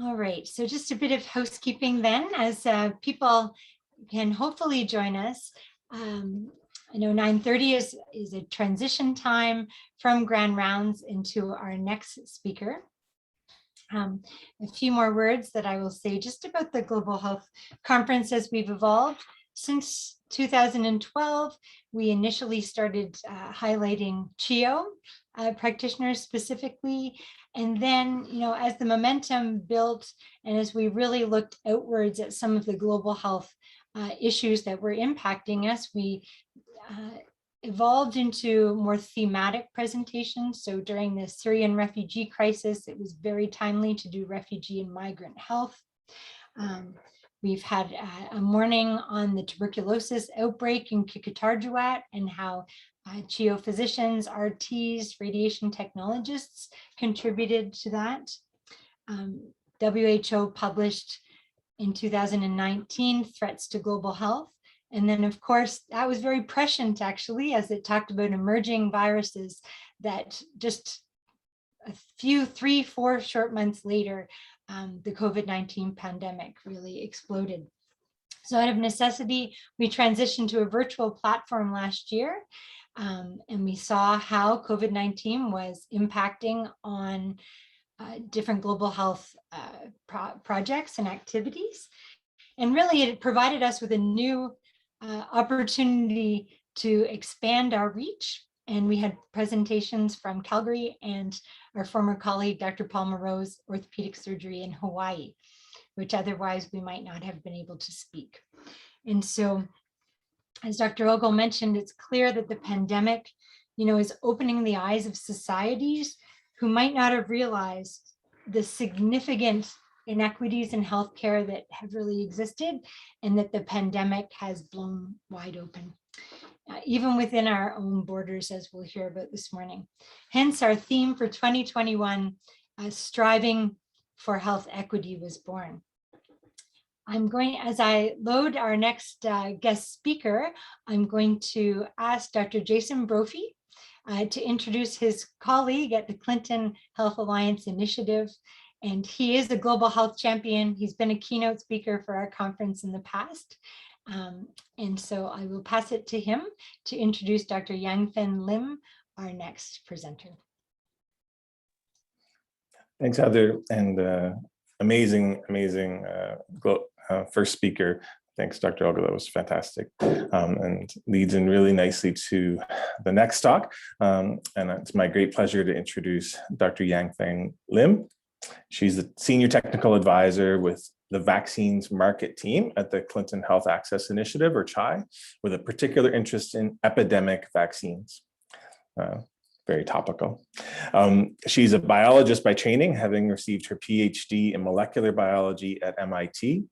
All right, so just a bit of housekeeping then, as people can hopefully join us. I know 9:30 is a transition time from Grand Rounds into our next speaker. A few more words that I will say just about the Global Health Conference as we've evolved. Since 2012, we initially started highlighting CHEO practitioners specifically. And then, as the momentum built and as we really looked outwards at some of the global health issues that were impacting us, we evolved into more thematic presentations. So during the Syrian refugee crisis, it was very timely to do refugee and migrant health. We've had a morning on the tuberculosis outbreak in Qikiqtarjuat and how CHEO physicians, RTs, radiation technologists contributed to that. WHO published in 2019 Threats to Global Health. And then, of course, that was very prescient, actually, as it talked about emerging viruses that just a few, 3-4 short months later, the COVID-19 pandemic really exploded. So out of necessity, we transitioned to a virtual platform last year, and we saw how COVID-19 was impacting on different global health projects and activities. And really, it provided us with a new opportunity to expand our reach. And we had presentations from Calgary and our former colleague, Dr. Paul Moreau's orthopedic surgery in Hawaii, which otherwise we might not have been able to speak. And so, as Dr. Ogle mentioned, it's clear that the pandemic, is opening the eyes of societies who might not have realized the significant inequities in healthcare that have really existed and that the pandemic has blown wide open, even within our own borders, as we'll hear about this morning. Hence, our theme for 2021, Striving for Health Equity, was born. I'm going, as I load our next guest speaker, I'm going to ask Dr. Jason Brophy to introduce his colleague at the Clinton Health Alliance Initiative. And he is a global health champion. He's been a keynote speaker for our conference in the past. And so I will pass it to him to introduce Dr. YANFENG Lim, our next presenter. Thanks, Heather, and amazing first speaker. Thanks, Dr. Ogle, that was fantastic, and leads in really nicely to the next talk. And it's my great pleasure to introduce Dr. YANFENG Lim. She's the Senior Technical Advisor with the Vaccines Market Team at the Clinton Health Access Initiative, or CHI, with a particular interest in epidemic vaccines. Very topical. She's a biologist by training, having received her PhD in molecular biology at MIT.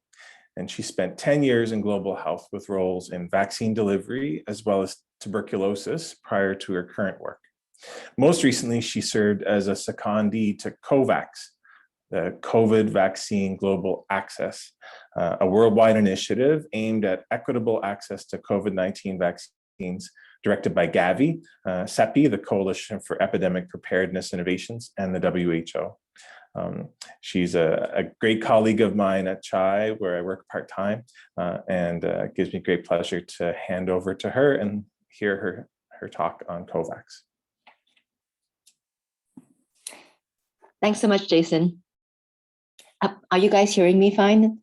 And she spent 10 years in global health with roles in vaccine delivery as well as tuberculosis prior to her current work. Most recently, she served as a secondee to COVAX, the COVID Vaccine Global Access, a worldwide initiative aimed at equitable access to COVID-19 vaccines directed by Gavi, CEPI, the Coalition for Epidemic Preparedness Innovations, and the WHO. She's a great colleague of mine at CHI, where I work part-time, and it gives me great pleasure to hand over to her and hear her talk on COVAX. Thanks so much, Jason. Are you guys hearing me fine?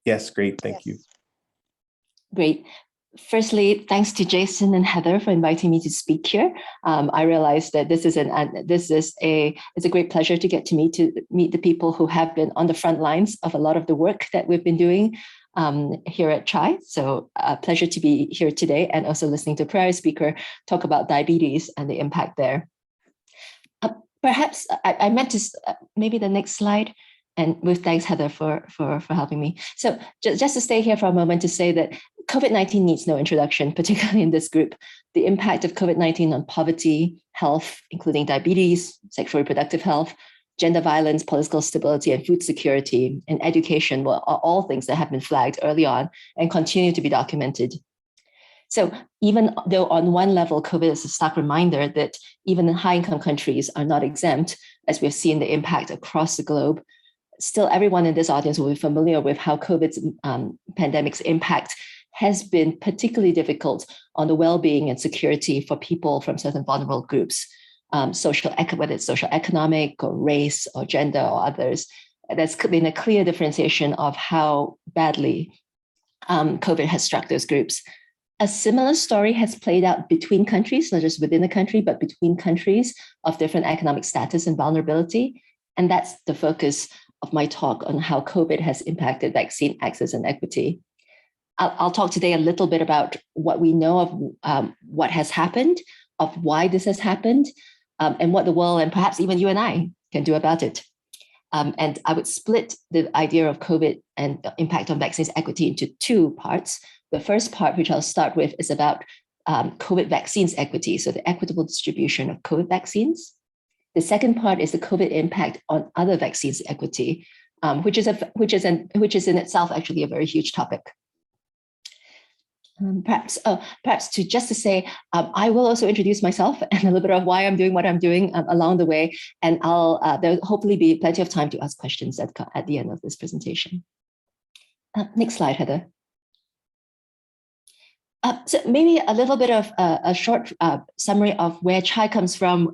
Yes, great, thank you. Great. Firstly, thanks to Jason and Heather for inviting me to speak here. I realize that it's a great pleasure to get to meet the people who have been on the front lines of a lot of the work that we've been doing here at CHI. So a pleasure to be here today, and also listening to a prior speaker talk about diabetes and the impact there. Perhaps I meant to, maybe the next slide. And with thanks, Heather, for helping me. So just to stay here for a moment to say that COVID-19 needs no introduction, particularly in this group. The impact of COVID-19 on poverty, health, including diabetes, sexual reproductive health, gender violence, political stability, and food security, and education are all things that have been flagged early on and continue to be documented. So even though on one level, COVID is a stark reminder that even high-income countries are not exempt, as we've seen the impact across the globe. Still, everyone in this audience will be familiar with how COVID's pandemic's impact has been particularly difficult on the well-being and security for people from certain vulnerable groups, whether it's social economic or race or gender or others. There's been a clear differentiation of how badly COVID has struck those groups. A similar story has played out between countries, not just within the country, but between countries of different economic status and vulnerability. And that's the focus of my talk on how COVID has impacted vaccine access and equity. I'll talk today a little bit about what we know of what has happened, of why this has happened, and what the world and perhaps even you and I can do about it. And I would split the idea of COVID and the impact on vaccines equity into two parts. The first part, which I'll start with, is about COVID vaccines equity, so the equitable distribution of COVID vaccines. The second part is the COVID impact on other vaccines equity, which is in itself actually a very huge topic. Perhaps to say, I will also introduce myself and a little bit of why I'm doing what I'm doing along the way, and there'll hopefully be plenty of time to ask questions at the end of this presentation. Next slide, Heather. So maybe a little bit of a short summary of where CHEO comes from,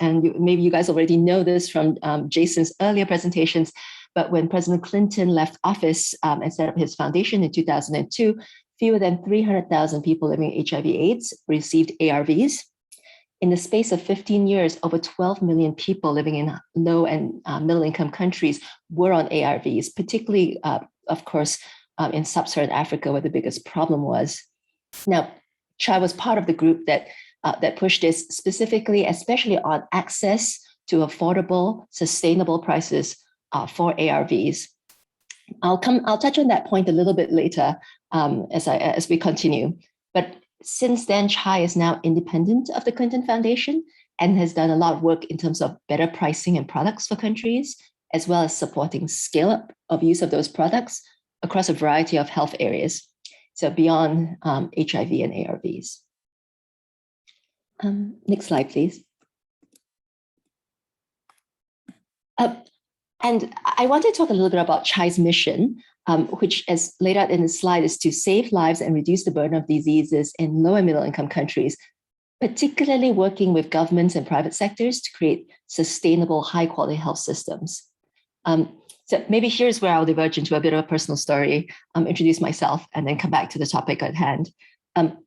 maybe you guys already know this from Jason's earlier presentations, but when President Clinton left office and set up his foundation in 2002, fewer than 300,000 people living with HIV/AIDS received ARVs. In the space of 15 years, over 12 million people living in low and middle income countries were on ARVs, particularly, of course, in sub-Saharan Africa, where the biggest problem was. Now, CHEO was part of the group that pushed this specifically, especially on access to affordable, sustainable prices for ARVs. I'll touch on that point a little bit later as we continue. But since then, CHEO is now independent of the Clinton Foundation and has done a lot of work in terms of better pricing and products for countries, as well as supporting scale-up of use of those products across a variety of health areas. So beyond HIV and ARVs. Next slide, please. And I want to talk a little bit about CHEO's mission, which, as laid out in the slide, is to save lives and reduce the burden of diseases in low and middle income countries, particularly working with governments and private sectors to create sustainable, high quality health systems. So maybe here's where I'll diverge into a bit of a personal story, introduce myself, and then come back to the topic at hand. I'm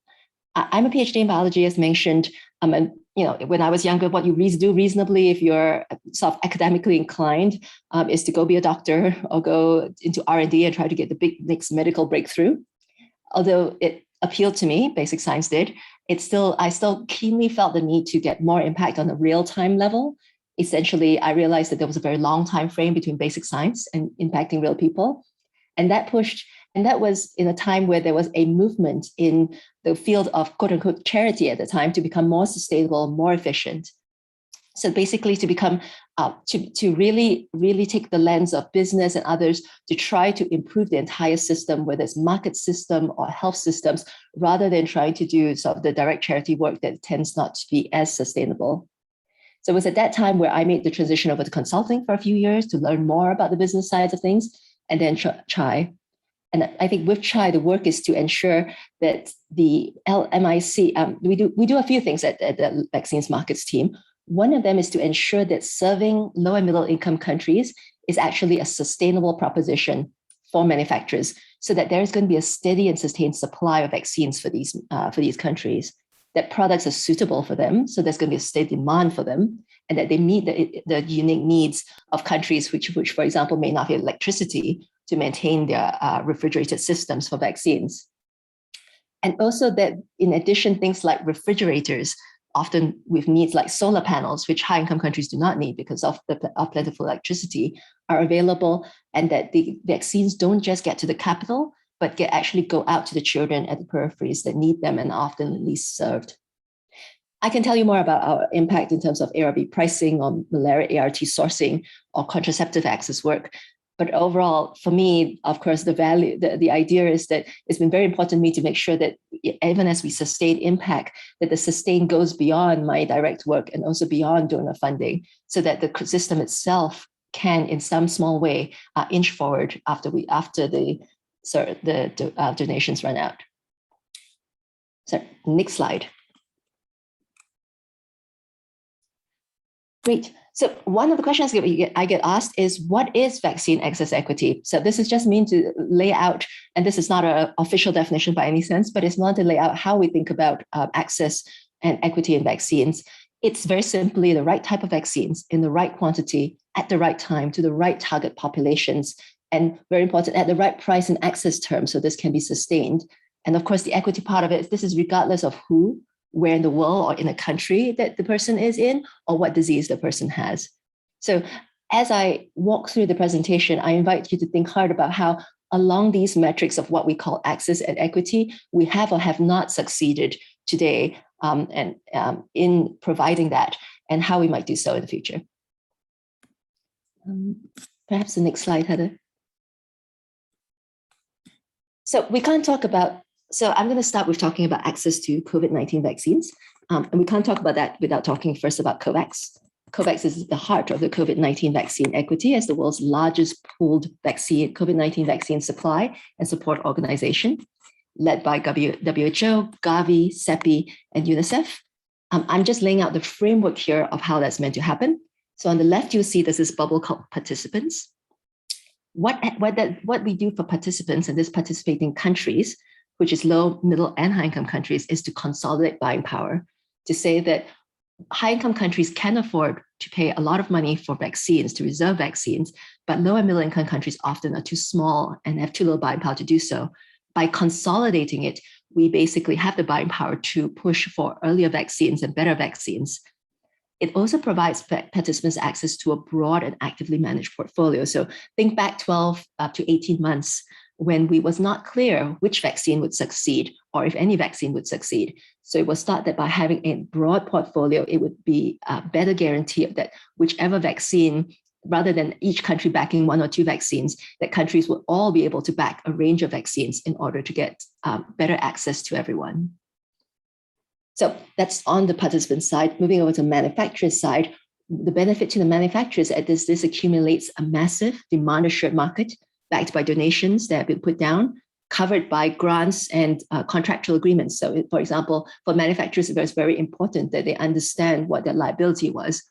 a PhD in biology, as mentioned, and when I was younger, what you do reasonably if you're sort of academically inclined is to go be a doctor or go into R&D and try to get the next medical breakthrough. Although it appealed to me, basic science did, I still keenly felt the need to get more impact on a real-time level. Essentially, I realized that there was a very long time frame between basic science and impacting real people. And that was in a time where there was a movement in the field of quote unquote charity at the time to become more sustainable, more efficient. So basically to become, to really take the lens of business and others to try to improve the entire system, whether it's market system or health systems, rather than trying to do sort of the direct charity work that tends not to be as sustainable. So it was at that time where I made the transition over to consulting for a few years to learn more about the business sides of things, and then CHEO. And I think with CHEO, the work is to ensure that the LMIC, we do a few things at the vaccines markets team. One of them is to ensure that serving low and middle income countries is actually a sustainable proposition for manufacturers, so that there is going to be a steady and sustained supply of vaccines for these countries, that products are suitable for them, so there's going to be a steady demand for them, and that they meet the unique needs of countries which, for example, may not have electricity to maintain their refrigerated systems for vaccines. And also that, in addition, things like refrigerators, often with needs like solar panels, which high-income countries do not need because of plentiful electricity, are available, and that the vaccines don't just get to the capital, but actually go out to the children at the peripheries that need them and are often least served. I can tell you more about our impact in terms of ARV pricing or malaria ART sourcing or contraceptive access work, But overall, for me, of course, the idea is that it's been very important to me to make sure that even as we sustain impact, that the sustain goes beyond my direct work and also beyond donor funding, so that the system itself can, in some small way, inch forward after the donations run out. So next slide. Great. So one of the questions I get asked is, what is vaccine access equity? So this is just mean to lay out, and this is not an official definition by any sense, but it's meant to lay out how we think about access and equity in vaccines. It's very simply the right type of vaccines in the right quantity at the right time to the right target populations, and very important, at the right price and access terms, so this can be sustained. And of course, the equity part of it, this is regardless of who, where in the world or in a country that the person is in, or what disease the person has. So as I walk through the presentation, I invite you to think hard about how along these metrics of what we call access and equity, we have or have not succeeded today in providing that, and how we might do so in the future. Perhaps the next slide, Heather. So we can't talk about, so I'm going to start with talking about access to COVID-19 vaccines. And we can't talk about that without talking first about COVAX. COVAX is the heart of the COVID-19 vaccine equity as the world's largest pooled COVID-19 vaccine supply and support organization, led by WHO, Gavi, CEPI, and UNICEF. I'm just laying out the framework here of how that's meant to happen. So on the left, you'll see there's this bubble called participants. What we do for participants in this participating countries, which is low, middle, and high-income countries, is to consolidate buying power, to say that high-income countries can afford to pay a lot of money for vaccines, to reserve vaccines, but low and middle-income countries often are too small and have too little buying power to do so. By consolidating it, we basically have the buying power to push for earlier vaccines and better vaccines. It also provides participants access to a broad and actively managed portfolio. So think back 12 to 18 months when we was not clear which vaccine would succeed or if any vaccine would succeed. So it was thought that by having a broad portfolio, it would be a better guarantee that whichever vaccine, rather than each country backing one or two vaccines, that countries will all be able to back a range of vaccines in order to get better access to everyone. So that's on the participant side. Moving over to the manufacturer's side, the benefit to the manufacturers is this accumulates a massive demand assured market backed by donations that have been put down, covered by grants and contractual agreements. So for example, for manufacturers, it was very important that they understand what their liability was.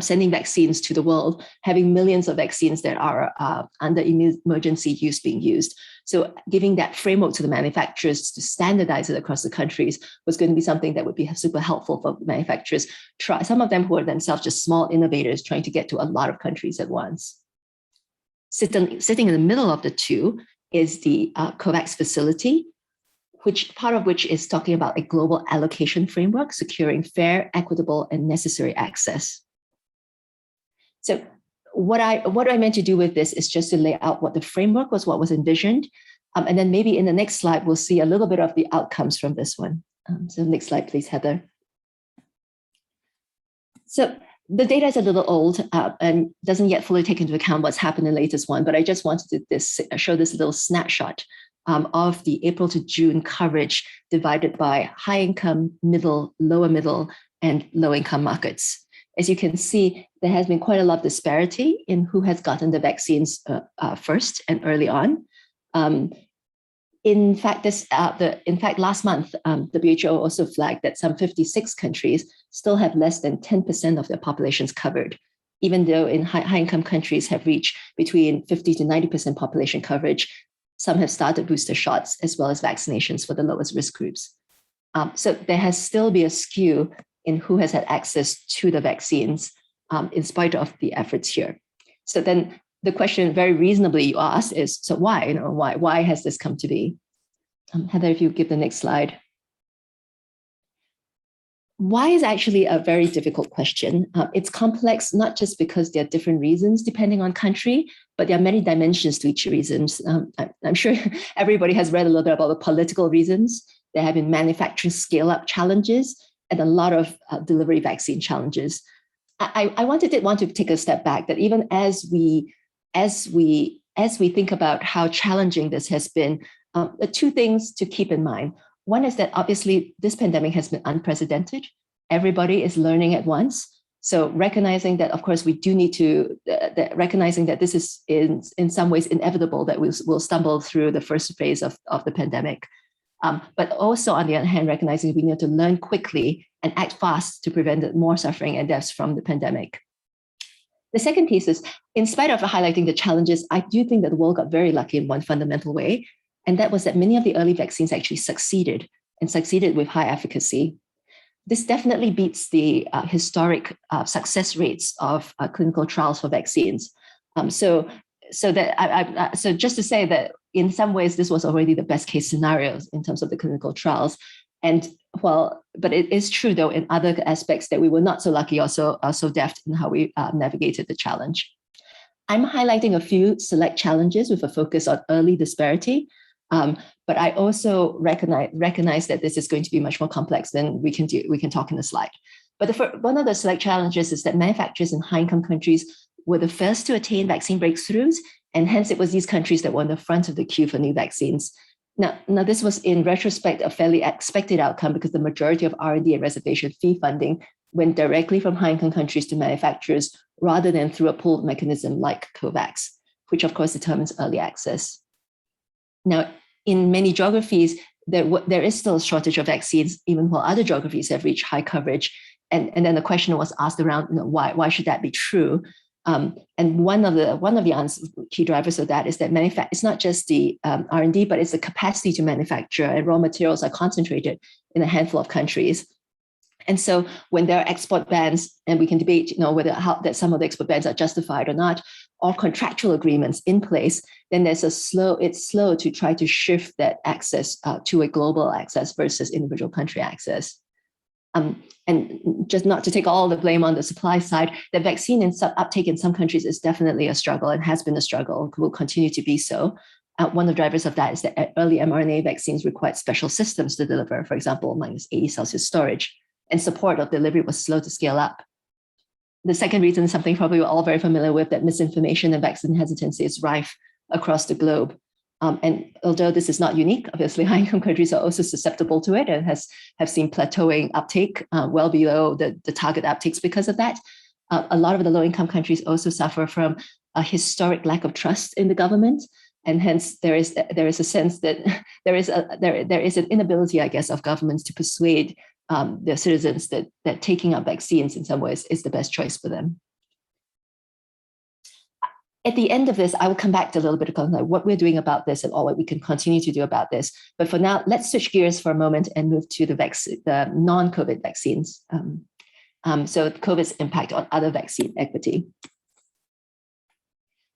Sending vaccines to the world, having millions of vaccines that are under emergency use being used. So giving that framework to the manufacturers to standardize it across the countries was going to be something that would be super helpful for manufacturers. Some of them who are themselves just small innovators trying to get to a lot of countries at once. Sitting in the middle of the two is the COVAX facility, part of which is talking about a global allocation framework, securing fair, equitable, and necessary access. So what I meant to do with this is just to lay out what the framework was, what was envisioned. And then maybe in the next slide, we'll see a little bit of the outcomes from this one. So next slide, please, Heather. So the data is a little old and doesn't yet fully take into account what's happened in the latest one, but I just wanted to show this little snapshot of the April to June coverage divided by high income, middle, lower middle, and low income markets. As you can see, there has been quite a lot of disparity in who has gotten the vaccines first and early on. In fact, last month, WHO also flagged that some 56 countries still have less than 10% of their populations covered, even though in high-income countries have reached between 50 to 90% population coverage. Some have started booster shots as well as vaccinations for the lowest risk groups. So there has still been a skew in who has had access to the vaccines in spite of the efforts here. So then the question very reasonably you ask is, so why? Why has this come to be? Heather, if you give the next slide. Why is actually a very difficult question. It's complex, not just because there are different reasons depending on country, but there are many dimensions to each reason. I'm sure everybody has read a little bit about the political reasons. There have been manufacturing scale-up challenges and a lot of delivery vaccine challenges. I want to take a step back, that even as we as we think about how challenging this has been, the two things to keep in mind. One is that obviously this pandemic has been unprecedented. Everybody is learning at once. So recognizing that, of course, we do need to, recognizing that this is in some ways inevitable, that we'll stumble through the first phase of the pandemic. But also, on the other hand, recognizing we need to learn quickly and act fast to prevent more suffering and deaths from the pandemic. The second piece is, in spite of highlighting the challenges, I do think that the world got very lucky in one fundamental way, and that was that many of the early vaccines actually succeeded with high efficacy. This definitely beats the historic success rates of clinical trials for vaccines. So just to say that in some ways, this was already the best case scenarios in terms of the clinical trials. And but it is true though in other aspects that we were not so lucky or so deft in how we navigated the challenge. I'm highlighting a few select challenges with a focus on early disparity. But I also recognize that this is going to be much more complex than we can talk in the slide. But one of the select challenges is that manufacturers in high-income countries were the first to attain vaccine breakthroughs, and hence it was these countries that were on the front of the queue for new vaccines. Now this was in retrospect a fairly expected outcome because the majority of R&D and reservation fee funding went directly from high-income countries to manufacturers rather than through a pooled mechanism like COVAX, which of course determines early access. Now, in many geographies, there is still a shortage of vaccines, even while other geographies have reached high coverage. And then the question was asked around, why should that be true? And one of the key drivers of that is that it's not just the R&D, but it's the capacity to manufacture, and raw materials are concentrated in a handful of countries. And so when there are export bans, and we can debate, whether that some of the export bans are justified or not, or contractual agreements in place, then it's slow to try to shift that access to a global access versus individual country access. And just not to take all the blame on the supply side, the vaccine uptake in some countries is definitely a struggle and has been a struggle and will continue to be so. One of the drivers of that is that early mRNA vaccines required special systems to deliver, for example, -80 Celsius storage, and support of delivery was slow to scale up. The second reason is something probably we're all very familiar with, that misinformation and vaccine hesitancy is rife across the globe. And although this is not unique, obviously high-income countries are also susceptible to it and have seen plateauing uptake well below the target uptakes because of that. A lot of the low-income countries also suffer from a historic lack of trust in the government, and hence there is a sense that there is an inability, I guess, of governments to persuade their citizens that taking up vaccines in some ways is the best choice for them. At the end of this, I will come back to a little bit about what we're doing about this and all what we can continue to do about this. But for now, let's switch gears for a moment and move to the non-COVID vaccines. So COVID's impact on other vaccine equity.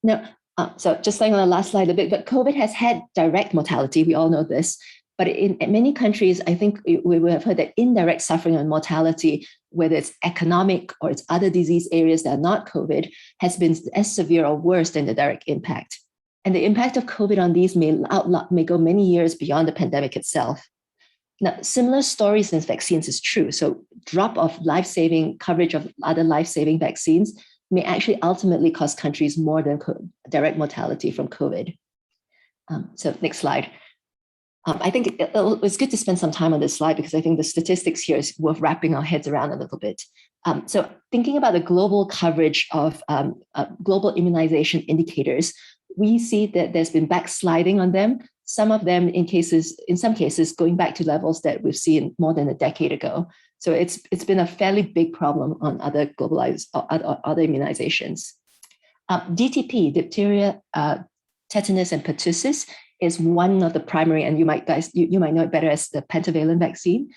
Now, so just staying on the last slide a bit, but COVID has had direct mortality. We all know this. But in many countries, I think we have heard that indirect suffering and mortality, whether it's economic or it's other disease areas that are not COVID, has been as severe or worse than the direct impact. And the impact of COVID on these may go many years beyond the pandemic itself. Now, similar stories in vaccines is true. So drop of life-saving coverage of other life-saving vaccines may actually ultimately cost countries more than direct mortality from COVID. So next slide. I think it's good to spend some time on this slide because I think the statistics here is worth wrapping our heads around a little bit. So thinking about the global coverage of global immunization indicators, we see that there's been backsliding on them. Some of them, in some cases, going back to levels that we've seen more than a decade ago. So it's been a fairly big problem on other globalized other immunizations. DTP, diphtheria, tetanus, and pertussis, is one of the primary, and you might know it better as the pentavalent vaccine,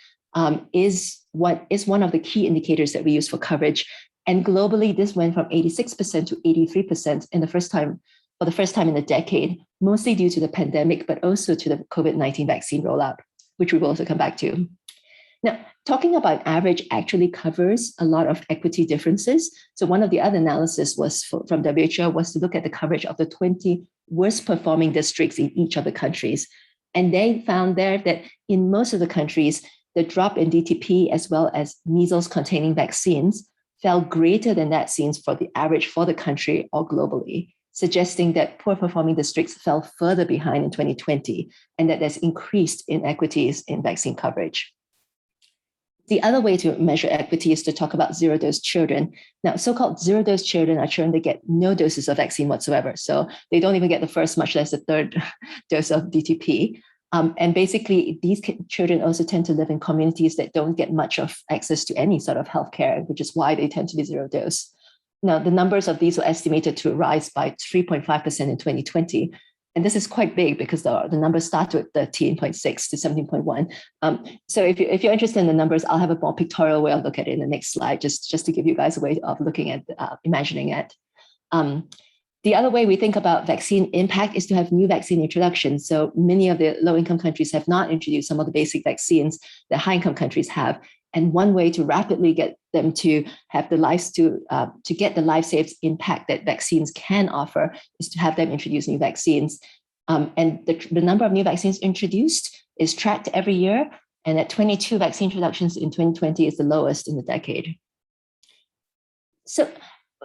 is one of the key indicators that we use for coverage. And globally, this went from 86% to 83% for the first time in a decade, mostly due to the pandemic, but also to the COVID-19 vaccine rollout, which we will also come back to. Now, talking about average actually covers a lot of equity differences. So one of the other analysis from WHO was to look at the coverage of the 20 worst performing districts in each of the countries. And they found there that in most of the countries, the drop in DTP as well as measles containing vaccines fell greater than that seen for the average for the country or globally. suggesting that poor performing districts fell further behind in 2020 and that there's increased inequities in vaccine coverage. The other way to measure equity is to talk about zero-dose children. Now, so-called zero-dose children are children that get no doses of vaccine whatsoever. So they don't even get the first, much less the third dose of DTP. And basically, these children also tend to live in communities that don't get much of access to any sort of healthcare, which is why they tend to be zero-dose. Now, the numbers of these were estimated to rise by 3.5% in 2020. And this is quite big because the numbers start with 13.6 to 17.1. So if you're interested in the numbers, I'll have a more pictorial way of look at it in the next slide, just to give you guys a way of looking at, imagining it. The other way we think about vaccine impact is to have new vaccine introductions. So many of the low-income countries have not introduced some of the basic vaccines that high-income countries have. And one way to rapidly get them to have the to get the life-saving impact that vaccines can offer is to have them introduce new vaccines. And the number of new vaccines introduced is tracked every year. And at 22 vaccine introductions in 2020 is the lowest in the decade.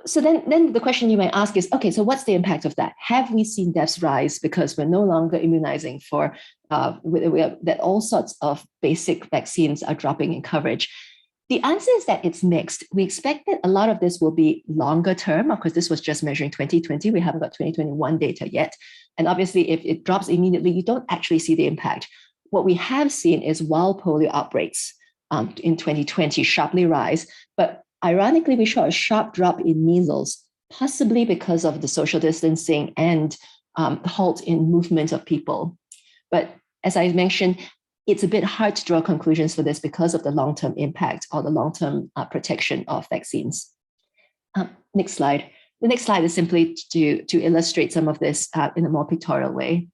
So then the question you might ask is, okay, so what's the impact of that? Have we seen deaths rise because we're no longer immunizing for that all sorts of basic vaccines are dropping in coverage? The answer is that it's mixed. We expect that a lot of this will be longer term. Of course, this was just measuring 2020. We haven't got 2021 data yet. And obviously, if it drops immediately, you don't actually see the impact. What we have seen is wild polio outbreaks in 2020 sharply rise, but ironically, we saw a sharp drop in measles, possibly because of the social distancing and the halt in movement of people. But as I mentioned, it's a bit hard to draw conclusions for this because of the long-term impact or the long-term protection of vaccines. Next slide. The next slide is simply to illustrate some of this in a more pictorial way.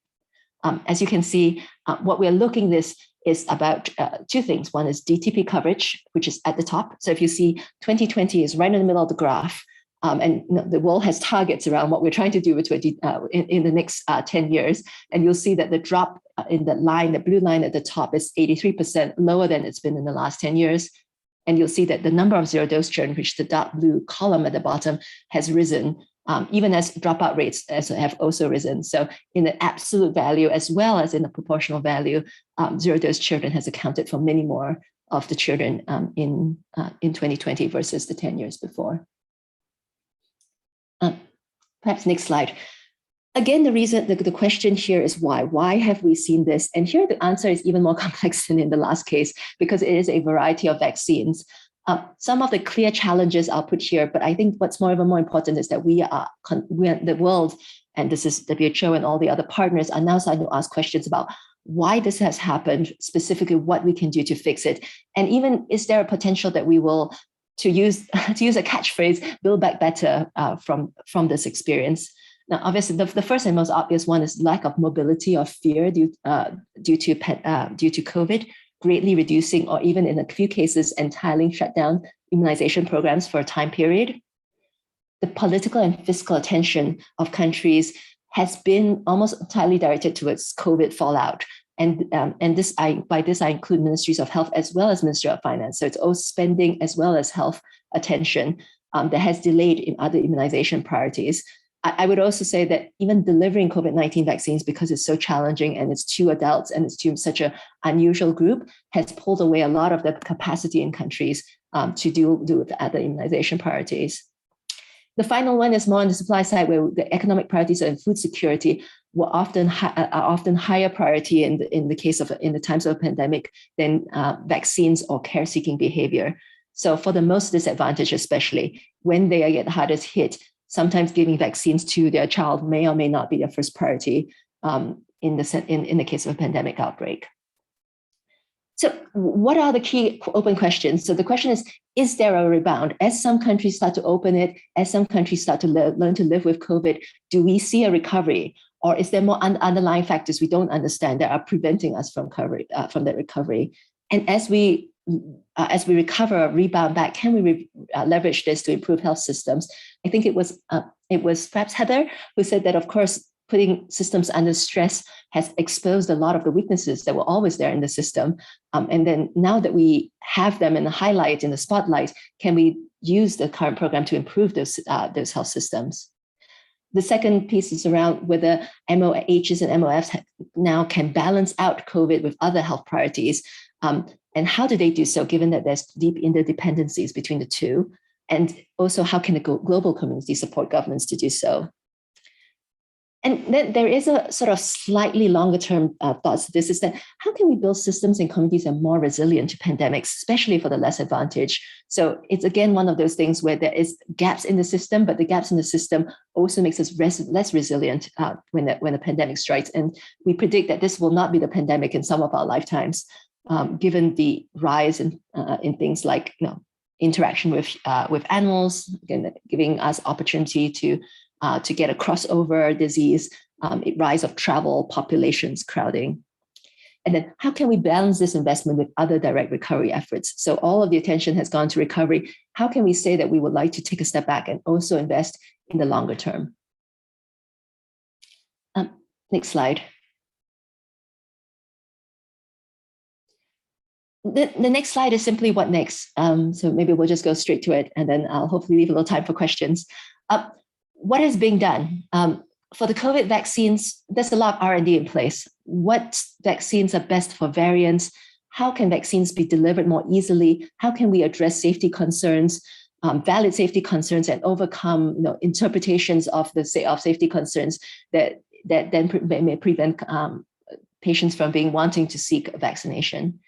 As you can see, what we're looking this is about two things. One is DTP coverage, which is at the top. So if you see 2020 is right in the middle of the graph, and the world has targets around what we're trying to do with in the next 10 years. And you'll see that the drop in the line, the blue line at the top is 83% lower than it's been in the last 10 years. And you'll see that the number of zero-dose children, which the dark blue column at the bottom, has risen, even as dropout rates have also risen. So in the absolute value, as well as in the proportional value, zero-dose children has accounted for many more of the children in 2020 versus the 10 years before. Perhaps next slide. Again, the question here is why? Why have we seen this? And here the answer is even more complex than in the last case, because it is a variety of vaccines. Some of the clear challenges I'll put here, but I think what's more important is that we are the world, and this is WHO and all the other partners, are now starting to ask questions about why this has happened, specifically what we can do to fix it. And even, is there a potential that we will, to use a catchphrase, build back better from this experience? Now, obviously, the first and most obvious one is lack of mobility or fear due to COVID, greatly reducing or even in a few cases entirely shut down immunization programs for a time period. The political and fiscal attention of countries has been almost entirely directed towards COVID fallout. And by this I include ministries of health as well as Ministry of Finance. So it's all spending as well as health attention that has delayed in other immunization priorities. I would also say that even delivering COVID-19 vaccines, because it's so challenging and it's to adults and it's to such an unusual group, has pulled away a lot of the capacity in countries to do with other immunization priorities. The final one is more on the supply side, where the economic priorities and food security are often higher priority in the times of a pandemic than vaccines or care-seeking behavior. So for the most disadvantaged, especially when they get hardest hit, sometimes giving vaccines to their child may or may not be their first priority in the case of a pandemic outbreak. So what are the key open questions? So the question is there a rebound? As some countries start to open it, as some countries start to learn to live with COVID, do we see a recovery? Or is there more underlying factors we don't understand that are preventing us from that recovery? And as we recover or rebound back, can we leverage this to improve health systems? I think it was perhaps Heather who said that, of course, putting systems under stress has exposed a lot of the weaknesses that were always there in the system. And then now that we have them in the highlight, in the spotlight, can we use the current program to improve those health systems? The second piece is around whether MOHs and MOFs now can balance out COVID with other health priorities. And how do they do so, given that there's deep interdependencies between the two? And also, how can the global community support governments to do so? And then there is a sort of slightly longer term thoughts to this, is that how can we build systems and communities that are more resilient to pandemics, especially for the less advantaged? So it's again one of those things where there is gaps in the system, but the gaps in the system also makes us less resilient when the pandemic strikes. And we predict that this will not be the pandemic in some of our lifetimes, given the rise in things like interaction with animals, again, giving us opportunity to get a crossover disease, rise of travel, populations, crowding. And then how can we balance this investment with other direct recovery efforts? So all of the attention has gone to recovery. How can we say that we would like to take a step back and also invest in the longer term? Next slide. The next slide is simply what next. So maybe we'll just go straight to it, and then I'll hopefully leave a little time for questions. What is being done? For the COVID vaccines, there's a lot of R&D in place. What vaccines are best for variants? How can vaccines be delivered more easily? How can we address safety concerns, valid safety concerns, and overcome interpretations of safety concerns that then may prevent patients from wanting to seek vaccination?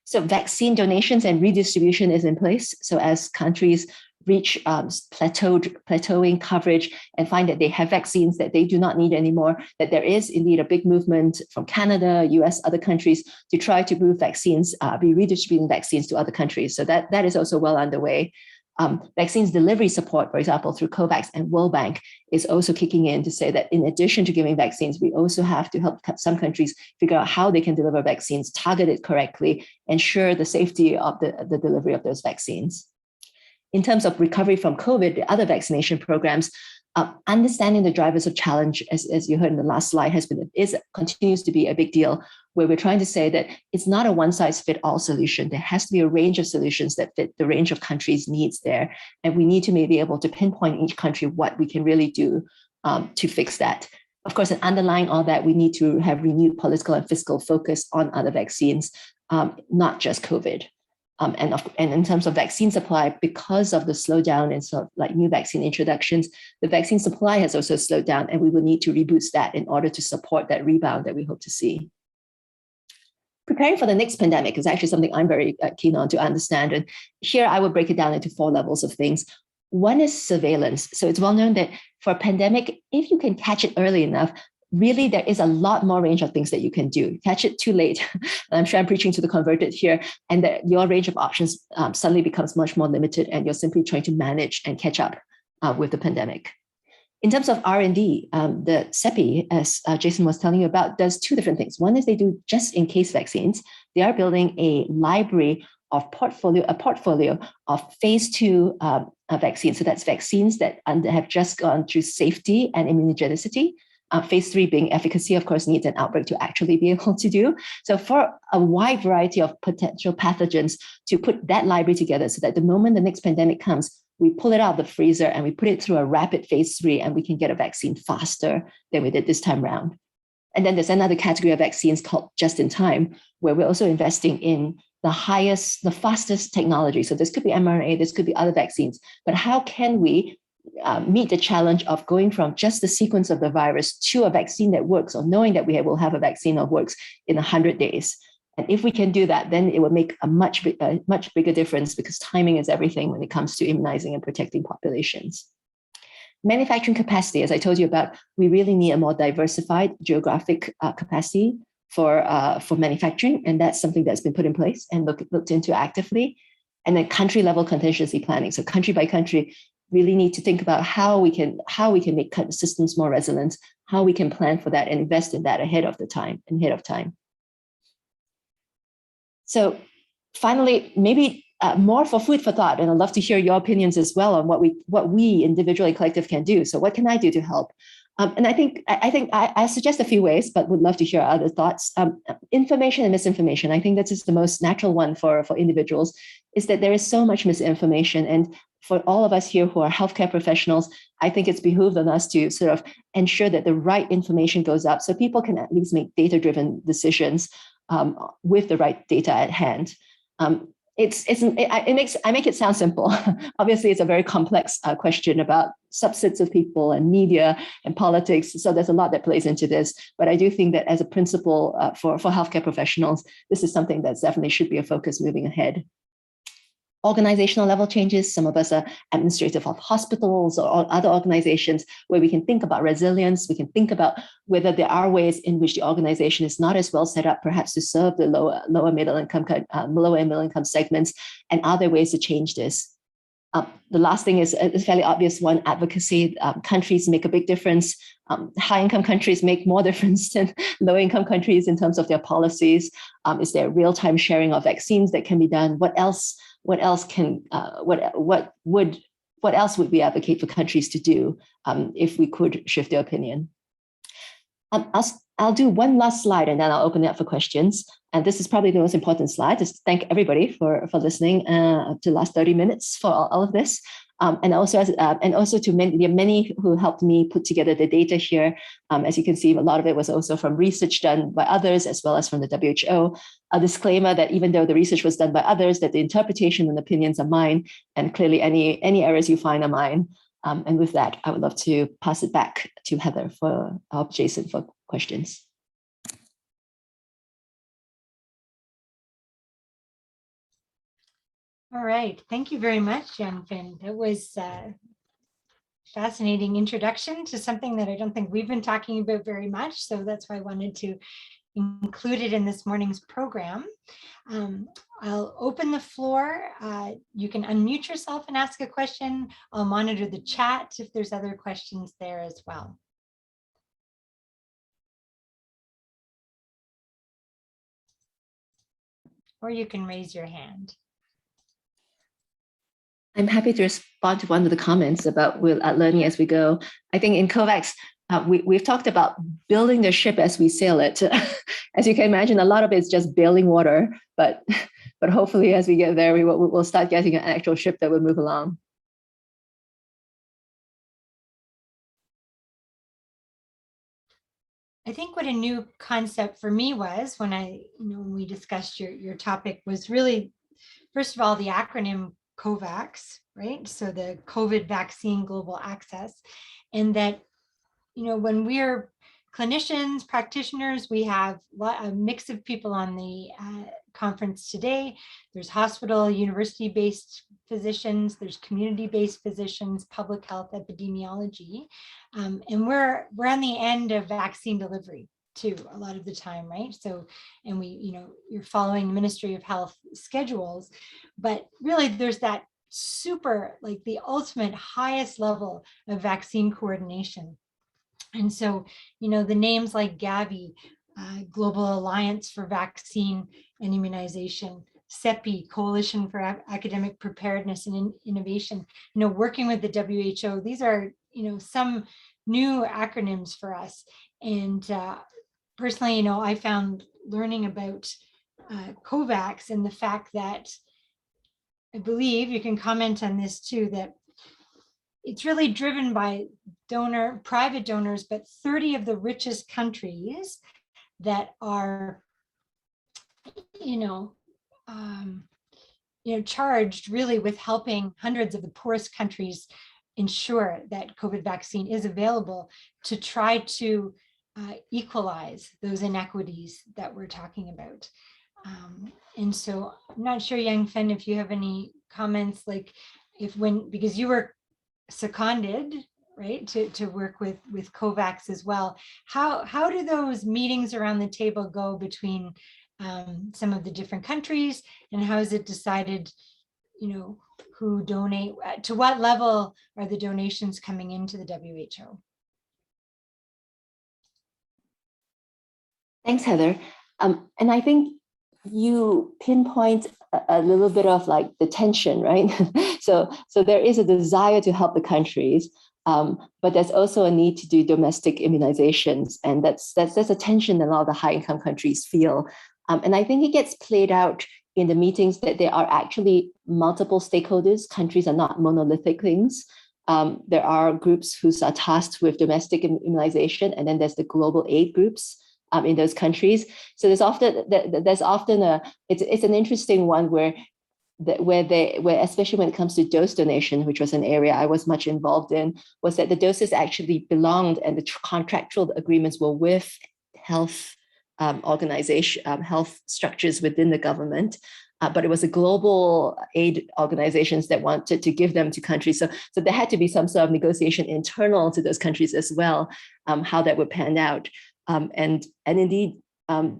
So vaccine donations and redistribution is in place. So as countries reach plateauing coverage and find that they have vaccines that they do not need anymore, that there is indeed a big movement from Canada, US, other countries to try to move vaccines, be redistributing vaccines to other countries. So that is also well underway. Vaccines delivery support, for example, through COVAX and World Bank, is also kicking in to say that in addition to giving vaccines, we also have to help some countries figure out how they can deliver vaccines, target it correctly, ensure the safety of the delivery of those vaccines. In terms of recovery from COVID, the other vaccination programs, understanding the drivers of challenge, as you heard in the last slide, continues to be a big deal, where we're trying to say that it's not a one-size-fits-all solution. There has to be a range of solutions that fit the range of countries' needs there. And we need to be able to pinpoint each country what we can really do to fix that. Of course, and underlying all that, we need to have renewed political and fiscal focus on other vaccines, not just COVID. And in terms of vaccine supply, because of the slowdown in sort of like new vaccine introductions, the vaccine supply has also slowed down, and we will need to reboost that in order to support that rebound that we hope to see. Preparing for the next pandemic is actually something I'm very keen on to understand. And here I would break it down into 4 levels of things. One is surveillance. So it's well known that for a pandemic, if you can catch it early enough, really, there is a lot more range of things that you can do. Catch it too late. I'm sure I'm preaching to the converted here, and that your range of options suddenly becomes much more limited, and you're simply trying to manage and catch up with the pandemic. In terms of R&D, the CEPI, as Jason was telling you about, does 2 different things. One is they do just-in-case vaccines. They are building a library of a portfolio of phase 2 vaccines. So that's vaccines that have just gone through safety and immunogenicity. Phase 3 being efficacy, of course, needs an outbreak to actually be able to do. So for a wide variety of potential pathogens, to put that library together so that the moment the next pandemic comes, we pull it out of the freezer and we put it through a rapid phase 3, and we can get a vaccine faster than we did this time around. And then there's another category of vaccines called just in time, where we're also investing in the fastest technology. So this could be mRNA, this could be other vaccines, but how can we meet the challenge of going from just the sequence of the virus to a vaccine that works, or knowing that we will have a vaccine that works in 100 days. And if we can do that, then it will make a much bigger difference, because timing is everything when it comes to immunizing and protecting populations. Manufacturing capacity, as I told you about, we really need a more diversified geographic capacity for manufacturing, and that's something that's been put in place and looked into actively. And then country level contingency planning. So country by country, really need to think about how we can make systems more resilient, how we can plan for that and invest in that ahead of time. So finally, maybe more for food for thought, and I'd love to hear your opinions as well on what we individual and collective can do. So what can I do to help? And I think I suggest a few ways, but would love to hear other thoughts. Information and misinformation. I think that is the most natural one for individuals, is that there is so much misinformation, and for all of us here who are healthcare professionals, I think it's behooved on us to sort of ensure that the right information goes up so people can at least make data-driven decisions with the right data at hand. I make it sound simple. Obviously, it's a very complex question about subsets of people and media and politics. So there's a lot that plays into this. But I do think that as a principle for healthcare professionals, this is something that definitely should be a focus moving ahead. Organizational level changes. Some of us are administrative of hospitals or other organizations where we can think about resilience. We can think about whether there are ways in which the organization is not as well set up, perhaps to serve the lower and middle income segments. And are there ways to change this? The last thing is a fairly obvious one: advocacy. Countries make a big difference. High-income countries make more difference than low-income countries in terms of their policies. Is there real-time sharing of vaccines that can be done? What else would we advocate for countries to do if we could shift their opinion? I'll do one last slide and then I'll open it up for questions. And this is probably the most important slide. Just thank everybody for listening to the last 30 minutes for all of this. And also to many who helped me put together the data here. As you can see, a lot of it was also from research done by others, as well as from the WHO. A disclaimer that even though the research was done by others, that the interpretation and opinions are mine, and clearly any errors you find are mine. And with that, I would love to pass it back to Heather Jason for questions. All right, thank you very much, YANFENG. That was a fascinating introduction to something that I don't think we've been talking about very much. So that's why I wanted to include it in this morning's program. I'll open the floor. You can unmute yourself and ask a question. I'll monitor the chat if there's other questions there as well. Or you can raise your hand. I'm happy to respond to one of the comments about learning as we go. I think in COVAX, we've talked about building the ship as we sail it. As you can imagine, a lot of it's just bailing water, but hopefully as we get there, we'll start getting an actual ship that will move along. I think what a new concept for me was when we discussed your topic was really, first of all, the acronym COVAX, right? So the COVID vaccine global access, and that, when we're clinicians, practitioners, we have a mix of people on the conference today. There's hospital, university-based physicians, there's community-based physicians, public health, epidemiology, and we're on the end of vaccine delivery too, a lot of the time, right? So, and you're following the Ministry of Health schedules, but really there's that super, like the ultimate highest level of vaccine coordination. And so, the names like Gavi, Global Alliance for Vaccine and Immunization, CEPI, Coalition for Academic Preparedness and Innovation, working with the WHO, these are, some new acronyms for us. And personally, I found learning about COVAX and the fact that I believe you can comment on this too, that it's really driven by private donors, but 30 of the richest countries that are, charged really with helping hundreds of the poorest countries ensure that COVID vaccine is available to try to equalize those inequities that we're talking about. And so I'm not sure, YANFENG, if you have any comments, like because you were seconded, right, to work with COVAX as well. How do those meetings around the table go between some of the different countries, and how is it decided, who donate, to what level are the donations coming into the WHO? Thanks, Heather. And I think you pinpoint a little bit of like the tension, right? So there is a desire to help the countries, but there's also a need to do domestic immunizations, and that's a tension that a lot of the high-income countries feel. And I think it gets played out in the meetings that there are actually multiple stakeholders. Countries are not monolithic things. There are groups who are tasked with domestic immunization, and then there's the global aid groups in those countries. So there's often it's an interesting one where especially when it comes to dose donation, which was an area I was much involved in, was that the doses actually belonged and the contractual agreements were with health health structures within the government. But it was a global aid organizations that wanted to give them to countries. So there had to be some sort of negotiation internal to those countries as well, how that would pan out. And indeed,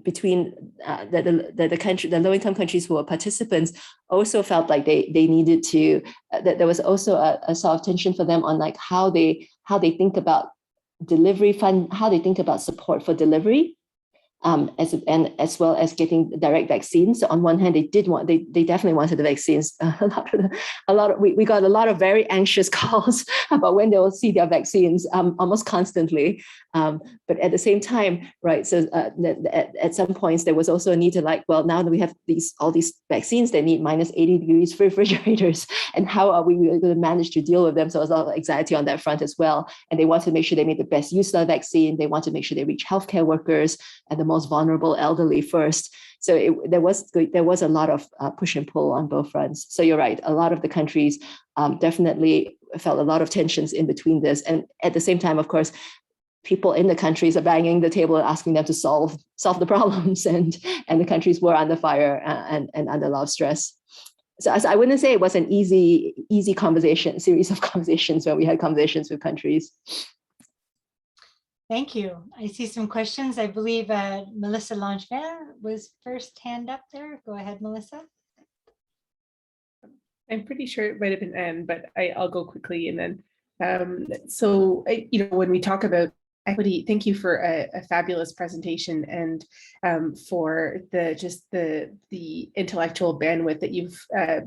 between the low-income countries who were participants also felt like they needed to, that there was also a sort of tension for them on like how they think about delivery fund, how they think about support for delivery. As well as getting direct vaccines. So on one hand, they definitely wanted the vaccines. We got a lot of very anxious calls about when they will see their vaccines, almost constantly. But at the same time, right? So at some points there was also a need to like, well, now that we have all these vaccines, they need -80 degrees refrigerators, and how are we going to manage to deal with them? So there was a lot of anxiety on that front as well. And they want to make sure they make the best use of the vaccine. They want to make sure they reach healthcare workers and the most vulnerable elderly first. So there was a lot of push and pull on both fronts. So you're right. A lot of the countries definitely felt a lot of tensions in between this. And at the same time, of course, people in the countries are banging the table and asking them to solve the problems. And the countries were under fire and under a lot of stress. So I wouldn't say it was an easy conversation, series of conversations where we had conversations with countries. Thank you. I see some questions. I believe Melissa Langevin was first hand up there. Go ahead, Melissa. I'm pretty sure it might have been Anne, but I'll go quickly. And then, when we talk about equity, thank you for a fabulous presentation, and for the intellectual bandwidth that you've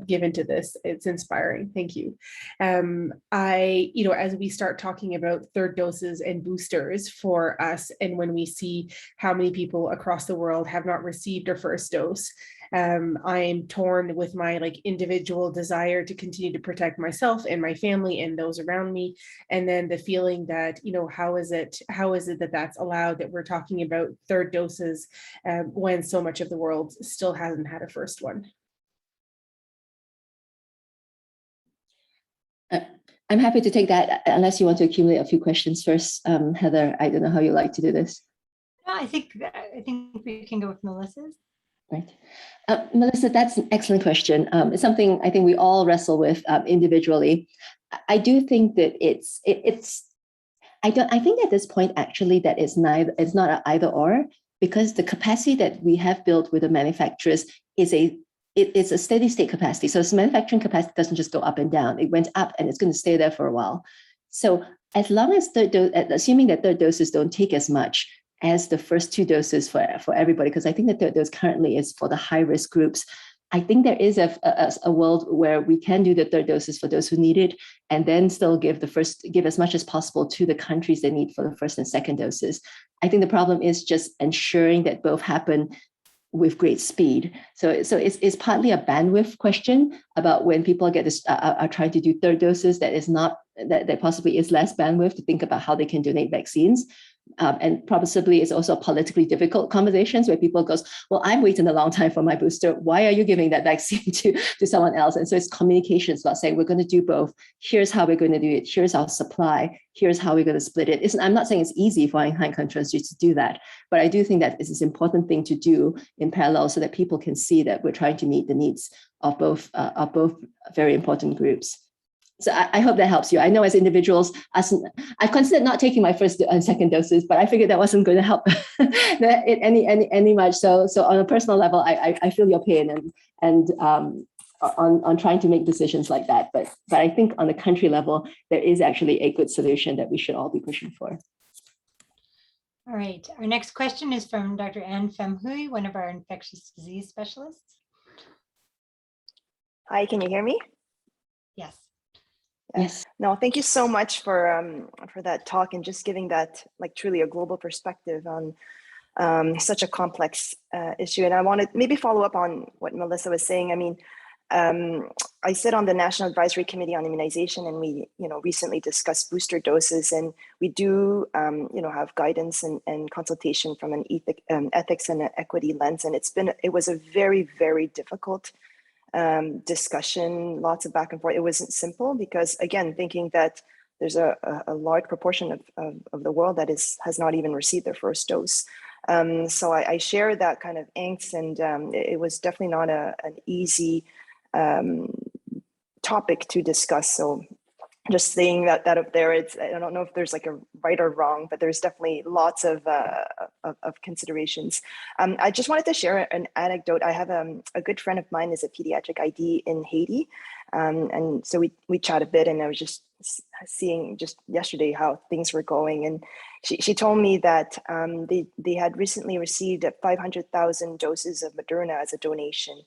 given to this. It's inspiring. Thank you. As we start talking about third doses and boosters for us, and when we see how many people across the world have not received a first dose, I'm torn with my individual desire to continue to protect myself and my family and those around me, and then the feeling that how is it that that's allowed, that we're talking about third doses when so much of the world still hasn't had a first one. I'm happy to take that, unless you want to accumulate a few questions first, Heather. I don't know how you like to do this. No, I think we can go with Melissa's. Right. Melissa, that's an excellent question. It's something I think we all wrestle with individually. I do think that I think at this point, actually, that it's not an either or, because the capacity that we have built with the manufacturers is it's a steady state capacity. So manufacturing capacity doesn't just go up and down. It went up and it's going to stay there for a while. So as long as assuming that third doses don't take as much as the first 2 doses for everybody, because I think that third dose currently is for the high-risk groups. I think there is a world where we can do the third doses for those who need it, and then still give as much as possible to the countries that need for the first and second doses. I think the problem is just ensuring that both happen with great speed. So it's partly a bandwidth question about when people are trying to do third doses, that possibly is less bandwidth to think about how they can donate vaccines. And possibly it's also politically difficult conversations where people goes, well, I'm waiting a long time for my booster. Why are you giving that vaccine to someone else? And so it's communications about saying, we're going to do both. Here's how we're going to do it. Here's our supply. Here's how we're going to split it. I'm not saying it's easy for high-income countries to do that, but I do think that it's an important thing to do in parallel so that people can see that we're trying to meet the needs of both very important groups. So I hope that helps you. I know as individuals, I've considered not taking my first and second doses, but I figured that wasn't going to help any much. So on a personal level, I feel your pain and on trying to make decisions like that. But I think on the country level, there is actually a good solution that we should all be pushing for. All right. Our next question is from Dr. Anne Pham-Huy, one of our infectious disease specialists. Hi, can you hear me? Yes. Yes. No, thank you so much for that talk and just giving that truly a global perspective on such a complex issue. And I want to maybe follow up on what Melissa was saying. I mean, I sit on the National Advisory Committee on Immunization, and we, recently discussed booster doses, and we do, have guidance and consultation from an ethics and an equity lens. And it was a very, very difficult discussion, lots of back and forth. It wasn't simple because, again, thinking that there's a large proportion of the world that has not even received their first dose. So I share that kind of angst, and it was definitely not an easy topic to discuss. So just saying that up there, I don't know if there's like a right or wrong, but there's definitely lots of considerations. I just wanted to share an anecdote. I have a good friend of mine is a pediatric ID in Haiti. And so we chat a bit, and I was just seeing just yesterday how things were going. And she told me that they had recently received 500,000 doses of Moderna as a donation.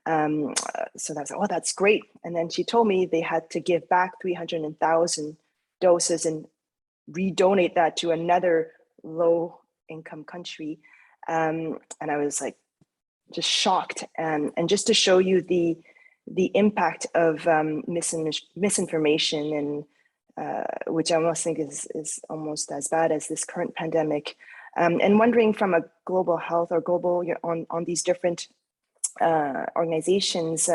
So I was like, oh, that's great. And then she told me they had to give back 300,000 doses and redonate that to another low income country. And I was like, just shocked. And just to show you the impact of misinformation, and which I almost think is almost as bad as this current pandemic. And wondering from a global health or global on these different organizations,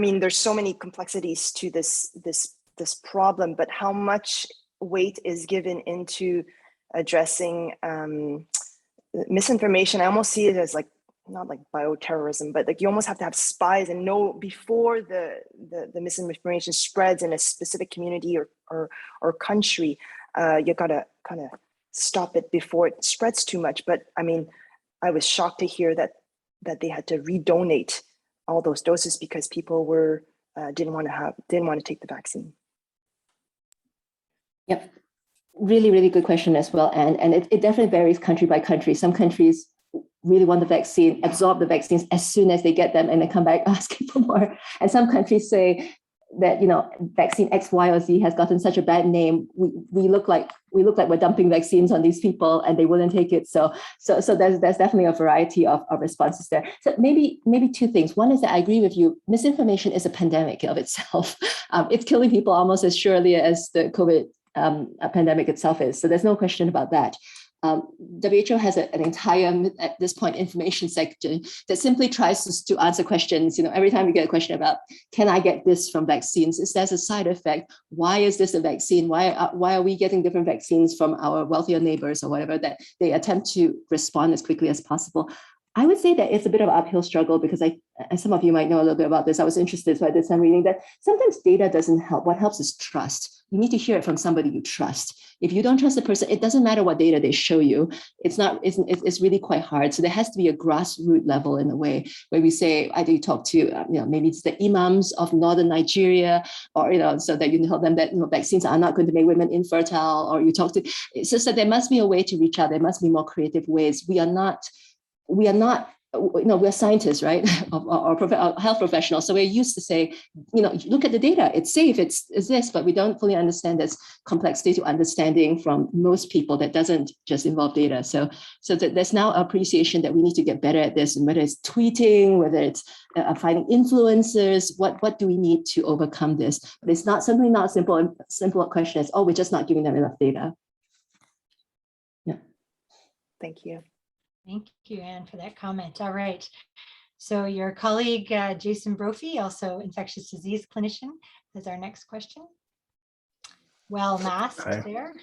there's so many complexities to this problem, but how much weight is given into addressing misinformation? I almost see it as like, not like bioterrorism, but like you almost have to have spies and know before the misinformation spreads in a specific community or country. You gotta kind of stop it before it spreads too much. But I mean, I was shocked to hear that they had to redonate all those doses because people didn't want to take the vaccine. Yep, really, really good question as well, and it definitely varies country by country. Some countries really want the vaccine, absorb the vaccines as soon as they get them, and then come back asking for more. And some countries say that vaccine X, Y, or Z has gotten such a bad name. We look like we're dumping vaccines on these people, and they wouldn't take it. So there's definitely a variety of responses there. So maybe two things. One is that I agree with you. Misinformation is a pandemic of itself. It's killing people almost as surely as the COVID pandemic itself is. So there's no question about that. WHO has an entire, at this point, information section that simply tries to answer questions. Every time we get a question about, can I get this from vaccines? Is there a side effect? Why is this a vaccine? Why are we getting different vaccines from our wealthier neighbors or whatever, that they attempt to respond as quickly as possible? I would say that it's a bit of an uphill struggle because some of you might know a little bit about this. I was interested, so I did some reading that sometimes data doesn't help. What helps is trust. You need to hear it from somebody you trust. If you don't trust the person, it doesn't matter what data they show you. It's really quite hard. So there has to be a grassroots level in a way where we say, either you talk to, maybe it's the imams of northern Nigeria, or, so that you tell them that, vaccines are not going to make women infertile, or you talk to, so there must be a way to reach out. There must be more creative ways. We are not, we're scientists, right? or health professionals. So we're used to say, look at the data, it's safe, it's this, but we don't fully understand this complexity to understanding from most people that doesn't just involve data. So there's now appreciation that we need to get better at this, and whether it's tweeting, whether it's finding influencers, what do we need to overcome this? But it's not something not simple. Simple question is, we're just not giving them enough data. Yeah. Thank you. Thank you, Anne, for that comment. All right. So your colleague, Jason Brophy, also infectious disease clinician, has our next question. Well masked there.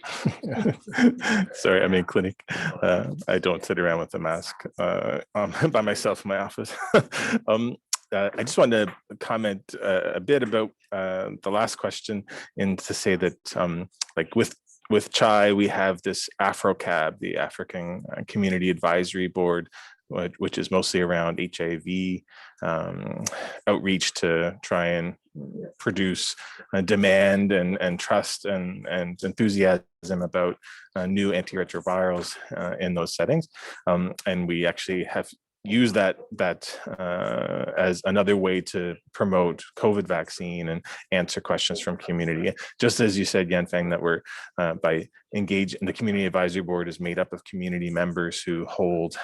Sorry, I'm in clinic. I don't sit around with a mask by myself in my office. I just wanted to comment a bit about the last question, and to say that like with CHI, we have this AfroCAB, the African Community Advisory Board, which is mostly around HIV outreach to try and produce demand and trust and enthusiasm about new antiretrovirals in those settings. And we actually have use that as another way to promote COVID vaccine and answer questions from community. Just as you said, Yanfeng, that we're by engaging, the community advisory board is made up of community members who hold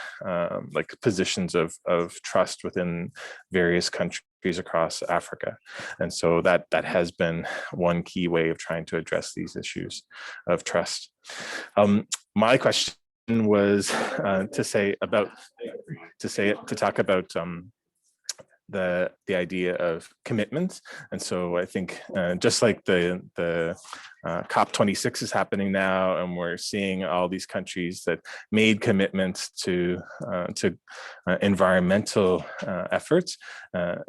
like positions of trust within various countries across Africa. And so that has been one key way of trying to address these issues of trust. My question was to talk about the idea of commitments. And so I think just like the COP26 is happening now, and we're seeing all these countries that made commitments to environmental efforts,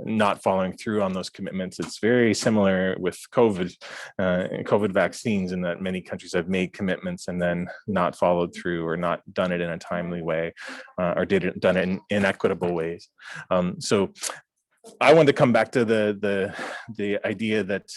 not following through on those commitments. It's very similar with COVID vaccines, in that many countries have made commitments and then not followed through, or not done it in a timely way, or done it in inequitable ways. So I wanted to come back to the idea that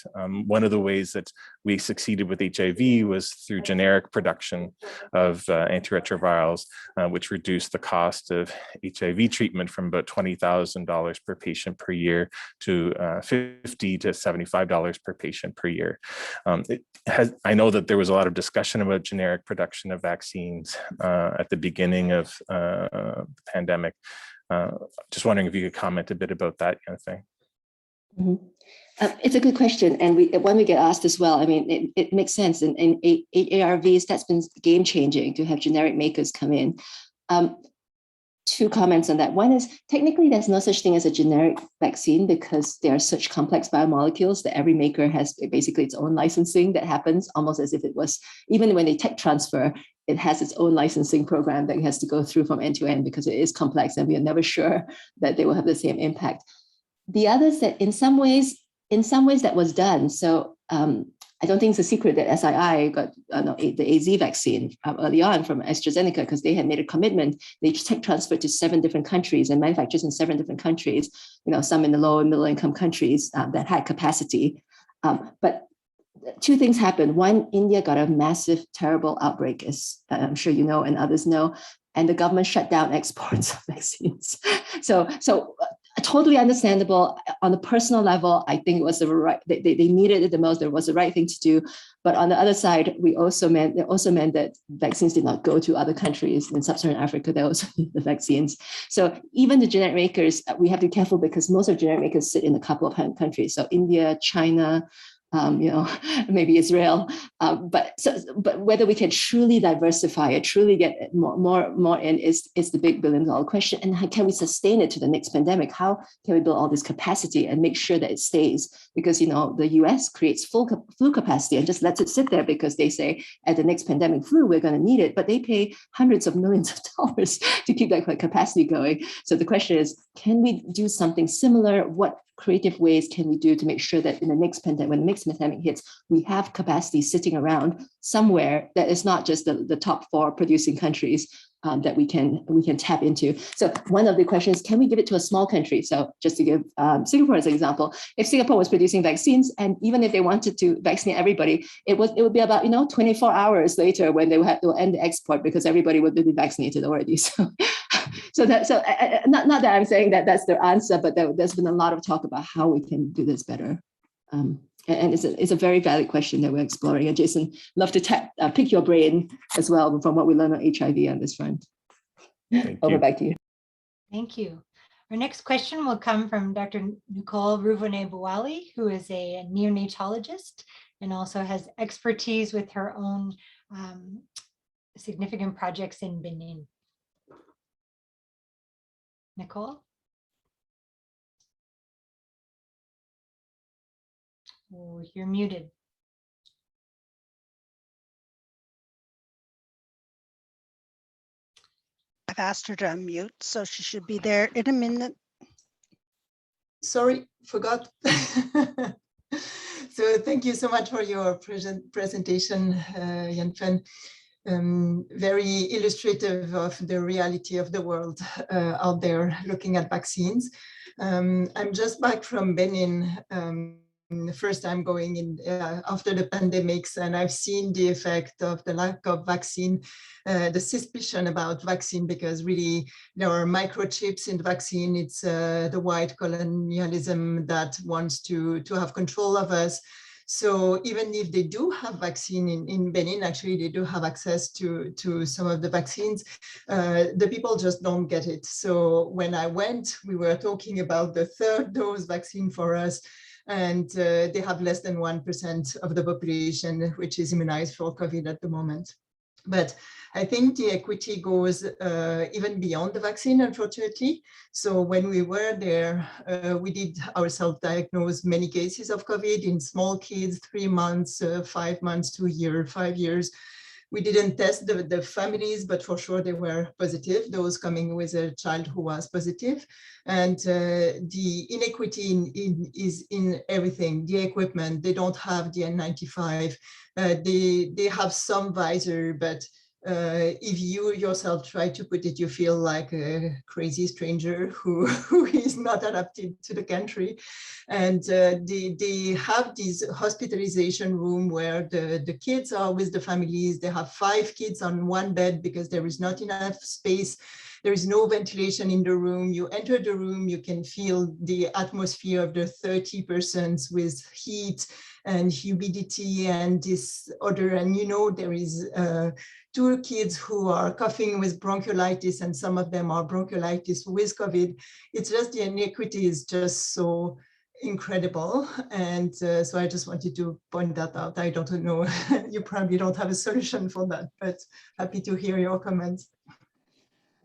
one of the ways that we succeeded with HIV was through generic production of antiretrovirals, which reduced the cost of HIV treatment from about $20,000 per patient per year to $50 to $75 per patient per year. I know that there was a lot of discussion about generic production of vaccines at the beginning of the pandemic. Just wondering if you could comment a bit about that kind of thing. Mm-hmm. It's a good question, and when we get asked as well, I mean, it makes sense. In ARVs, that's been game changing to have generic makers come in. Two comments on that. One is, technically, there's no such thing as a generic vaccine, because they are such complex biomolecules that every maker has basically its own licensing that happens, almost as if it was, even when they tech transfer, it has its own licensing program that it has to go through from end to end, because it is complex and we are never sure that they will have the same impact. The other is that in some ways that was done. So I don't think it's a secret that SII got the AZ vaccine early on from AstraZeneca, because they had made a commitment. They tech transferred to 7 different countries and manufacturers in 7 different countries, some in the low and middle income countries that had capacity. But 2 things happened. One, India got a massive, terrible outbreak, as I'm sure you know and others know, and the government shut down exports of vaccines. So totally understandable. On a personal level, I think it was the right, they needed it the most. There was the right thing to do. But on the other side, it also meant that vaccines did not go to other countries in sub-Saharan Africa. They also need the vaccines. So even the generic makers, we have to be careful, because most of the generic makers sit in a couple of countries. So India, China, maybe Israel, but whether we can truly diversify it, truly get more in is the big billion-dollar question. And how can we sustain it to the next pandemic? How can we build all this capacity and make sure that it stays? Because the US creates full flu capacity and just lets it sit there, because they say at the next pandemic flu we're going to need it, but they pay hundreds of millions of dollars to keep that capacity going. So the question is, can we do something similar? What creative ways can we do to make sure that in the next pandemic, when the next pandemic hits, we have capacity sitting around somewhere that is not just the top 4 producing countries that we can tap into? So one of the questions, can we give it to a small country? So just to give Singapore as an example, if Singapore was producing vaccines, and even if they wanted to vaccinate everybody, it would be about 24 hours later when they would have to end the export, because everybody would be vaccinated already. So not that I'm saying that that's their answer, but there's been a lot of talk about how we can do this better. And it's a very valid question that we're exploring. And Jason, love to pick your brain as well from what we learned on HIV on this front. Over back to you. Thank you. Our next question will come from Dr. Nicole Ruvone-Bouali, who is a neonatologist and also has expertise with her own significant projects in Benin. Nicole? Oh, you're muted. I've asked her to unmute, so she should be there in a minute. Sorry, forgot. So thank you so much for your presentation, Yanfeng. Very illustrative of the reality of the world out there looking at vaccines. I'm just back from Benin the first time going in after the pandemics, and I've seen the effect of the lack of vaccine, the suspicion about vaccine, because really there are microchips in the vaccine. It's the white colonialism that wants to have control of us. So even if they do have vaccine in Benin, actually they do have access to some of the vaccines, the people just don't get it. So when I went, we were talking about the third dose vaccine for us, and they have less than 1% of the population which is immunized for COVID at the moment. But I think the equity goes even beyond the vaccine, unfortunately. So when we were there, we did ourselves diagnose many cases of COVID in small kids, 3 months, 5 months, 2 years, 5 years. We didn't test the families, but for sure they were positive, those coming with a child who was positive. And the inequity is in everything, the equipment. They don't have the N95. They have some visor, but if you yourself try to put it, you feel like a crazy stranger who is not adapted to the country. And they have this hospitalization room where the kids are with the families. They have 5 kids on one bed because there is not enough space. There is no ventilation in the room. You enter the room, you can feel the atmosphere of the 30 persons with heat and humidity and this other, and you know, there is 2 kids who are coughing with bronchiolitis, and some of them are bronchiolitis with COVID. It's just the inequity is just so incredible. And so I just wanted to point that out. I don't know, you probably don't have a solution for that, but happy to hear your comments.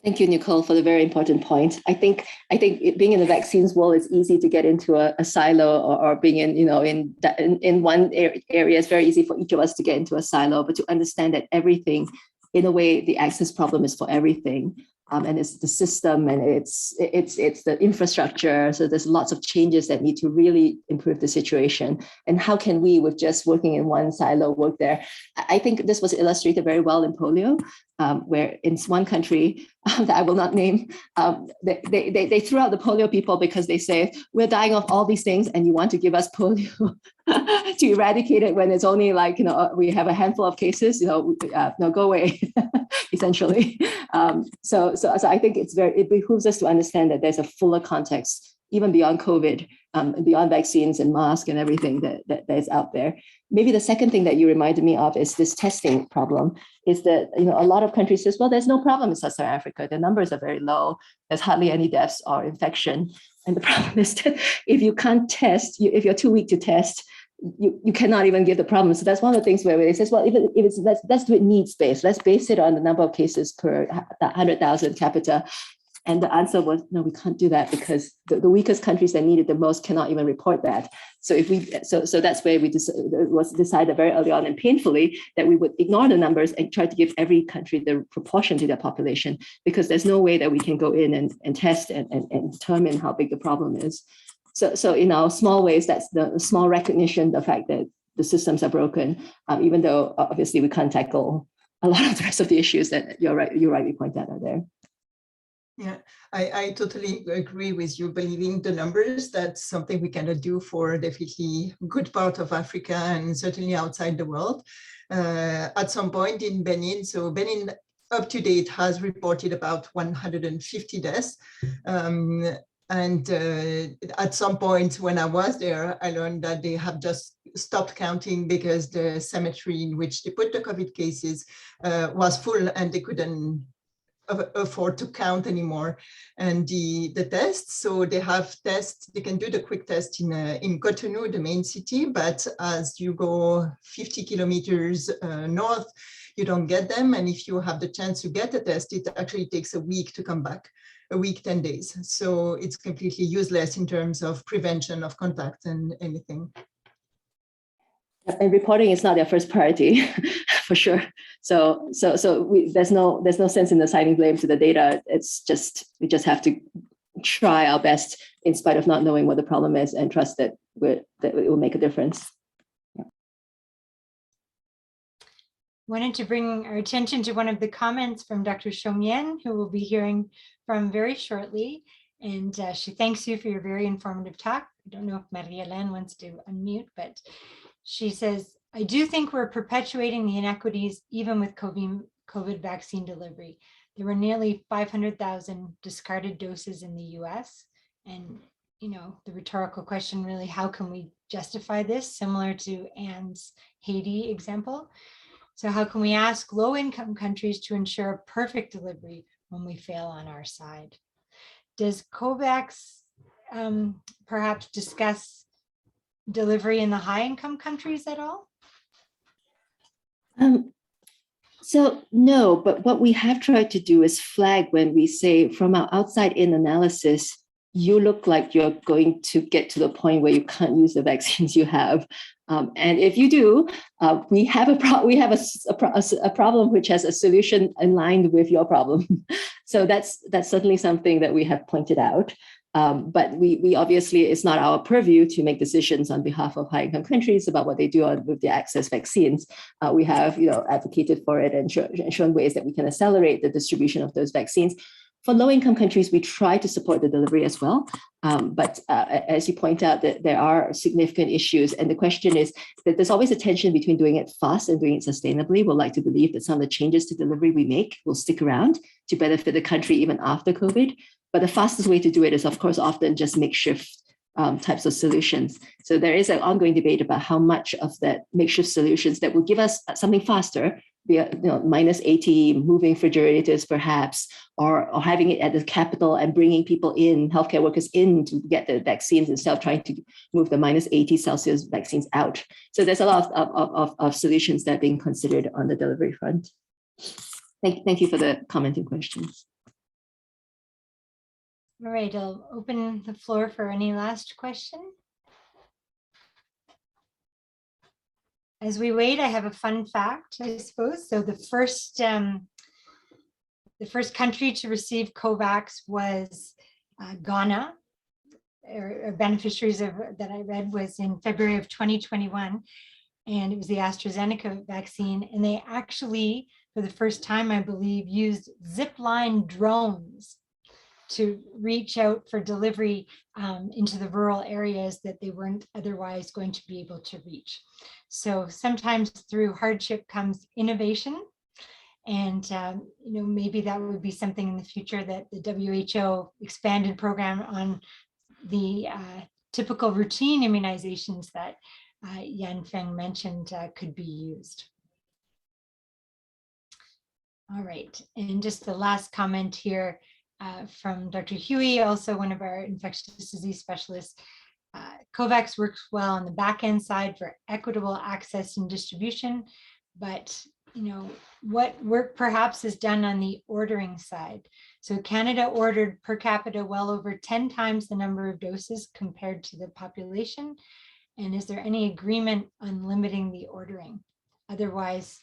Thank you, Nicole, for the very important point. I think being in the vaccines world, it's easy to get into a silo, or being in one area. It's very easy for each of us to get into a silo, but to understand that everything, in a way, the access problem is for everything. And it's the system, and it's the infrastructure. So there's lots of changes that need to really improve the situation. And how can we, with just working in one silo, work there? I think this was illustrated very well in polio, where in one country that I will not name, they threw out the polio people because they say, we're dying of all these things and you want to give us polio to eradicate it when it's only like, we have a handful of cases, no, go away, essentially. So I think it behooves us to understand that there's a fuller context, even beyond COVID, beyond vaccines and masks and everything that is out there. Maybe the second thing that you reminded me of is this testing problem, is that a lot of countries says, well, there's no problem in Sub-Saharan Africa. The numbers are very low. There's hardly any deaths or infection. And the problem is that if you can't test, if you're too weak to test, you cannot even give the problem. So that's one of the things where they says, well, if it's let's do it needs-based. Let's base it on the number of cases per 100,000 capita. And the answer was, no, we can't do that because the weakest countries that need it the most cannot even report that. So so that's where it was decided very early on and painfully that we would ignore the numbers and try to give every country the proportion to their population, because there's no way that we can go in and test and determine how big the problem is. So in our small ways, that's the small recognition, the fact that the systems are broken, even though obviously we can't tackle a lot of the rest of the issues that you rightly point out are there. Yeah, I totally agree with you. Believing the numbers, that's something we cannot do for definitely a good part of Africa and certainly outside the world. At some point in Benin, so Benin up to date has reported about 150 deaths. And at some point when I was there, I learned that they have just stopped counting because the cemetery in which they put the COVID cases was full and they couldn't afford to count anymore. And the tests, so they have tests, they can do the quick test in Cotonou, the main city, but as you go 50 kilometers north, you don't get them. And if you have the chance to get a test, it actually takes a week to come back, a week, 10 days. So it's completely useless in terms of prevention of contact and anything. And reporting is not their first priority, for sure. So there's no sense in assigning blame to the data. It's just, we just have to try our best in spite of not knowing what the problem is and trust that it will make a difference. Yeah. Wanted to bring our attention to one of the comments from Dr. CHOMIENNE, who we'll be hearing from very shortly. And she thanks you for your very informative talk. I don't know if Marie-HÉLÈNE wants to unmute, but she says, I do think we're perpetuating the inequities even with COVID vaccine delivery. There were nearly 500,000 discarded doses in the US. And, you know, the rhetorical question really, how can we justify this? Similar to Anne's Haiti example. So how can we ask low-income countries to ensure a perfect delivery when we fail on our side? Does COVAX perhaps discuss delivery in the high-income countries at all? So no, but what we have tried to do is flag when we say from our outside-in analysis, you look like you're going to get to the point where you can't use the vaccines you have. And if you do, we have a problem which has a solution aligned with your problem. So that's certainly something that we have pointed out. But we obviously, it's not our purview to make decisions on behalf of high-income countries about what they do with their access vaccines. We have, advocated for it and shown ways that we can accelerate the distribution of those vaccines. For low-income countries, we try to support the delivery as well. But as you point out, that there are significant issues. And the question is that there's always a tension between doing it fast and doing it sustainably. We'd like to believe that some of the changes to delivery we make will stick around to benefit the country even after COVID. But the fastest way to do it is, of course, often just makeshift types of solutions. So there is an ongoing debate about how much of that makeshift solutions that will give us something faster, be minus 80 moving refrigerators perhaps, or having it at the capital and bringing people in, healthcare workers in to get the vaccines instead of trying to move the minus 80 Celsius vaccines out. So there's a lot of solutions that are being considered on the delivery front. Thank you for the comment and questions. All right, I'll open the floor for any last question. As we wait, I have a fun fact, I suppose. So the first country to receive COVAX was Ghana. Or beneficiaries of that I read was in February of 2021, and it was the AstraZeneca vaccine. And they actually, for the first time, I believe, used zipline drones to reach out for delivery into the rural areas that they weren't otherwise going to be able to reach. So sometimes through hardship comes innovation. And maybe that would be something in the future that the WHO expanded program on the typical routine immunizations that YANFENG mentioned could be used. All right, and just the last comment here from Dr. Huey, also one of our infectious disease specialists. COVAX works well on the back end side for equitable access and distribution, but what work perhaps is done on the ordering side. So Canada ordered per capita well over 10 times the number of doses compared to the population. And is there any agreement on limiting the ordering? Otherwise,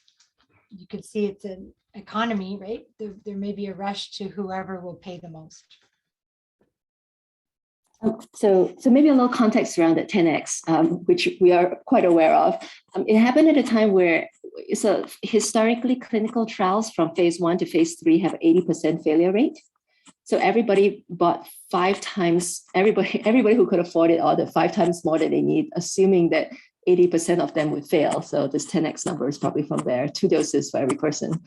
you could see it's an economy, right? There may be a rush to whoever will pay the most. So maybe a little context around that 10x, which we are quite aware of. It happened at a time where historically clinical trials from phase 1 to phase 3 have 80% failure rate. So everybody bought 5 times, everybody who could afford it ordered 5 times more than they need, assuming that 80% of them would fail. So this 10x number is probably from there, 2 doses for every person.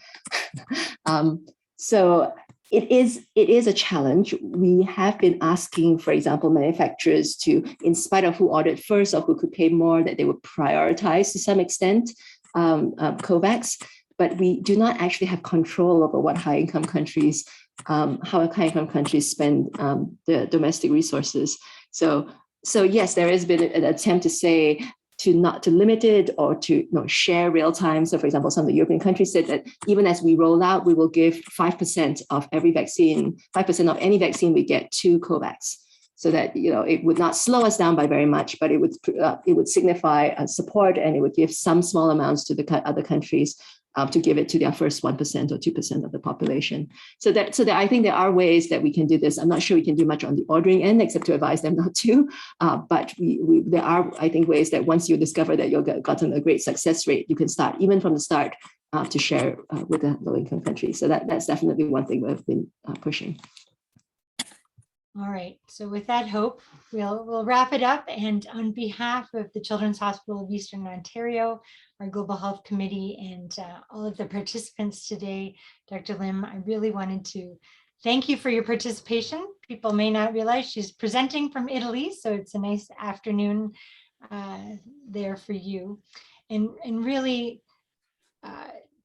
So it is a challenge. We have been asking, for example, manufacturers to, in spite of who ordered first or who could pay more, that they would prioritize to some extent COVAX, but we do not actually have control over what high-income countries, how high-income countries spend their domestic resources. So yes, there has been an attempt to say, to not to limit it or to share real time. So for example, some of the European countries said that even as we roll out, we will give 5% of every vaccine, 5% of any vaccine we get to COVAX, so that it would not slow us down by very much, but it would signify support, and it would give some small amounts to the other countries to give it to their first 1% or 2% of the population. So that I think there are ways that we can do this. I'm not sure we can do much on the ordering end, except to advise them not to. But there are, I think, ways that once you discover that you've gotten a great success rate, you can start, even from the start, to share with the low-income countries. So that's definitely one thing we've been pushing. All right, so with that hope, we'll wrap it up. And on behalf of the Children's Hospital of Eastern Ontario, our Global Health Committee, and all of the participants today, Dr. Lim, I really wanted to thank you for your participation. People may not realize she's presenting from Italy, so it's a nice afternoon there for you. And really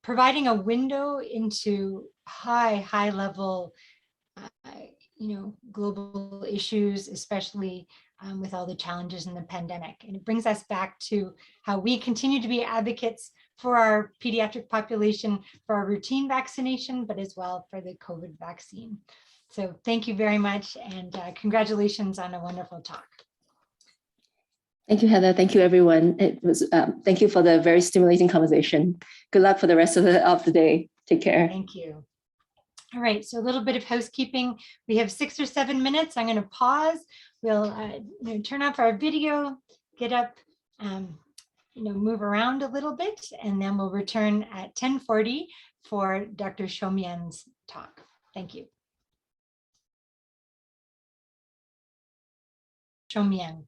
providing a window into high level global issues, especially with all the challenges in the pandemic. And it brings us back to how we continue to be advocates for our pediatric population, for our routine vaccination, but as well for the COVID vaccine. So thank you very much, and congratulations on a wonderful talk. Thank you, Heather. Thank you, everyone. It was thank you for the very stimulating conversation. Good luck for the rest of the day. Take care. Thank you. All right, so a little bit of housekeeping. We have 6 or 7 minutes. I'm going to pause. We'll turn off our video, get up, move around a little bit, and then we'll return at 10:40 for Dr. Chomienne's talk. Thank you. Chomienne.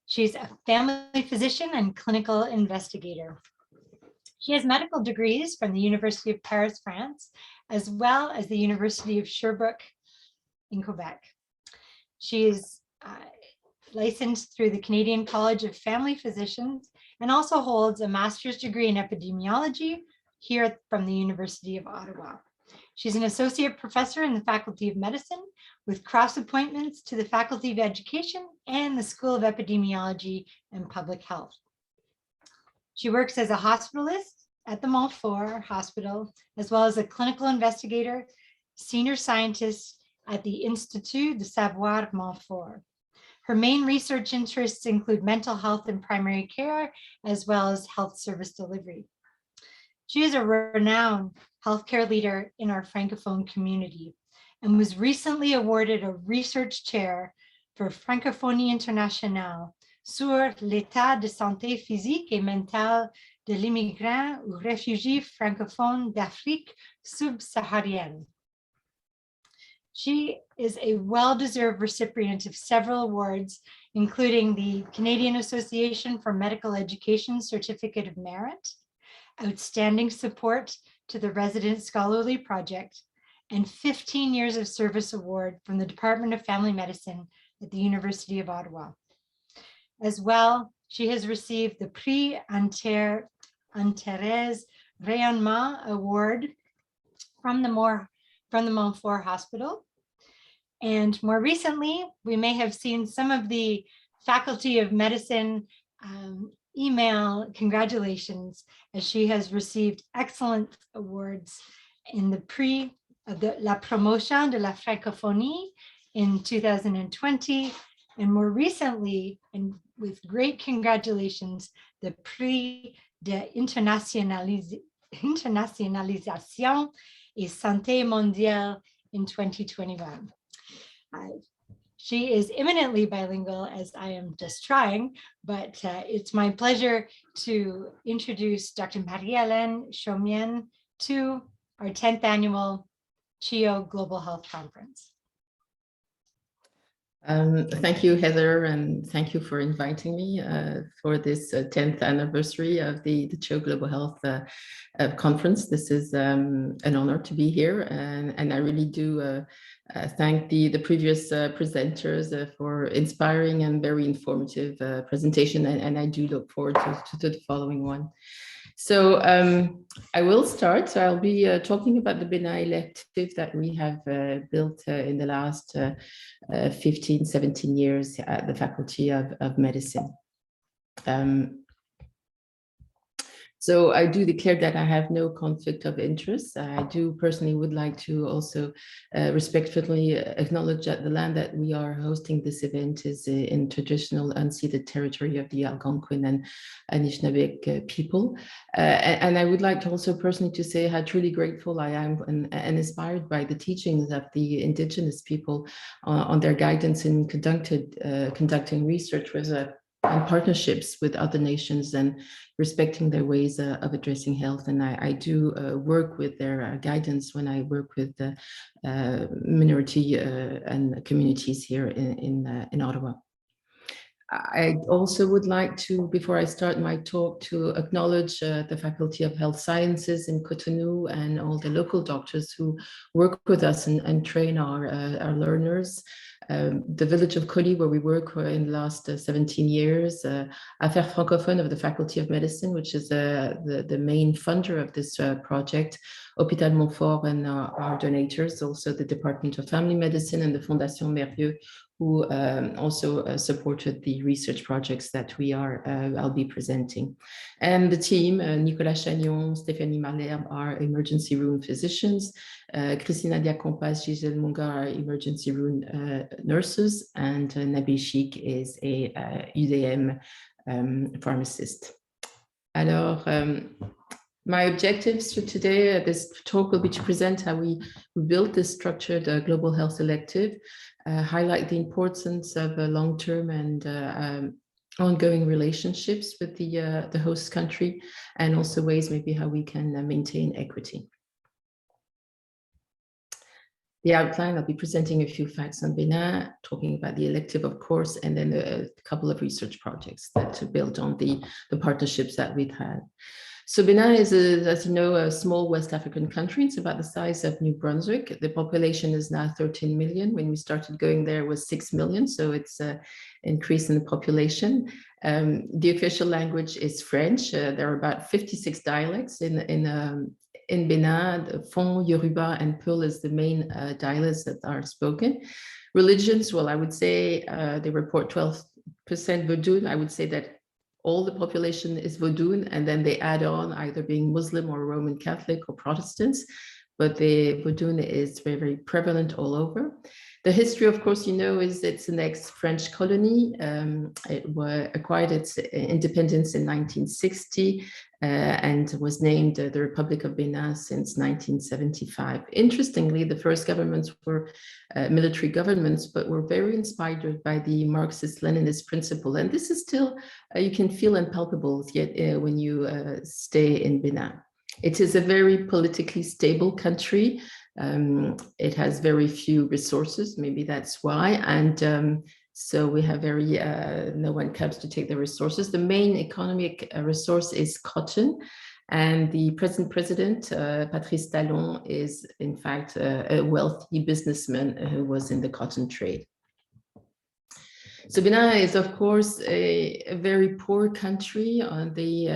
She's a family physician and clinical investigator. She has medical degrees from the University of Paris, France, as well as the University of Sherbrooke in Quebec. She is licensed through the Canadian College of Family Physicians and also holds a master's degree in epidemiology here from the University of Ottawa. She's an associate professor in the Faculty of Medicine with cross appointments to the Faculty of Education and the School of Epidemiology and Public Health. She works as a hospitalist at the Montfort Hospital, as well as a clinical investigator, senior scientist at the Institut de Savoir Montfort. Her main research interests include mental health and primary care, as well as health service delivery. She is a renowned healthcare leader in our Francophone community and was recently awarded a research chair for Francophonie Internationale sur l'état de santé physique et mentale de l'immigrant ou réfugié francophone d'Afrique subsaharienne. She is a well-deserved recipient of several awards, including the Canadian Association for Medical Education Certificate of Merit, Outstanding Support to the Resident Scholarly Project, and 15 Years of Service Award from the Department of Family Medicine at the University of Ottawa. As well, she has received the Prix Antérès Rayonnement Award from the Montfort Hospital. And more recently, we may have seen some of the Faculty of Medicine email congratulations, as she has received excellent awards in the Prix de la Promotion de la Francophonie in 2020, and more recently, and with great congratulations, the Prix de Internationalisation et Santé Mondiale in 2021. She is eminently bilingual, as I am just trying, but it's my pleasure to introduce Dr. Marie-HÉLène Chomienne to our 10th annual CHEO Global Health Conference. Thank you, Heather, and thank you for inviting me for this 10th anniversary of the CHEO Global Health Conference. This is an honor to be here, and I really do thank the previous presenters for inspiring and very informative presentation, and I do look forward to the following one. So I will start. So I'll be talking about the BÉNIN elective that we have built in the last 15, 17 years at the Faculty of Medicine. So I do declare that I have no conflict of interest. I do personally would like to also respectfully acknowledge that the land that we are hosting this event is in traditional unceded territory of the Algonquin and Anishinaabe people. And I would like to also personally to say how truly grateful I am and inspired by the teachings of the Indigenous people on their guidance in conducting research with partnerships with other nations and respecting their ways of addressing health. And I do work with their guidance when I work with the minority and communities here in Ottawa. I also would like to, before I start my talk, to acknowledge the Faculty of Health Sciences in Cotonou and all the local doctors who work with us and train our learners. The village of Colly, where we work in the last 17 years, Affaires Francophone of the Faculty of Medicine, which is the main funder of this project, Hôpital Montfort and our donators, also the Department of Family Medicine and the Fondation Mérieux, who also supported the research projects that I'll be presenting. And the team, Nicolas Chagnon, Stéphanie Malherbe are emergency room physicians, Christina Diacompas, Gisèle Munga are emergency room nurses, and Nabil Chik is a UDM pharmacist. Alors, my objectives for today, this talk will be to present how we built this structured global health elective, highlight the importance of long-term and ongoing relationships with the host country, and also ways maybe how we can maintain equity. The outline, I'll be presenting a few facts on Benin, talking about the elective, of course, and then a couple of research projects that build on the partnerships that we've had. So Benin is, as you know, a small West African country. It's about the size of New Brunswick. The population is now 13 million. When we started going there, it was 6 million. So it's an increase in the population. The official language is French. There are about 56 dialects in Benin. Fon, Yoruba, and Peul is the main dialects that are spoken. Religions, well, I would say they report 12% Vodun. I would say that all the population is Vodun, and then they add on either being Muslim or Roman Catholic or Protestants, but the Vodun is very, very prevalent all over. The history, of course, you know, is it's an ex-French colony. It acquired its independence in 1960 and was named the Republic of Benin since 1975. Interestingly, the first governments were military governments, but were very inspired by the Marxist-Leninist principle. And this is still, you can feel impalpable yet when you stay in Benin. It is a very politically stable country. It has very few resources, maybe that's why. And so we have no one comes to take the resources. The main economic resource is cotton. And the present president, Patrice Talon, is in fact a wealthy businessman who was in the cotton trade. So Benin is, of course, a very poor country. On the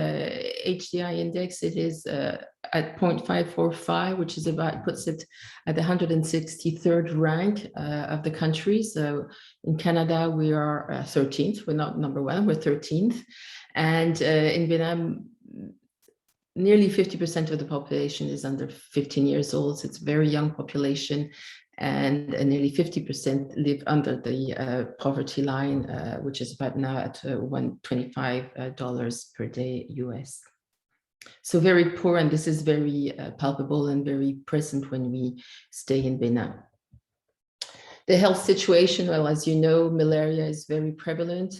HDI index, it is at 0.545, which is puts it at the 163rd rank of the country. So in Canada, we are 13th. We're not number one, we're 13th. And in Benin, nearly 50% of the population is under 15 years old. So it's a very young population. And nearly 50% live under the poverty line, which is about now at $125 per day US. So very poor, and this is very palpable and very present when we stay in Benin. The health situation, well, as you know, malaria is very prevalent,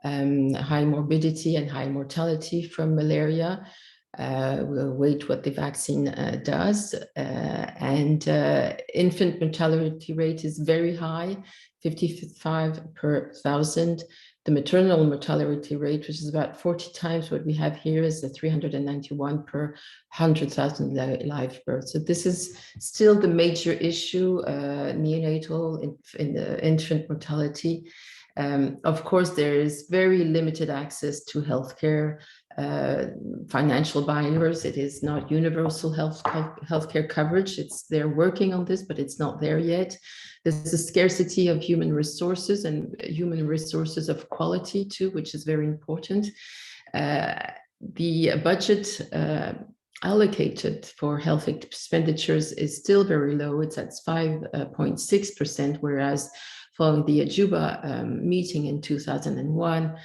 high morbidity and high mortality from malaria. We'll wait what the vaccine does. And infant mortality rate is very high, 55 per 1,000. The maternal mortality rate, which is about 40 times what we have here, is 391 per 100,000 live births. So this is still the major issue, neonatal infant mortality. Of course, there is very limited access to healthcare, financial barriers. It is not universal healthcare coverage. They're working on this, but it's not there yet. There's a scarcity of human resources and human resources of quality too, which is very important. The budget allocated for health expenditures is still very low. It's at 5.6%, whereas following the Juba meeting in 2001,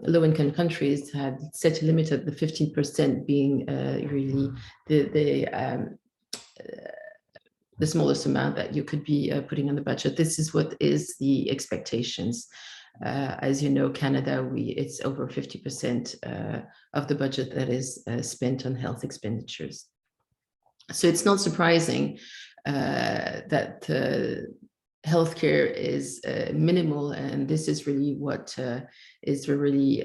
low-income countries had set a limit at the 15% being really the smallest amount that you could be putting on the budget. This is what is the expectations. As you know, Canada, it's over 50% of the budget that is spent on health expenditures. So it's not surprising that healthcare is minimal, and this is really what is really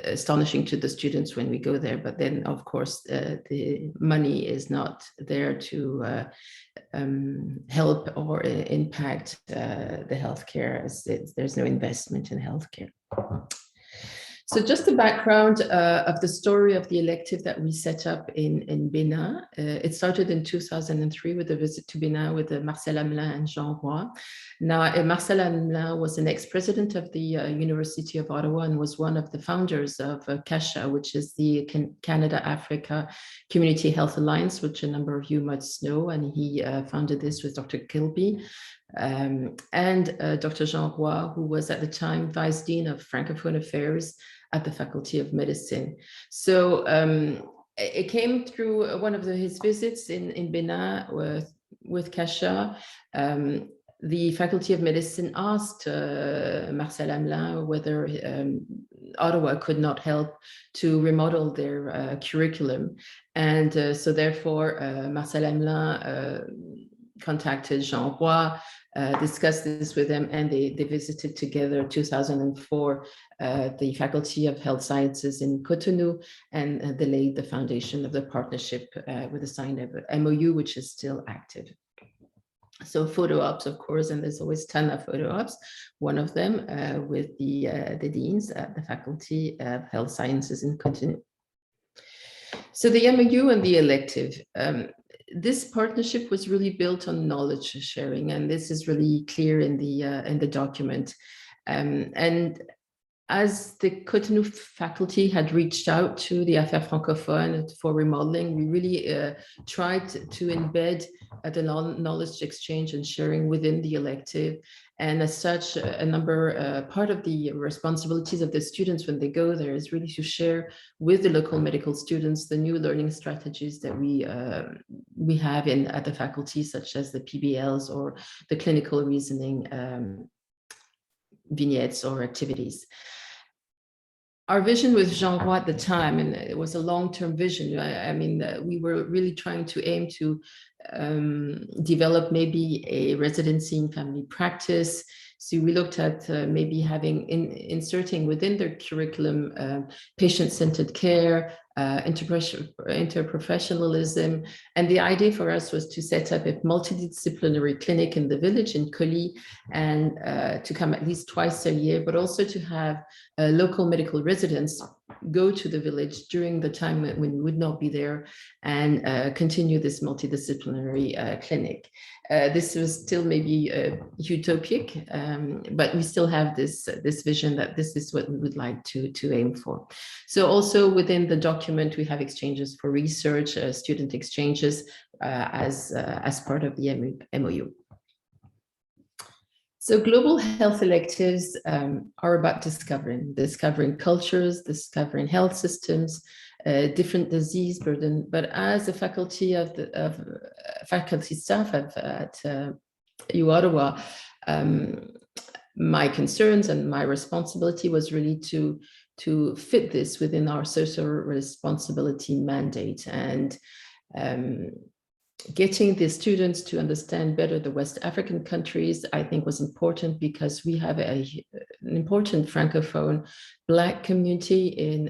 astonishing to the students when we go there. But then, of course, the money is not there to help or impact the healthcare, as there's no investment in healthcare. So just the background of the story of the elective that we set up in Bénin. It started in 2003 with a visit to Bénin with Marcel Hamelin and Jean Roy. Now, Marcel Hamelin was an ex-president of the University of Ottawa and was one of the founders of CHEO, which is the Canada-Africa Community Health Alliance, which a number of you might know, and he founded this with Dr. Kilby. And Dr. Jean Roy, who was at the time Vice Dean of Francophone Affairs at the Faculty of Medicine. So it came through one of his visits in Bénin with CHEO. The Faculty of Medicine asked Marcel Hamelin whether Ottawa could not help to remodel their curriculum. And so therefore, Marcel Hamelin contacted Jean Roy, discussed this with them, and they visited together 2004 the Faculty of Health Sciences in Cotonou, and they laid the foundation of the partnership with a signed MOU, which is still active. So photo ops, of course, and there's always a ton of photo ops, one of them with the deans at the Faculty of Health Sciences in Cotonou. So the MOU and the elective. This partnership was really built on knowledge sharing, and this is really clear in the document. And as the Cotonou faculty had reached out to the Affaires Francophones for remodeling, we really tried to embed the knowledge exchange and sharing within the elective. And as such, part of the responsibilities of the students when they go there is really to share with the local medical students the new learning strategies that we have at the faculty, such as the PBLs or the clinical reasoning vignettes or activities. Our vision with Jean Roy at the time, and it was a long-term vision. I mean, we were really trying to aim to develop maybe a residency in family practice. So we looked at maybe inserting within their curriculum patient-centered care, interprofessionalism. And the idea for us was to set up a multidisciplinary clinic in the village in Colly, and to come at least twice a year, but also to have local medical residents go to the village during the time when we would not be there, and continue this multidisciplinary clinic. This was still maybe utopic, but we still have this vision that this is what we would like to aim for. So also within the document, we have exchanges for research, student exchanges as part of the MOU. So global health electives are about discovering cultures, discovering health systems, different disease burden. But as a faculty faculty staff at UOTTAWA, my concerns and my responsibility was really to fit this within our social responsibility mandate, and getting the students to understand better the West African countries, I think, was important, because we have an important Francophone Black community in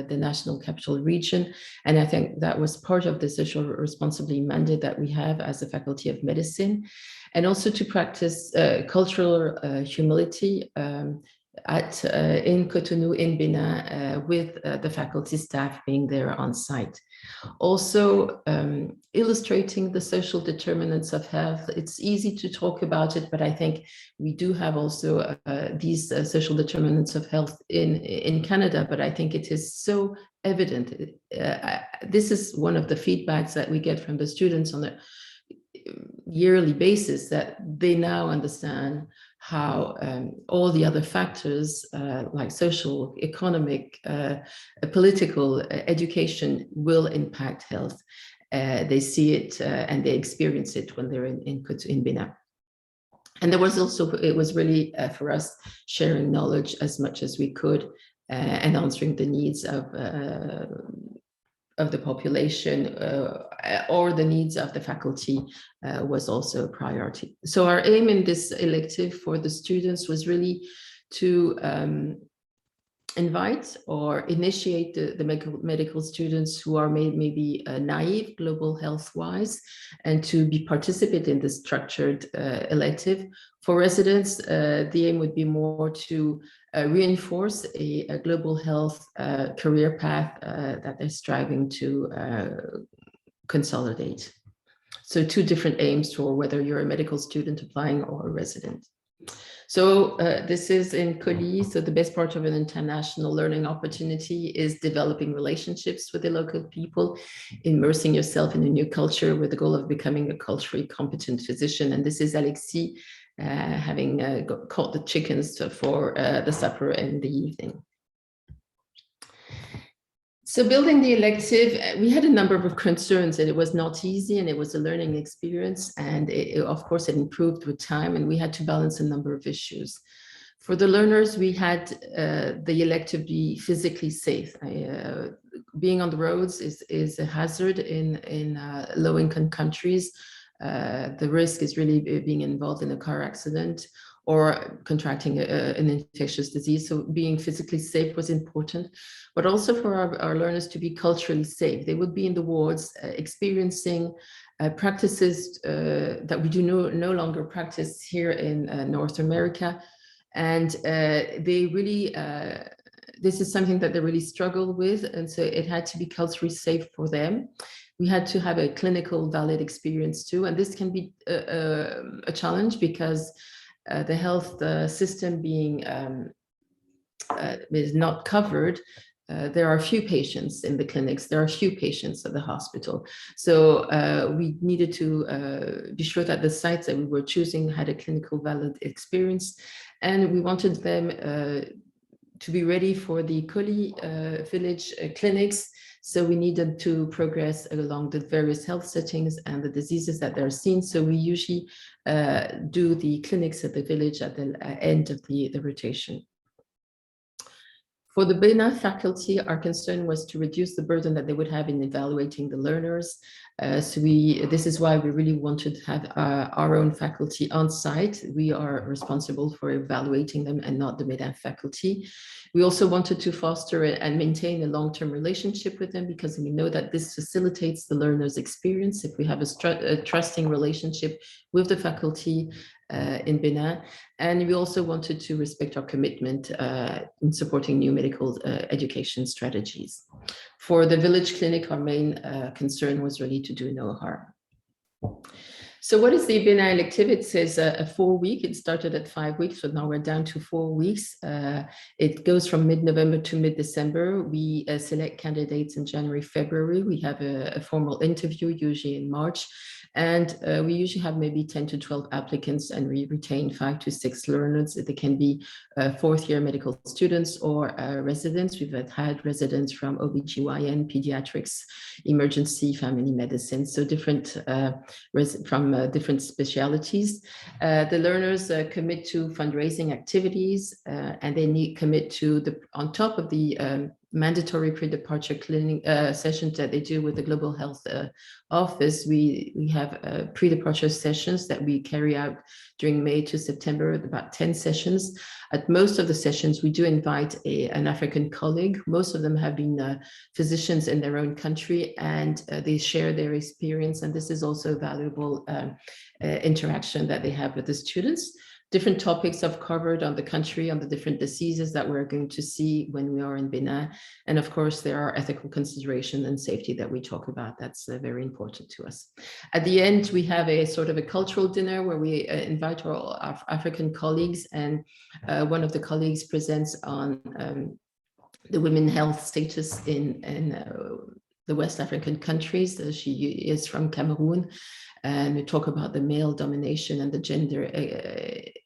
the National Capital Region. And I think that was part of the social responsibility mandate that we have as a Faculty of Medicine, and also to practice cultural humility in Cotonou, in Bénin, with the faculty staff being there on site. Also, illustrating the social determinants of health. It's easy to talk about it, but I think we do have also these social determinants of health in Canada, but I think it is so evident. This is one of the feedbacks that we get from the students on a yearly basis, that they now understand how all the other factors like social, economic, political, education will impact health. They see it and they experience it when they're in Bénin. And there was also, it was really for us sharing knowledge as much as we could and answering the needs of the population or the needs of the faculty was also a priority. So our aim in this elective for the students was really to invite or initiate the medical students who are maybe naive global health wise, and to be participate in this structured elective. For residents, the aim would be more to reinforce a global health career path that they're striving to consolidate. So two different aims for whether you're a medical student applying or a resident. So this is in Colli. So the best part of an international learning opportunity is developing relationships with the local people, immersing yourself in a new culture with the goal of becoming a culturally competent physician. And this is Alexis having caught the chickens for the supper in the evening. So building the elective, we had a number of concerns, and it was not easy, and it was a learning experience, and of course it improved with time, and we had to balance a number of issues. For the learners, we had the elective be physically safe. Being on the roads is a hazard in low-income countries. The risk is really being involved in a car accident or contracting an infectious disease. So being physically safe was important, but also for our learners to be culturally safe. They would be in the wards experiencing practices that we do no longer practice here in North America. And they really, this is something that they really struggle with. And so it had to be culturally safe for them. We had to have a clinical valid experience too. And this can be a challenge because the health system being is not covered. There are few patients in the clinics. There are few patients at the hospital. So we needed to be sure that the sites that we were choosing had a clinical valid experience. And we wanted them to be ready for the Colli village clinics. So we needed to progress along the various health settings and the diseases that they're seen. So we usually do the clinics at the village at the end of the rotation. For the BÉNIN faculty, our concern was to reduce the burden that they would have in evaluating the learners. So this is why we really wanted to have our own faculty on site. We are responsible for evaluating them and not the BÉNIN faculty. We also wanted to foster and maintain a long-term relationship with them, because we know that this facilitates the learner's experience if we have a trusting relationship with the faculty in Bénin. And we also wanted to respect our commitment in supporting new medical education strategies. For the village clinic, our main concern was really to do no harm. So what is the BÉNIN elective? It says a 4-week. It started at 5 weeks, so now we're down to 4 weeks. It goes from mid-November to mid-December. We select candidates in January, February. We have a formal interview, usually in March. And we usually have maybe 10 to 12 applicants, and we retain 5 to 6 learners. They can be fourth-year medical students or residents. We've had residents from OBGYN, pediatrics, emergency, family medicine, so different from different specialities. The learners commit to fundraising activities, and they commit to on top of the mandatory pre-departure clinic sessions that they do with the Global Health Office. We have pre-departure sessions that we carry out during May to September, about 10 sessions. At most of the sessions, we do invite an African colleague. Most of them have been physicians in their own country, and they share their experience. And this is also valuable interaction that they have with the students. Different topics I've covered on the country, on the different diseases that we're going to see when we are in Bénin. And of course, there are ethical considerations and safety that we talk about. That's very important to us. At the end, we have a sort of a cultural dinner where we invite our African colleagues, and one of the colleagues presents on the women's health status in the West African countries. She is from Cameroon. And we talk about the male domination and the gender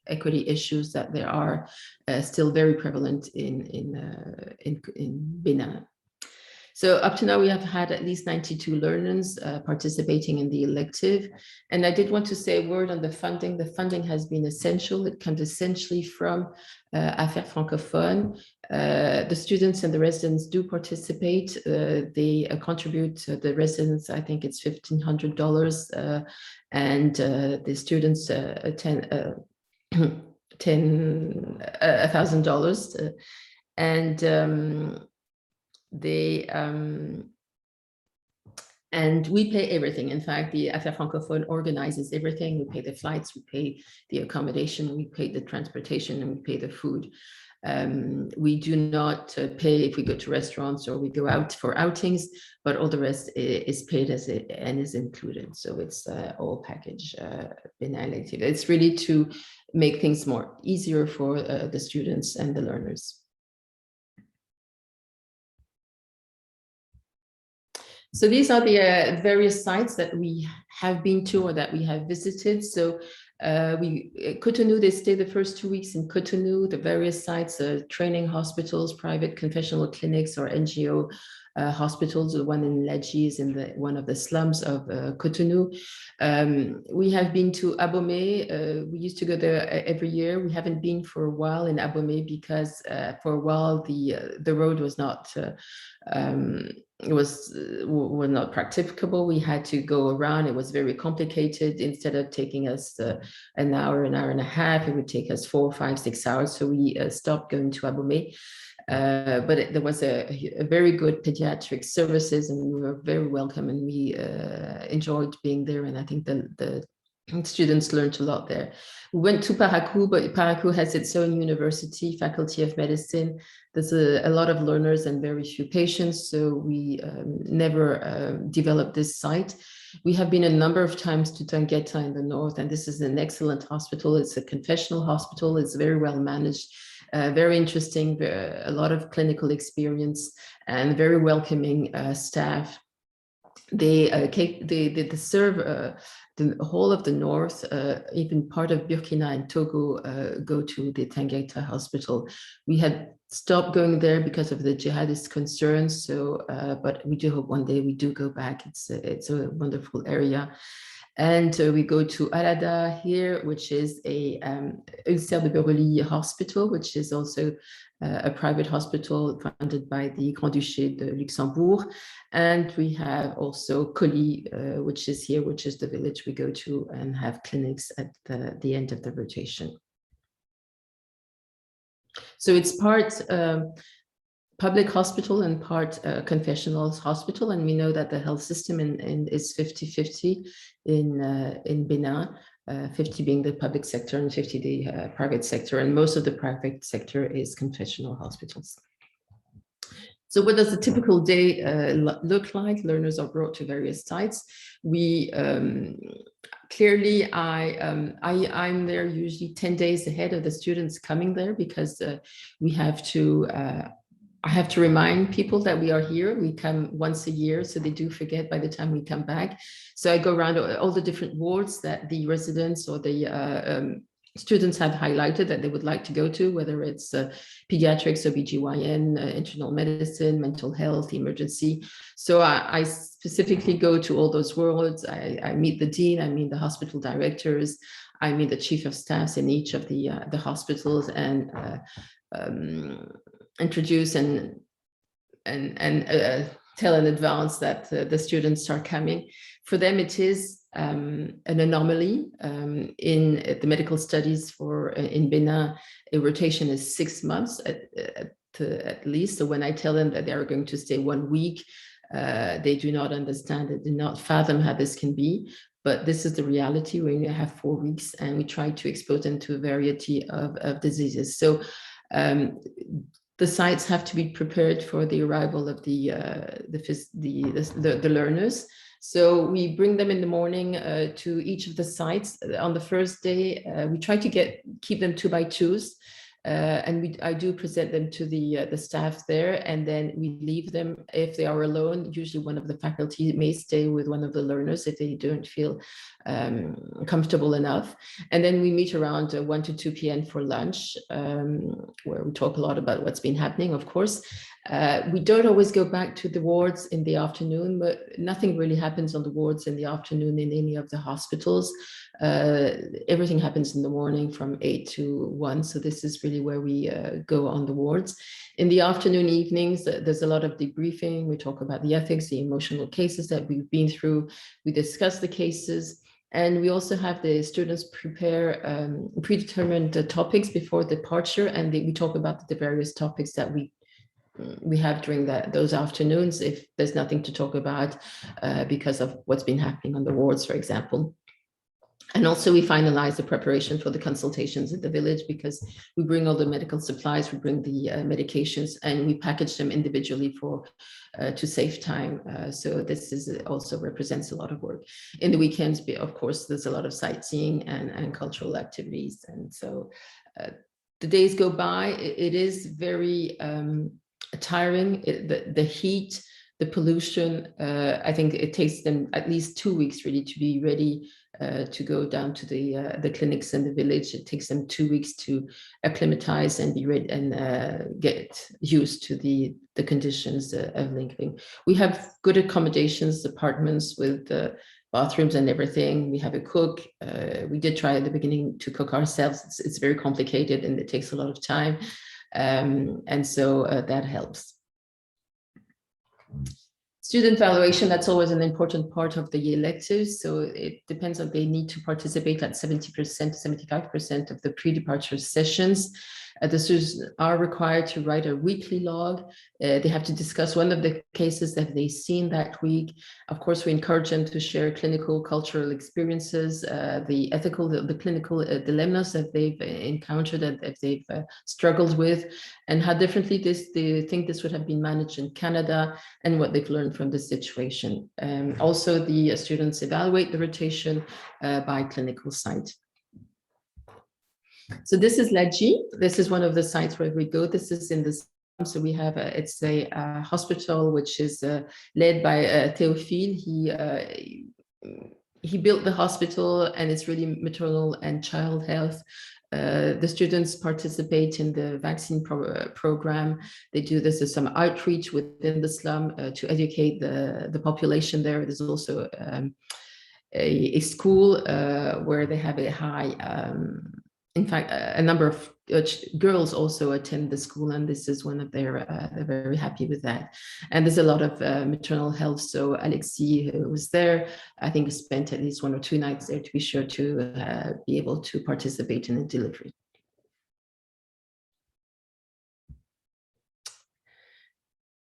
equity issues that there are still very prevalent in Bénin. So up to now, we have had at least 92 learners participating in the elective. And I did want to say a word on the funding. The funding has been essential. It comes essentially from Affaires Francophone. The students and the residents do participate. They contribute to the residents, I think it's $1,500, and the students $1,000. And we pay everything. In fact, the Affaires Francophone organizes everything. We pay the flights, we pay the accommodation, we pay the transportation, and we pay the food. We do not pay if we go to restaurants or we go out for outings, but all the rest is paid and is included. So it's all package BENIN elective. It's really to make things more easier for the students and the learners. So these are the various sites that we have been to or that we have visited. So Cotonou, they stay the first 2 weeks in Cotonou, the various sites, training hospitals, private confessional clinics, or NGO hospitals. The one in Ladji is in one of the slums of Cotonou. We have been to Abomey. We used to go there every year. We haven't been for a while in Abomey because for a while the road was not were not practicable. We had to go around. It was very complicated. Instead of taking us an hour and a half, it would take us 4, 5, 6 hours. So we stopped going to Abomey. But there was a very good pediatric services, and we were very welcome, and we enjoyed being there. And I think the students learned a lot there. We went to Parakou, but Parakou has its own university, Faculty of Medicine. There's a lot of learners and very few patients, so we never developed this site. We have been a number of times to Tangueta in the north, and this is an excellent hospital. It's a confessional hospital. It's very well managed, very interesting, a lot of clinical experience, and very welcoming staff. They serve the whole of the north, even part of Burkina and Togo go to the Tangueta hospital. We had stopped going there because of the jihadist concerns. So, but we do hope one day we do go back. It's a wonderful area. And we go to Alada here, which is a Ulcère de Beverly hospital, which is also a private hospital funded by the Grand-Duché de Luxembourg. And we have also Colli, which is here, which is the village we go to and have clinics at the end of the rotation. So it's part public hospital and part confessional hospital, and we know that the health system is 50-50 in Benin, 50 being the public sector and 50 the private sector, and most of the private sector is confessional hospitals. So what does a typical day look like? Learners are brought to various sites. We clearly, I'm there usually 10 days ahead of the students coming there, because we have to I have to remind people that we are here. We come once a year, so they do forget by the time we come back. So I go around all the different wards that the residents or the students have highlighted that they would like to go to, whether it's pediatrics, OBGYN, internal medicine, mental health, emergency. So I specifically go to all those wards. I meet the dean, I meet the hospital directors, I meet the chief of staffs in each of the hospitals, and introduce and tell in advance that the students are coming. For them, it is an anomaly. In the medical studies in Benin, a rotation is 6 months at least. So when I tell them that they are going to stay 1 week, they do not understand it, do not fathom how this can be. But this is the reality. We only have 4 weeks, and we try to expose them to a variety of diseases. So the sites have to be prepared for the arrival of the learners. So we bring them in the morning to each of the sites. On the first day, we try to keep them 2 by 2s. And I do present them to the staff there, and then we leave them if they are alone. Usually one of the faculty may stay with one of the learners if they don't feel comfortable enough. And then we meet around 1 to 2 p.m. for lunch, where we talk a lot about what's been happening, of course. We don't always go back to the wards in the afternoon, but nothing really happens on the wards in the afternoon in any of the hospitals. Everything happens in the morning from 8 to 1. So this is really where we go on the wards. In the afternoon, evenings, there's a lot of debriefing. We talk about the ethics, the emotional cases that we've been through. We discuss the cases. And we also have the students prepare predetermined topics before departure. And we talk about the various topics that we have during those afternoons if there's nothing to talk about because of what's been happening on the wards, for example. And also we finalize the preparation for the consultations in the village, because we bring all the medical supplies, we bring the medications, and we package them individually to save time. So this also represents a lot of work. In the weekends, of course, there's a lot of sightseeing and cultural activities. And so the days go by. It is very tiring. The heat, the pollution, I think it takes them at least 2 weeks really to be ready to go down to the clinics in the village. It takes them 2 weeks to acclimatize and be ready and get used to the conditions of living. We have good accommodations, apartments with bathrooms and everything. We have a cook. We did try at the beginning to cook ourselves. It's very complicated and it takes a lot of time. And so that helps. Student evaluation, that's always an important part of the electives. So it depends on, they need to participate at 70% to 75% of the pre-departure sessions. The students are required to write a weekly log. They have to discuss one of the cases that they've seen that week. Of course, we encourage them to share clinical, cultural experiences, the ethical, the clinical dilemmas that they've encountered and that they've struggled with, and how differently they think this would have been managed in Canada, and what they've learned from this situation. Also, the students evaluate the rotation by clinical site. So this is Ladji. This is one of the sites where we go. This is in this. So we have it's a hospital which is led by Théophile. He built the hospital, and it's really maternal and child health. The students participate in the vaccine program. They do this as some outreach within the slum to educate the population there. There's also a school where they have a high. In fact, a number of girls also attend the school, and this is one of their, they're very happy with that. And there's a lot of maternal health. So Alexis, who was there, I think spent at least 1 or 2 nights there to be sure to be able to participate in the delivery.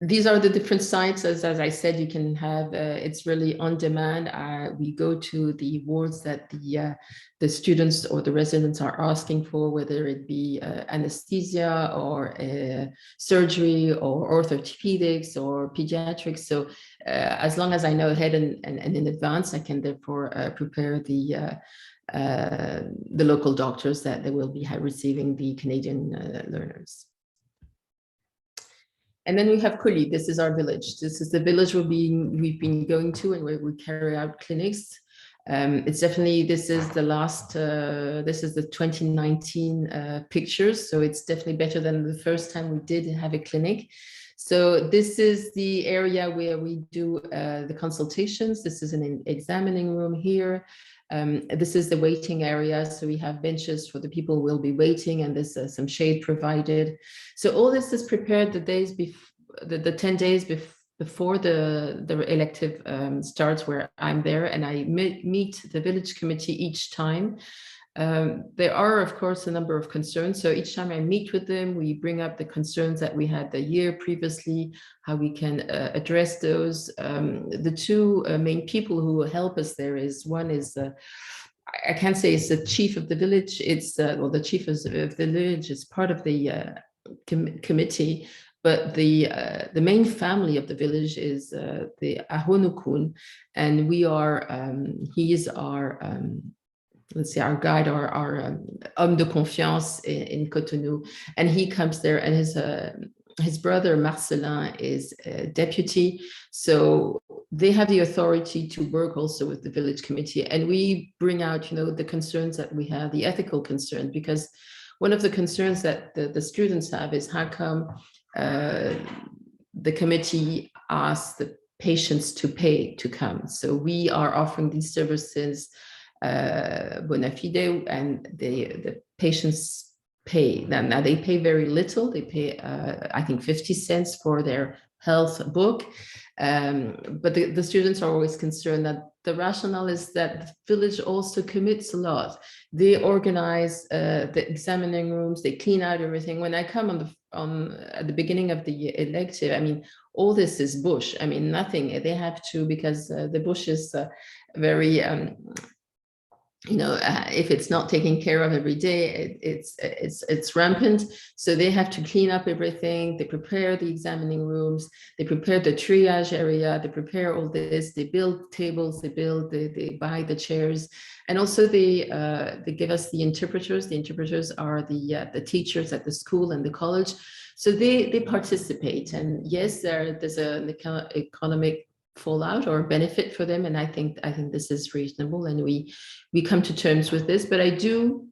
These are the different sites. As I said, you can have, it's really on demand. We go to the wards that the students or the residents are asking for, whether it be anesthesia or surgery or orthopedics or pediatrics. So as long as I know ahead and in advance, I can therefore prepare the local doctors that they will be receiving the Canadian learners. And then we have Kuli. This is our village. This is the village we've been going to and where we carry out clinics. It's definitely, this is the last, this is the 2019 pictures. So it's definitely better than the first time we did have a clinic. So this is the area where we do the consultations. This is an examining room here. This is the waiting area. So we have benches for the people who will be waiting, and there's some shade provided. So all this is prepared the days before, the 10 days before the elective starts, where I'm there and I meet the village committee each time. There are, of course, a number of concerns. So each time I meet with them, we bring up the concerns that we had the year previously, how we can address those. The two main people who help us there is, one is, I can't say it's the chief of the village. It's, well, the chief of the village is part of the committee, but the main family of the village is the Ahonukun, and we are, he is our let's say, our guide, our homme de confiance in Cotonou. And he comes there, and his brother Marcelin is a deputy. So they have the authority to work also with the village committee. And we bring out, the concerns that we have, the ethical concerns, because one of the concerns that the students have is how come the committee asks the patients to pay to come. So we are offering these services bona fide, and the patients pay them. Now they pay very little. They pay, I think, 50 cents for their health book. But the students are always concerned that the rationale is that the village also commits a lot. They organize the examining rooms, they clean out everything. When I come at the beginning of the elective, I mean, all this is bush. I mean, nothing. They have to, because the bush is very if it's not taken care of every day, it's rampant. So they have to clean up everything. They prepare the examining rooms. They prepare the triage area. They prepare all this. They build tables. They buy the chairs, and also they give us the interpreters. The interpreters are the teachers at the school and the college. So they participate. And yes, there's an economic fallout or benefit for them, and I think this is reasonable, and we come to terms with this. But I do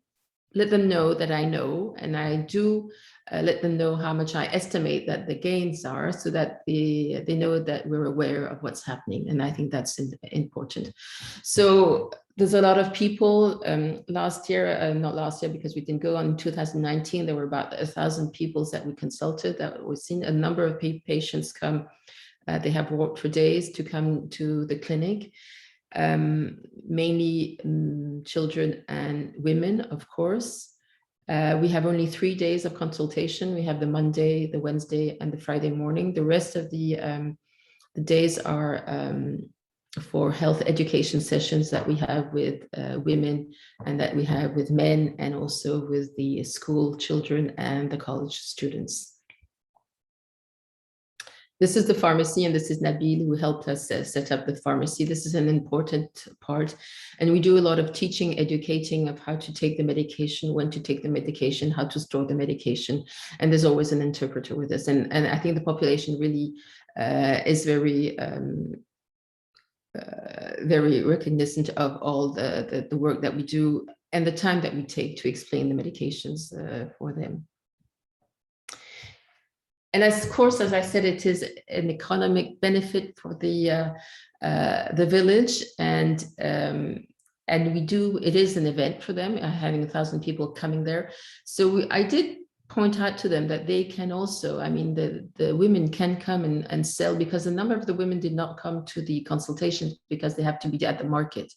let them know that I know, and I do let them know how much I estimate that the gains are, so that they know that we're aware of what's happening, and I think that's important. So there's a lot of people. Last year, not last year because we didn't go on, in 2019, there were about 1,000 people that we consulted, that we've seen a number of patients come. They have walked for days to come to the clinic, mainly children and women, of course. We have only 3 days of consultation. We have the Monday, the Wednesday, and the Friday morning. The rest of the days are for health education sessions that we have with women, and that we have with men, and also with the school children and the college students. This is the pharmacy, and this is Nabil, who helped us set up the pharmacy. This is an important part, and we do a lot of teaching, educating of how to take the medication, when to take the medication, how to store the medication, and there's always an interpreter with us. And I think the population really is very very recognizant of all the work that we do and the time that we take to explain the medications for them. And of course, as I said, it is an economic benefit for the village, and it is an event for them, having 1,000 people coming there. So I did point out to them that they can also, I mean, the women can come and sell, because a number of the women did not come to the consultations because they have to be at the market.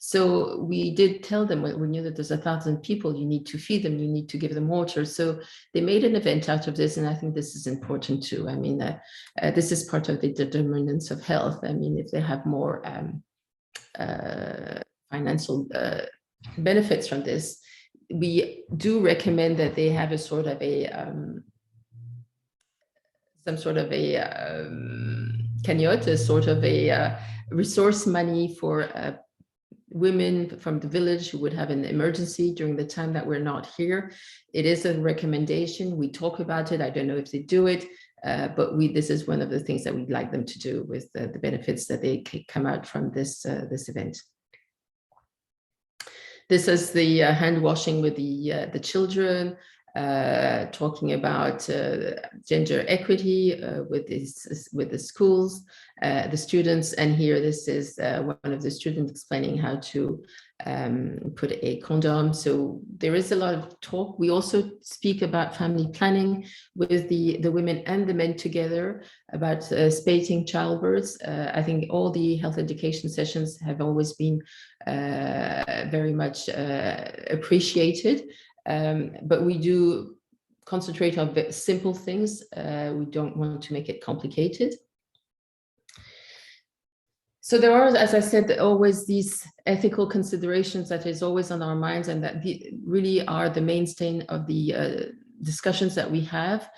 So we did tell them, we knew that there's 1,000 people, you need to feed them, you need to give them water. So they made an event out of this, and I think this is important too. I mean, this is part of the determinants of health. I mean, if they have more financial benefits from this, we do recommend that they have a sort of a some sort of a cagnotte, a sort of a resource money for women from the village who would have an emergency during the time that we're not here. It is a recommendation. We talk about it. I don't know if they do it, but this is one of the things that we'd like them to do with the benefits that they come out from this event. This is the hand washing with the children, talking about gender equity with the schools, the students. And here, this is one of the students explaining how to put a condom. So there is a lot of talk. We also speak about family planning with the women and the men together, about spacing childbirths. I think all the health education sessions have always been very much appreciated. But we do concentrate on simple things. We don't want to make it complicated. So there are, as I said, always these ethical considerations that is always on our minds, and that really are the mainstay of the discussions that we have.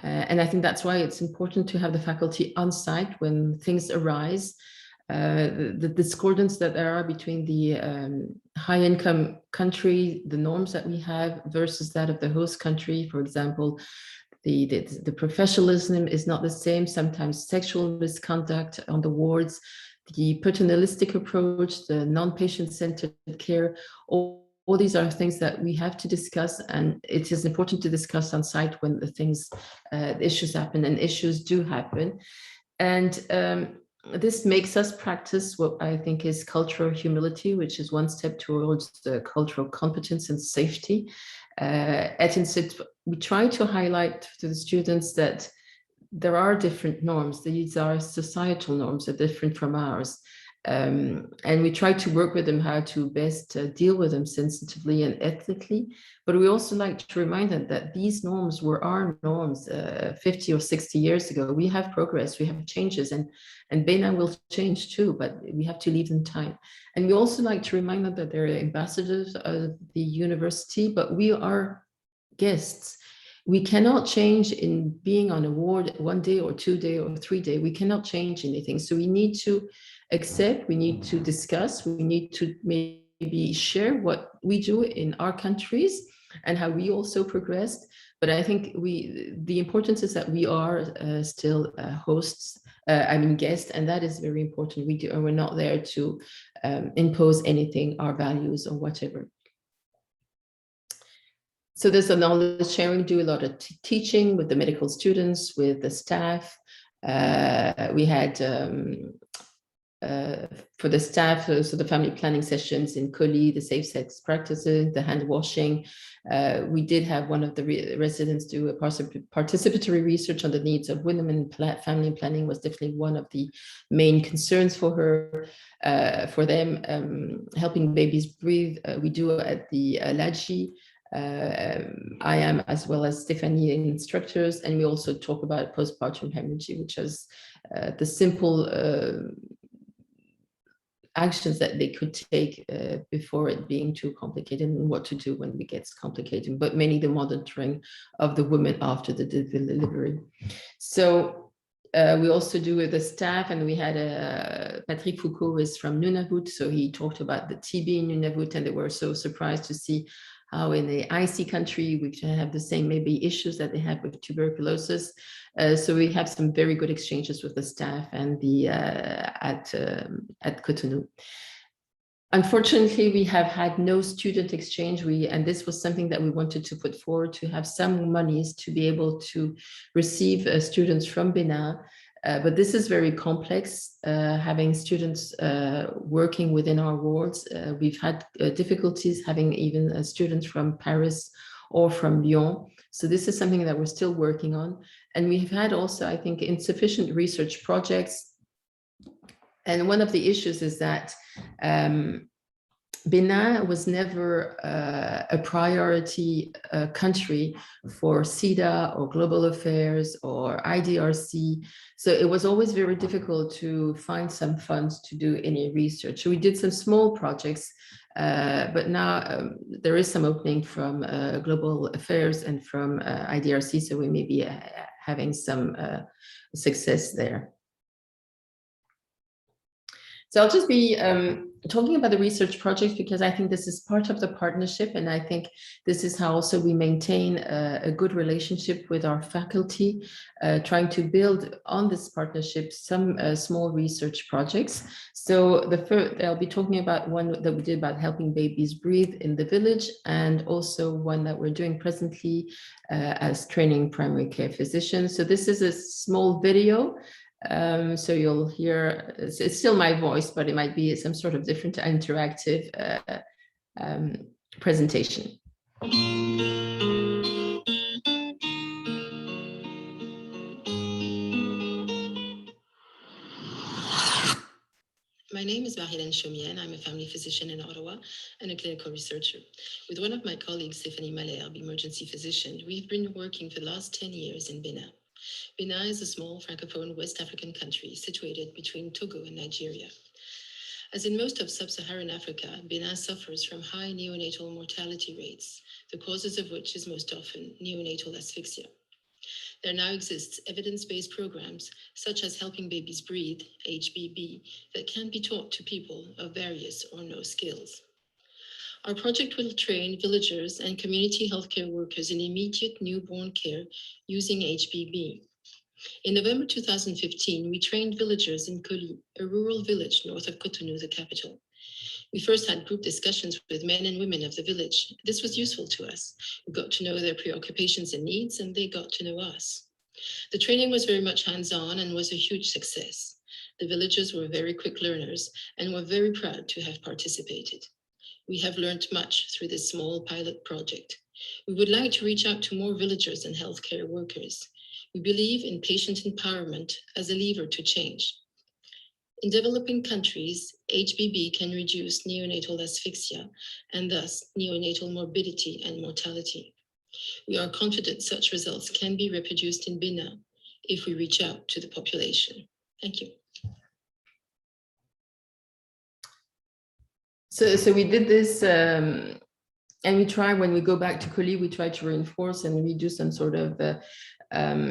And I think that's why it's important to have the faculty on site when things arise. the discordance that there are between the high-income country, the norms that we have versus that of the host country. For example, the professionalism is not the same, sometimes sexual misconduct on the wards, the paternalistic approach, the non-patient-centered care, all these are things that we have to discuss, and it is important to discuss on site when the issues happen, and issues do happen. And this makes us practice what I think is cultural humility, which is one step towards the cultural competence and safety. At INSIT, we try to highlight to the students that there are different norms. These are societal norms, are different from ours. And we try to work with them how to best deal with them sensitively and ethically. But we also like to remind them that these norms were our norms 50 or 60 years ago. We have progress, we have changes, and BÉNIN will change too, but we have to leave them time. And we also like to remind them that they're ambassadors of the university, but we are guests. We cannot change in being on a ward 1 day or 2 day or 3 day. We cannot change anything. So we need to accept, we need to discuss, we need to maybe share what we do in our countries and how we also progressed. But I think the importance is that we are still hosts, guests, and that is very important. We're not there to impose anything, our values or whatever. So there's a knowledge sharing, do a lot of teaching with the medical students, with the staff. We had, for the staff, so the family planning sessions in Colli, the safe sex practices, the hand washing. We did have one of the residents do a participatory research on the needs of women, and family planning was definitely one of the main concerns for her, for them. Helping babies breathe, we do at the LAGI. I am, as well as Stephanie, instructors, and we also talk about postpartum hemorrhage, which is the simple actions that they could take before it being too complicated, and what to do when it gets complicated, but mainly the monitoring of the woman after the delivery. So we also do with the staff, and we had Patrick Foucault is from Nunavut, so he talked about the TB in Nunavut, and they were so surprised to see how in the IC country we can have the same maybe issues that they have with tuberculosis. So we have some very good exchanges with the staff and the at Cotonou. Unfortunately, we have had no student exchange. And this was something that we wanted to put forward, to have some monies to be able to receive students from Benin. But this is very complex, having students working within our wards. We've had difficulties having even students from Paris or from Lyon. So this is something that we're still working on. And we've had also, I think, insufficient research projects. And one of the issues is that Benin was never a priority country for SIDA or Global Affairs or IDRC. So it was always very difficult to find some funds to do any research. So we did some small projects, but now there is some opening from Global Affairs and from IDRC. So we may be having some success there. So I'll just be talking about the research project, because I think this is part of the partnership, and I think this is how also we maintain a good relationship with our faculty, trying to build on this partnership some small research projects. So I'll be talking about one that we did about helping babies breathe in the village, and also one that we're doing presently as training primary care physicians. So this is a small video. So you'll hear, it's still my voice, but it might be some sort of different interactive presentation. My name is MARIE-HÉLÈNE. I'm a family physician in Ottawa and a clinical researcher. With one of my colleagues, Stephanie Malherbe, emergency physician, we've been working for the last 10 years in Benin. Benin is a small francophone West African country situated between Togo and Nigeria. As in most of sub-Saharan Africa, Benin suffers from high neonatal mortality rates, the causes of which is most often neonatal asphyxia. There now exists evidence-based programs, such as Helping Babies Breathe, HBB, that can be taught to people of various or no skills. Our project will train villagers and community healthcare workers in immediate newborn care using HBB. In November 2015, we trained villagers in Koli, a rural village north of Cotonou, the capital. We first had group discussions with men and women of the village. This was useful to us. We got to know their preoccupations and needs, and they got to know us. The training was very much hands-on and was a huge success. The villagers were very quick learners and were very proud to have participated. We have learned much through this small pilot project. We would like to reach out to more villagers and healthcare workers. We believe in patient empowerment as a lever to change. In developing countries, HBB can reduce neonatal asphyxia and thus neonatal morbidity and mortality. We are confident such results can be reproduced in Benin if we reach out to the population. Thank you. So we did this, and we try, when we go back to Koli, we try to reinforce and we do some sort of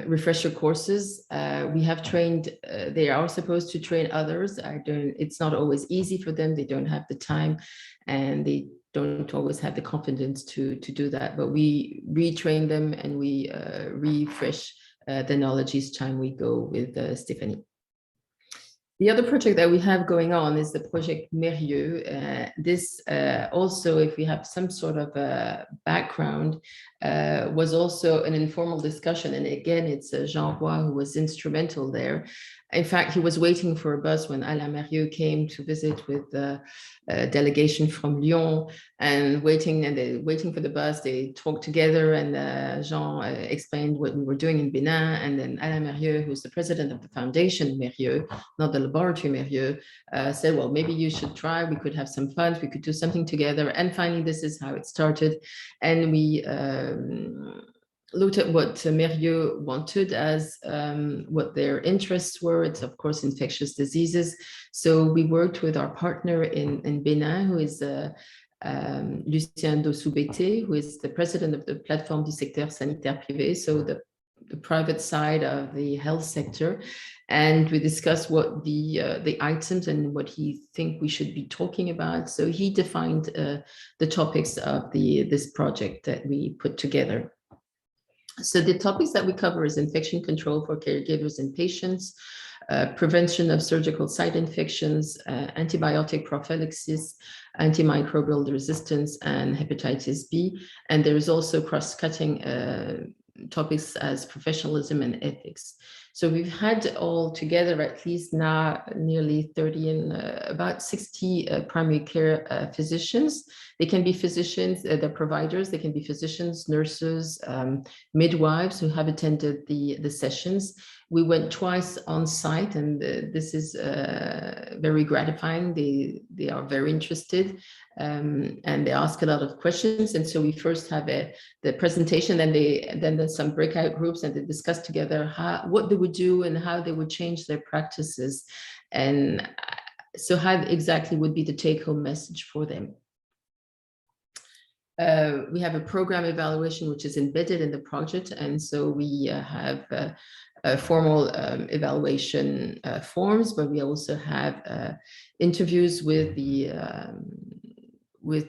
refresher courses. We have trained, they are supposed to train others. It's not always easy for them. They don't have the time and they don't always have the confidence to do that, but we retrain them and we refresh the knowledge each time we go with Stephanie. The other project that we have going on is the project METIS. This also, if we have some sort of a background, was also an informal discussion. And again, it's Jean Roy who was instrumental there. In fact, he was waiting for a bus when Alain Marieux came to visit with a delegation from Lyon, and waiting for the bus. They talked together, and Jean explained what we were doing in Benin. And then Alain Marieux, who's the president of the foundation Marieux, not the laboratory Marieux, said, well, maybe you should try. We could have some funds. We could do something together. And finally, this is how it started. And we looked at what Marieux wanted as what their interests were. It's of course infectious diseases. So we worked with our partner in Benin, who is Lucien Dossou-Bété, who is the president of the Plateforme du Secteur Sanitaire Privé, so the private side of the health sector. And we discussed what the items and what he think we should be talking about. So he defined the topics of this project that we put together. So the topics that we cover is infection control for caregivers and patients, prevention of surgical site infections, antibiotic prophylaxis, antimicrobial resistance, and hepatitis B. And there is also cross-cutting topics as professionalism and ethics. So we've had all together at least now nearly 30 and about 60 primary care physicians. They can be physicians, they're providers, they can be physicians, nurses, midwives who have attended the sessions. We went twice on site, and this is very gratifying. They are very interested, and they ask a lot of questions. And so we first have the presentation, then there's some breakout groups, and they discuss together what they would do and how they would change their practices. And so how exactly would be the take-home message for them. We have a program evaluation which is embedded in the project, and so we have formal evaluation forms, but we also have interviews with the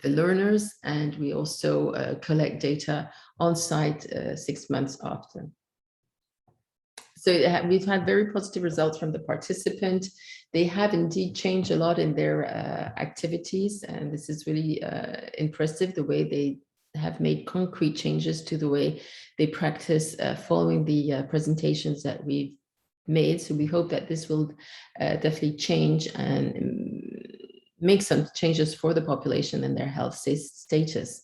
learners, and we also collect data on site 6 months after. So we've had very positive results from the participant. They have indeed changed a lot in their activities, and this is really impressive, the way they have made concrete changes to the way they practice following the presentations that we've made. So we hope that this will definitely change and make some changes for the population and their health status.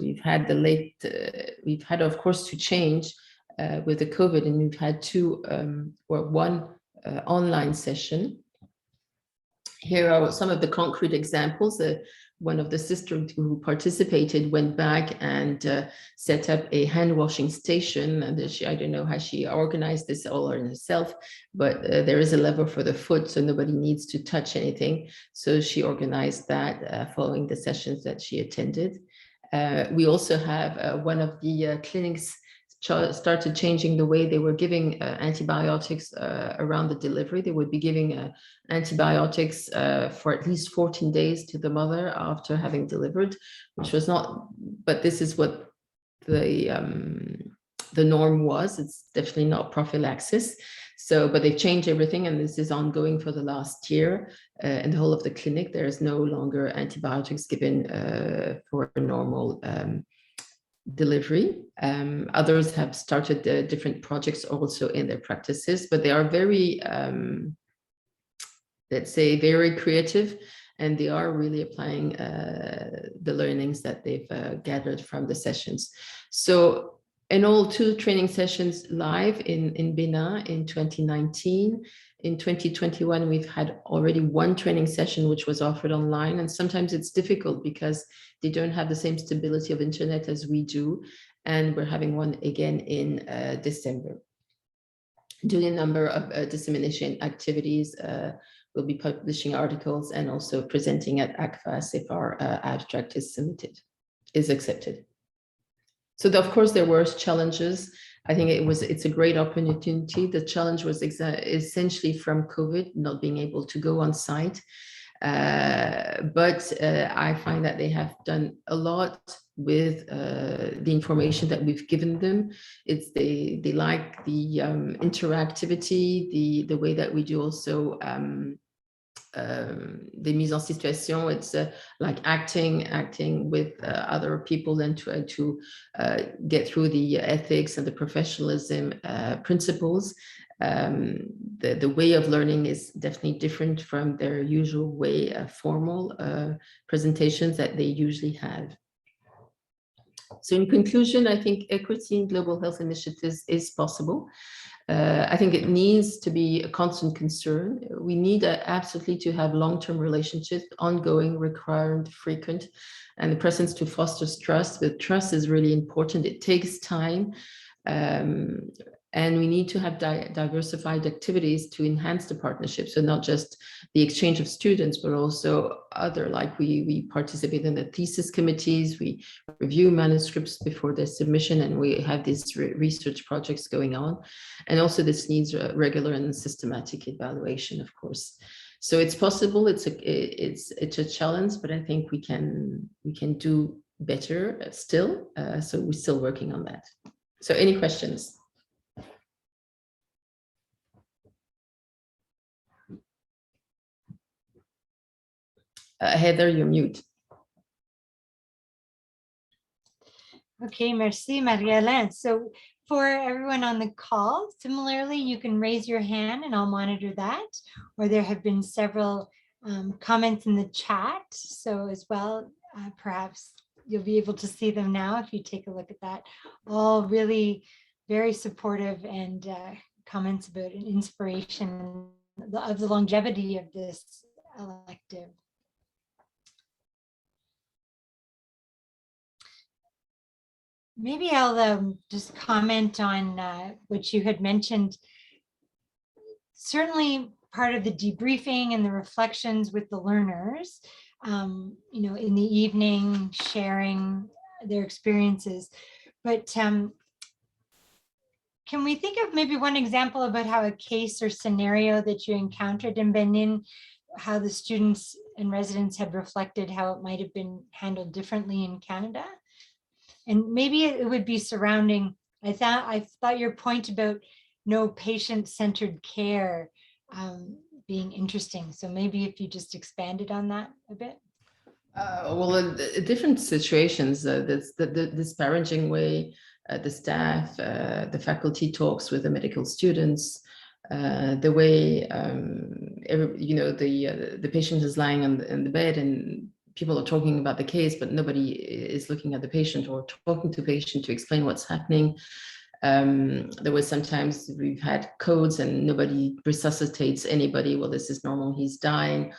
We've had of course to change with the COVID, and we've had one online session. Here are some of the concrete examples. One of the sisters who participated went back and set up a hand washing station, and I don't know how she organized this all herself, but there is a lever for the foot, so nobody needs to touch anything. So she organized that following the sessions that she attended. We also have one of the clinics started changing the way they were giving antibiotics around the delivery. They would be giving antibiotics for at least 14 days to the mother after having delivered, which was not, but this is what the norm was. It's definitely not prophylaxis. So, but they've changed everything, and this is ongoing for the last year. In the whole of the clinic, there is no longer antibiotics given for a normal delivery. Others have started different projects also in their practices, but they are very, let's say, very creative, and they are really applying the learnings that they've gathered from the sessions. So in all, 2 training sessions live in Bénin in 2019. In 2021, we've had already 1 training session which was offered online, and sometimes it's difficult because they don't have the same stability of internet as we do, and we're having one again in December. Doing a number of dissemination activities, we'll be publishing articles and also presenting at ACFAS if our abstract is accepted. So of course there were challenges. I think it's a great opportunity. The challenge was essentially from COVID, not being able to go on site. But I find that they have done a lot with the information that we've given them. They like the interactivity, the way that we do also the mise en situation. It's like acting with other people and to get through the ethics and the professionalism principles. The way of learning is definitely different from their usual way of formal presentations that they usually have. So in conclusion, I think equity in global health initiatives is possible. I think it needs to be a constant concern. We need absolutely to have long-term relationships, ongoing, recurrent, frequent, and the presence to foster trust. But trust is really important. It takes time. And we need to have diversified activities to enhance the partnership. So not just the exchange of students, but also other, like we participate in the thesis committees, we review manuscripts before their submission, and we have these research projects going on. And also this needs regular and systematic evaluation, of course. So it's possible, it's a challenge, but I think we can do better still. So we're still working on that. So any questions? Heather, you're mute. Okay, merci, Marie-Hélène. So for everyone on the call, similarly, you can raise your hand and I'll monitor that. Or there have been several comments in the chat. So as well, perhaps you'll be able to see them now if you take a look at that. All really very supportive and comments about an inspiration of the longevity of this elective. Maybe I'll just comment on what you had mentioned. Certainly part of the debriefing and the reflections with the learners, you know, in the evening, sharing their experiences. But can we think of maybe one example about how a case or scenario that you encountered in Benin, how the students and residents had reflected how it might have been handled differently in Canada? And maybe it would be surrounding, I thought your point about no patient-centered care being interesting. So maybe if you just expanded on that a bit. Well, in different situations, the disparaging way, the staff, the faculty talks with the medical students, the way, you know, the patient is lying in the bed and people are talking about the case, but nobody is looking at the patient or talking to the patient to explain what's happening. There was sometimes we've had codes and nobody resuscitates anybody. Well, this is normal, he's dying.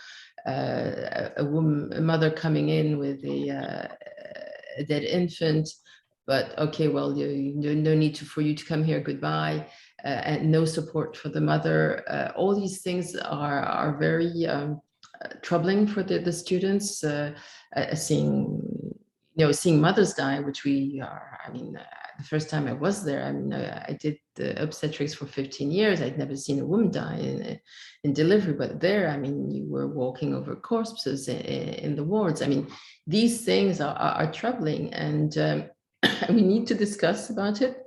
A mother coming in with a dead infant, but okay, well, no need for you to come here, goodbye, and no support for the mother. All these things are very troubling for the students, seeing mothers die, which we are, I mean, the first time I was there, I mean, I did the obstetrics for 15 years. I'd never seen a woman die in delivery, but there, I mean, you were walking over corpses in the wards. I mean, these things are troubling, and we need to discuss about it.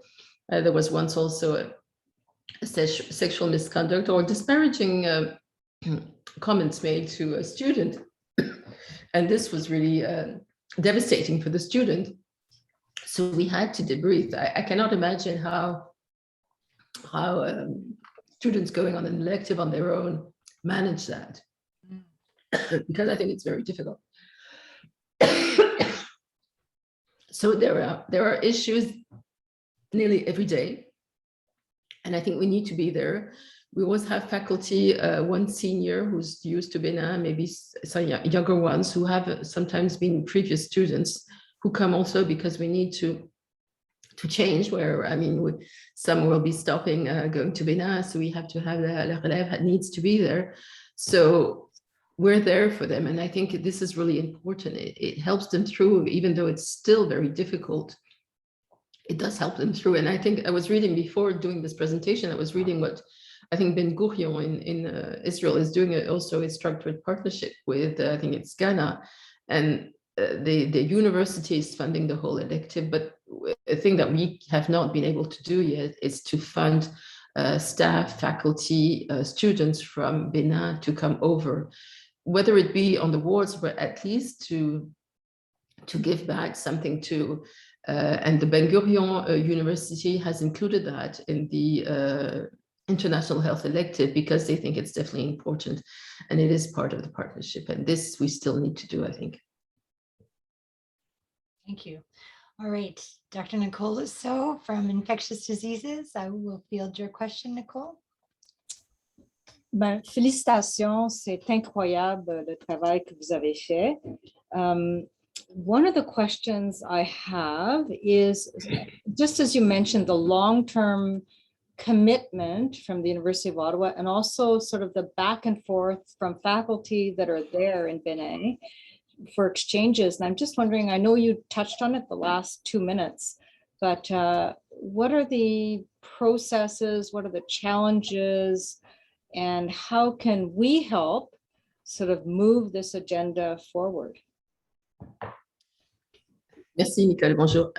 There was once also a sexual misconduct or disparaging comments made to a student. And this was really devastating for the student. So we had to debrief. I cannot imagine how students going on an elective on their own manage that, because I think it's very difficult. So there are issues nearly every day, and I think we need to be there. We always have faculty, one senior who's used to BÉNIN, maybe some younger ones who have sometimes been previous students who come also because we need to change, where, I mean, some will be stopping going to BÉNIN, so we have to have the relève needs to be there. So we're there for them, and I think this is really important. It helps them through, even though it's still very difficult. It does help them through. And I think I was reading before doing this presentation, I was reading what I think Ben Gurion in Israel is doing also a structured partnership with, I think it's Ghana, and the university is funding the whole elective, but a thing that we have not been able to do yet is to fund staff, faculty, students from BÉNIN to come over, whether it be on the wards, but at least to give back something to, and the Ben Gurion University has included that in the international health elective because they think it's definitely important, and it is part of the partnership, and this we still need to do, I think. Thank you. All right, Dr. Nicole Lasso from Infectious Diseases, I will field your question, Nicole. Ben, félicitations, c'est incroyable le travail que vous avez fait. One of the questions I have is, just as you mentioned, the long-term commitment from the University of Ottawa, and also sort of the back and forth from faculty that are there in BÉNIN for exchanges. And I'm just wondering, I know you touched on it the last 2 minutes, but what are the processes, what are the challenges, and how can we help sort of move this agenda forward? Merci, Nicole. Bonjour.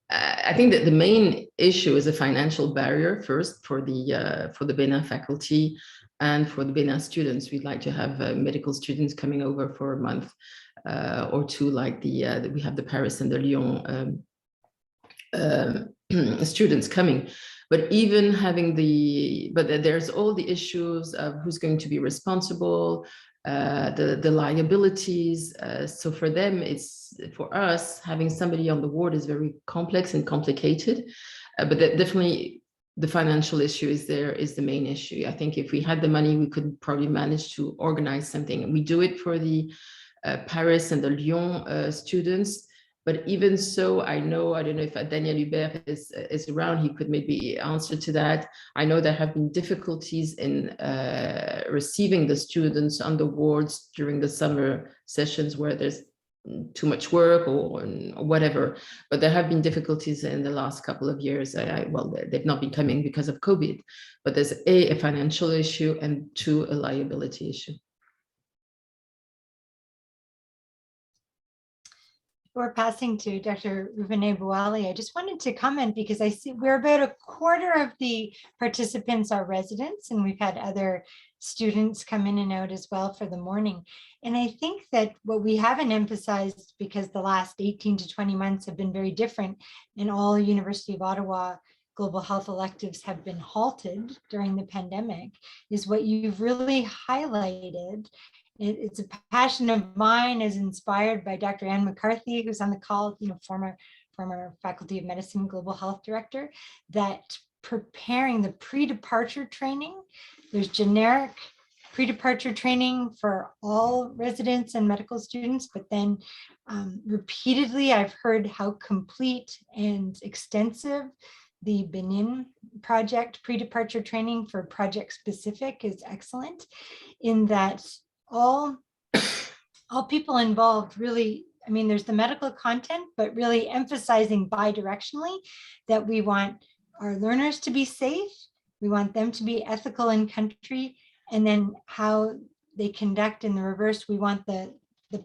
I think that the main issue is a financial barrier first for the BÉNIN faculty and for the BÉNIN students. We'd like to have medical students coming over for a month or two, like we have the Paris and the Lyon students coming. But even having there's all the issues of who's going to be responsible, the liabilities. So for them, for us, having somebody on the ward is very complex and complicated, but definitely the financial issue is the main issue. I think if we had the money, we could probably manage to organize something. And we do it for the Paris and the Lyon students. But even so, I don't know if Daniel Hubert is around, he could maybe answer to that. I know there have been difficulties in receiving the students on the wards during the summer sessions where there's too much work or whatever, but there have been difficulties in the last couple of years. Well, they've not been coming because of COVID, but there's a financial issue and two, a liability issue. Before passing to Dr. Ruvene Bouali, I just wanted to comment because I see we're about a quarter of the participants are residents, and we've had other students come in and out as well for the morning. And I think that what we haven't emphasized, because the last 18 to 20 months have been very different, and all University of Ottawa global health electives have been halted during the pandemic, is what you've really highlighted. It's a passion of mine, as inspired by Dr. Anne McCarthy, who's on the call, former Faculty of Medicine Global Health Director, that preparing the pre-departure training, there's generic pre-departure training for all residents and medical students, but then repeatedly I've heard how complete and extensive the BÉNIN project pre-departure training for project specific is excellent, in that all people involved really I mean, there's the medical content, but really emphasizing bidirectionally that we want our learners to be safe, we want them to be ethical in country, and then how they conduct in the reverse, we want the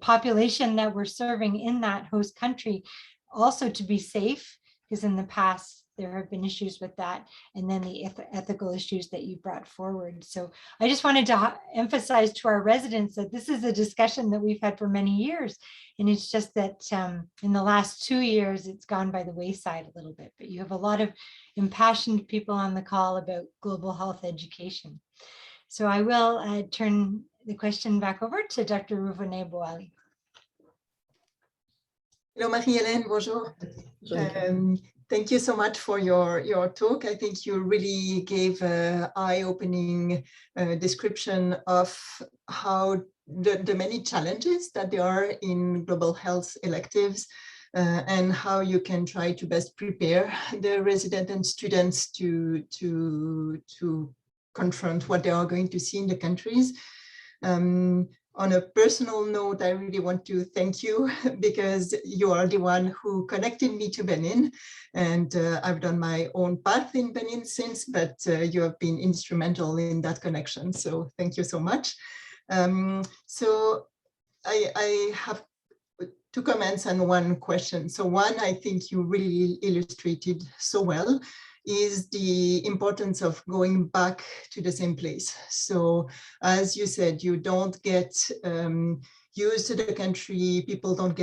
population that we're serving in that host country also to be safe, because in the past there have been issues with that, and then the ethical issues that you brought forward. So I just wanted to emphasize to our residents that this is a discussion that we've had for many years, and it's just that in the last 2 years it's gone by the wayside a little bit, but you have a lot of impassioned people on the call about global health education. So I will turn the question back over to Dr. Rouvenet Boali. Hello, Marie-Hélène, bonjour. Thank you so much for your talk. I think you really gave an eye-opening description of how the many challenges that there are in global health electives and how you can try to best prepare the residents and students to confront what they are going to see in the countries. On a personal note, I really want to thank you because you are the one who connected me to Benin, and I've done my own path in Benin since, but you have been instrumental in that connection. So thank you so much. So I have 2 comments and 1 question. So one, I think you really illustrated so well, is the importance of going back to the same place. So as you said, you don't get used to the country, people don't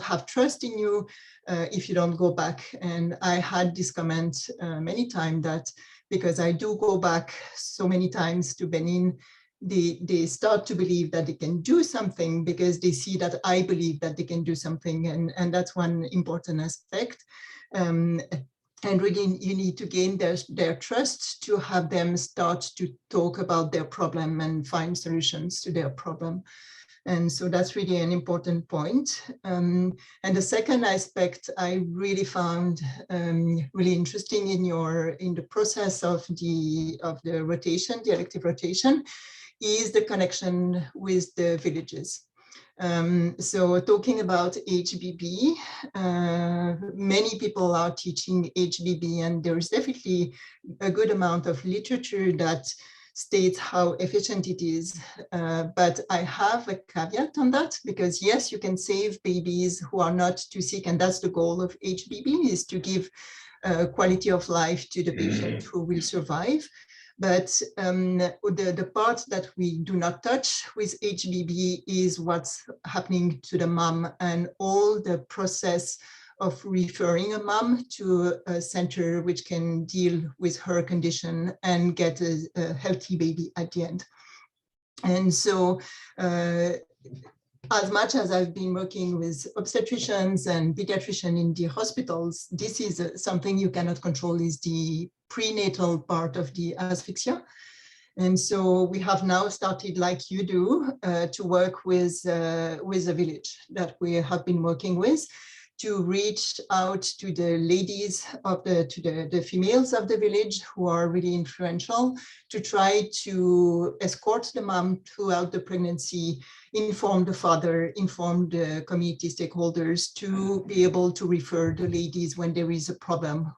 have trust in you if you don't go back. And I had this comment many times that because I do go back so many times to Benin, they start to believe that they can do something because they see that I believe that they can do something. And that's one important aspect. And really, you need to gain their trust to have them start to talk about their problem and find solutions to their problem. And so that's really an important point. And the second aspect I really found really interesting in the process of the rotation, the elective rotation, is the connection with the villages. So talking about HBB, many people are teaching HBB, and there is definitely a good amount of literature that states how efficient it is. But I have a caveat on that, because yes, you can save babies who are not too sick, and that's the goal of HBB, is to give quality of life to the patient who will survive. But the part that we do not touch with HBB is what's happening to the mom and all the process of referring a mom to a center which can deal with her condition and get a healthy baby at the end. And so as much as I've been working with obstetricians and pediatricians in the hospitals, this is something you cannot control, is the prenatal part of the asphyxia. And so we have now started, like you do, to work with a village that we have been working with, to reach out to the ladies of the females of the village who are really influential, to try to escort the mom throughout the pregnancy, inform the father, inform the community stakeholders, to be able to refer the ladies when there is a problem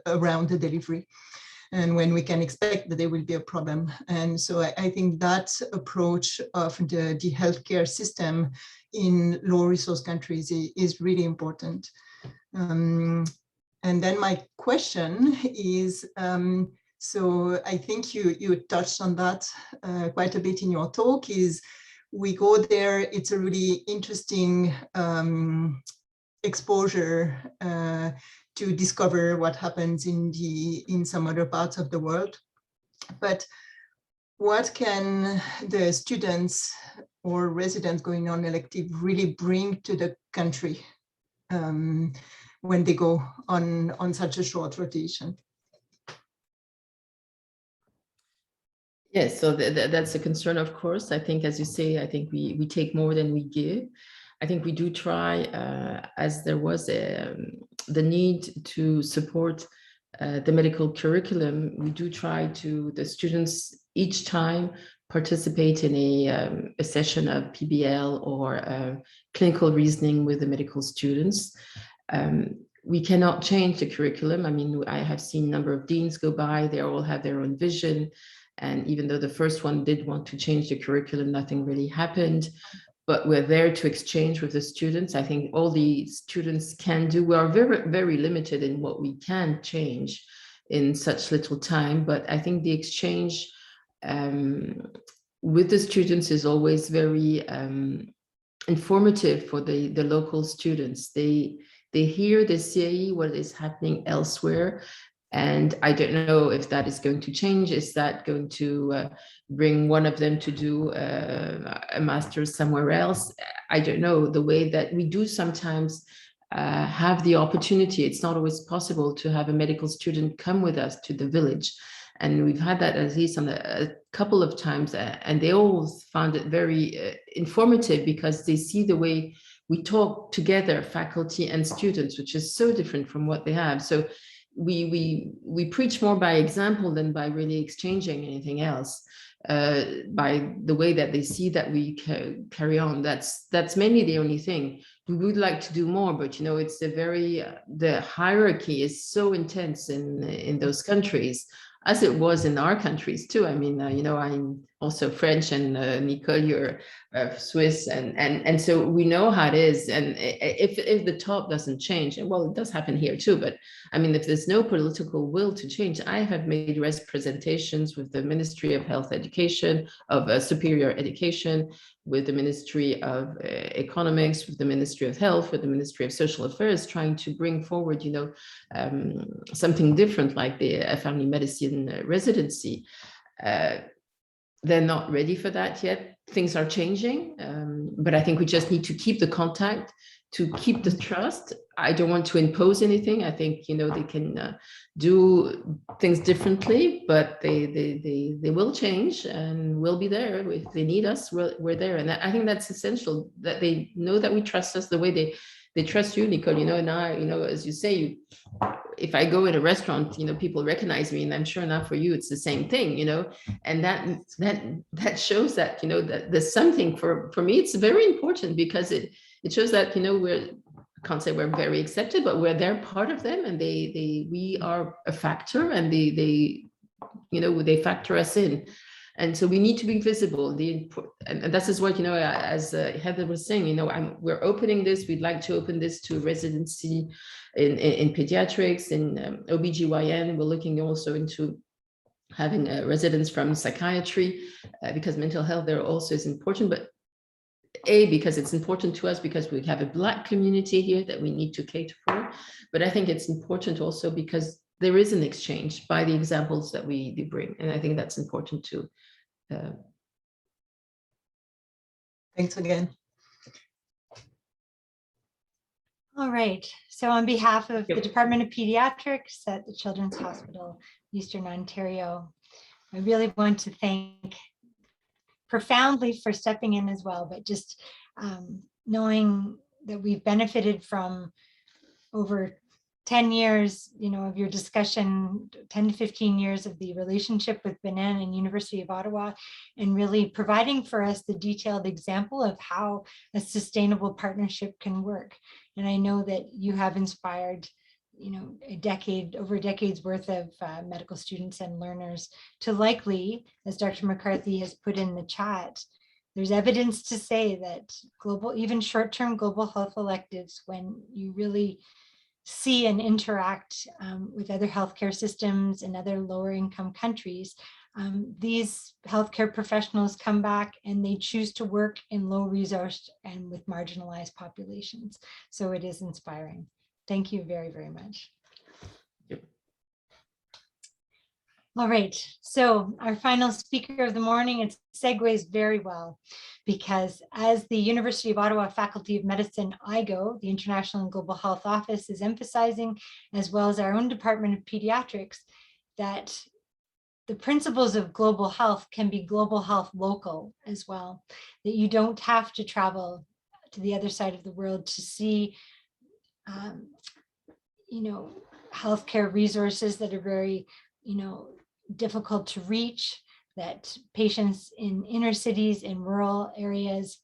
around the delivery, and when we can expect that there will be a problem. And so I think that approach of the healthcare system in low resource countries is really important. And then my question is, so I think you touched on that quite a bit in your talk, is we go there, it's a really interesting exposure to discover what happens in some other parts of the world. But what can the students or residents going on elective really bring to the country when they go on such a short rotation? Yes, so that's a concern, of course. I think, as you say, I think we take more than we give. I think we do try, as there was the need to support the medical curriculum, we do try to, the students each time participate in a session of PBL or clinical reasoning with the medical students. We cannot change the curriculum. I mean, I have seen a number of deans go by, they all have their own vision. And even though the first one did want to change the curriculum, nothing really happened. But we're there to exchange with the students. I think all the students can do. We are very, very limited in what we can change in such little time. But I think the exchange with the students is always very informative for the local students. They hear, they see what is happening elsewhere. And I don't know if that is going to change. Is that going to bring one of them to do a master's somewhere else? I don't know. The way that we do sometimes have the opportunity, it's not always possible to have a medical student come with us to the village. And we've had that at least on a couple of times, and they all found it very informative because they see the way we talk together, faculty and students, which is so different from what they have. So we preach more by example than by really exchanging anything else, by the way that they see that we carry on. That's mainly the only thing. We would like to do more, but you know, it's the hierarchy is so intense in those countries, as it was in our countries too. I mean, you know, I'm also French, and Nicole, you're Swiss, and so we know how it is. And if the top doesn't change, and well, it does happen here too, but I mean, if there's no political will to change, I have made presentations with the Ministry of Health Education, of Superior Education, with the Ministry of Economics, with the Ministry of Health, with the Ministry of Social Affairs, trying to bring forward, you know, something different like the family medicine residency. They're not ready for that yet. Things are changing, but I think we just need to keep the contact, to keep the trust. I don't want to impose anything. I think, you know, they can do things differently, but they will change, and we'll be there. If they need us, we're there. And I think that's essential, that they know that we trust us the way they trust you, Nicole, you know. And I, you know, as you say, if I go in a restaurant, you know, people recognize me, and I'm sure enough for you, it's the same thing, you know. And that shows that, you know, that there's something for me, it's very important, because it shows that, you know, I can't say we're very accepted, but we're there, part of them, and we are a factor, and they you know, they factor us in. And so we need to be visible. And this is what, you know, as Heather was saying, you know, we're opening this. We'd like to open this to residency in pediatrics, in OBGYN. We're looking also into having residents from psychiatry, because mental health there also is important. But because it's important to us, because we have a Black community here that we need to cater for. But I think it's important also because there is an exchange by the examples that we bring. And I think that's important too. Thanks again. All right. So on behalf of the Department of Pediatrics at the Children's Hospital, Eastern Ontario, I really want to thank profoundly for stepping in as well, but just knowing that we've benefited from over 10 years, you know, of your discussion, 10 to 15 years of the relationship with Benin and University of Ottawa, and really providing for us the detailed example of how a sustainable partnership can work. And I know that you have inspired, you know, over a decade's worth of medical students and learners to likely, as Dr. McCarthy has put in the chat, there's evidence to say that even short-term global health electives, when you really see and interact with other healthcare systems and other lower income countries, these healthcare professionals come back and they choose to work in low resourced and with marginalized populations. So it is inspiring. Thank you very, very much. All right, so our final speaker of the morning, it segues very well, because as the University of Ottawa Faculty of Medicine, IGO, the International and Global Health Office, is emphasizing, as well as our own Department of Pediatrics, that the principles of global health can be global health local as well, that you don't have to travel to the other side of the world to see, you know, healthcare resources that are very, you know, difficult to reach, that patients in inner cities, in rural areas,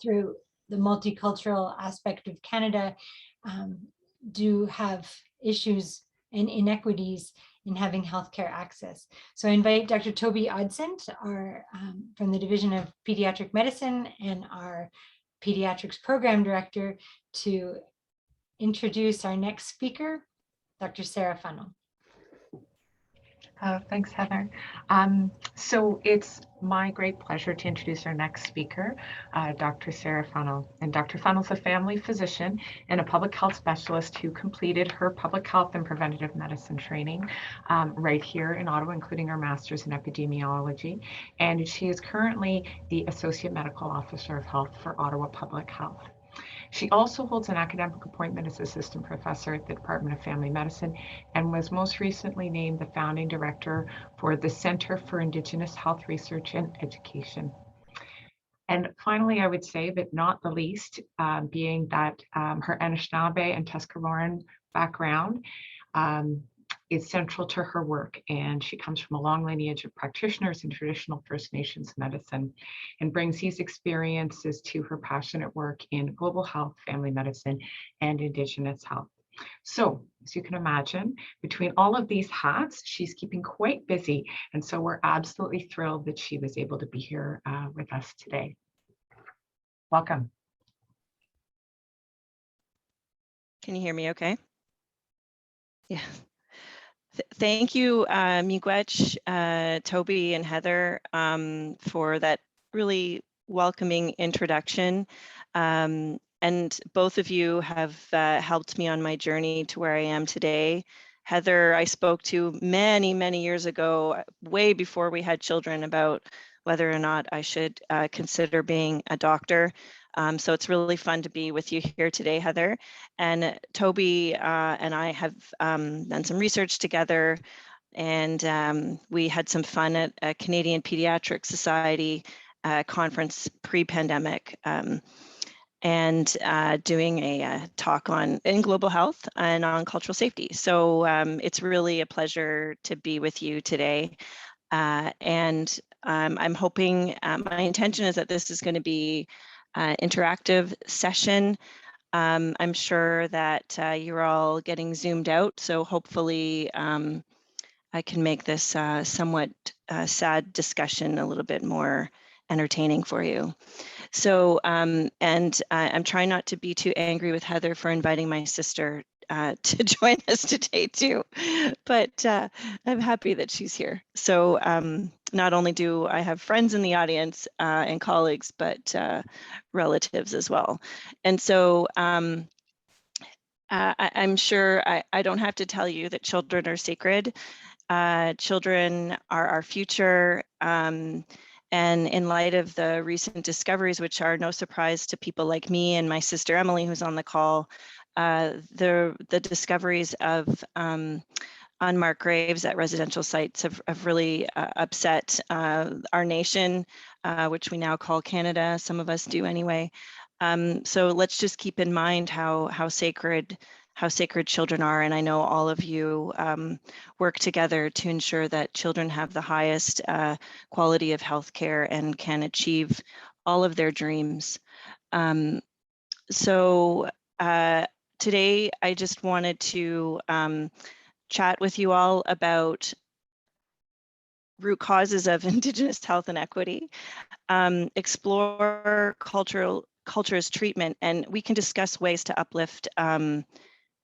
through the multicultural aspect of Canada, do have issues and inequities in having healthcare access. So I invite Dr. Toby Odsent, from the Division of Pediatric Medicine and our Pediatrics Program Director, to introduce our next speaker, Dr. Sarah Funnell. Thanks, Heather. So it's my great pleasure to introduce our next speaker, Dr. Sarah Funnell. And Dr. Funnell's a family physician and a public health specialist who completed her public health and preventative medicine training right here in Ottawa, including her master's in epidemiology. And she is currently the Associate Medical Officer of Health for Ottawa Public Health. She also holds an academic appointment as assistant professor at the Department of Family Medicine and was most recently named the founding director for the Centre for Indigenous Health Research and Education. And finally, I would say, but not the least, being that her Anishinaabe and Tuscarora background is central to her work, and she comes from a long lineage of practitioners in traditional First Nations medicine and brings these experiences to her passionate work in global health, family medicine, and Indigenous health. So, as you can imagine, between all of these hats, she's keeping quite busy, and so we're absolutely thrilled that she was able to be here with us today. Welcome. Can you hear me okay? Yeah. Thank you, Miigwech, Toby, and Heather for that really welcoming introduction. And both of you have helped me on my journey to where I am today. Heather, I spoke to many, many years ago, way before we had children, about whether or not I should consider being a doctor. So it's really fun to be with you here today, Heather. And Toby and I have done some research together, and we had some fun at a Canadian Pediatric Society conference pre-pandemic, and doing a talk in global health and on cultural safety. So it's really a pleasure to be with you today. And I'm hoping, my intention is that this is going to be interactive session. I'm sure that you're all getting zoomed out, so hopefully I can make this somewhat sad discussion a little bit more entertaining for you. So, and I'm trying not to be too angry with Heather for inviting my sister to join us today too, but I'm happy that she's here. So not only do I have friends in the audience and colleagues, but relatives as well. And so I'm sure I don't have to tell you that children are sacred. Children are our future. And in light of the recent discoveries, which are no surprise to people like me and my sister Emily, who's on the call, the discoveries of unmarked graves at residential sites have really upset our nation, which we now call Canada. Some of us do anyway. So let's just keep in mind how sacred children are. And I know all of you work together to ensure that children have the highest quality of healthcare and can achieve all of their dreams. Today, I just wanted to chat with you all about root causes of Indigenous health inequity, explore culture's treatment, and we can discuss ways to uplift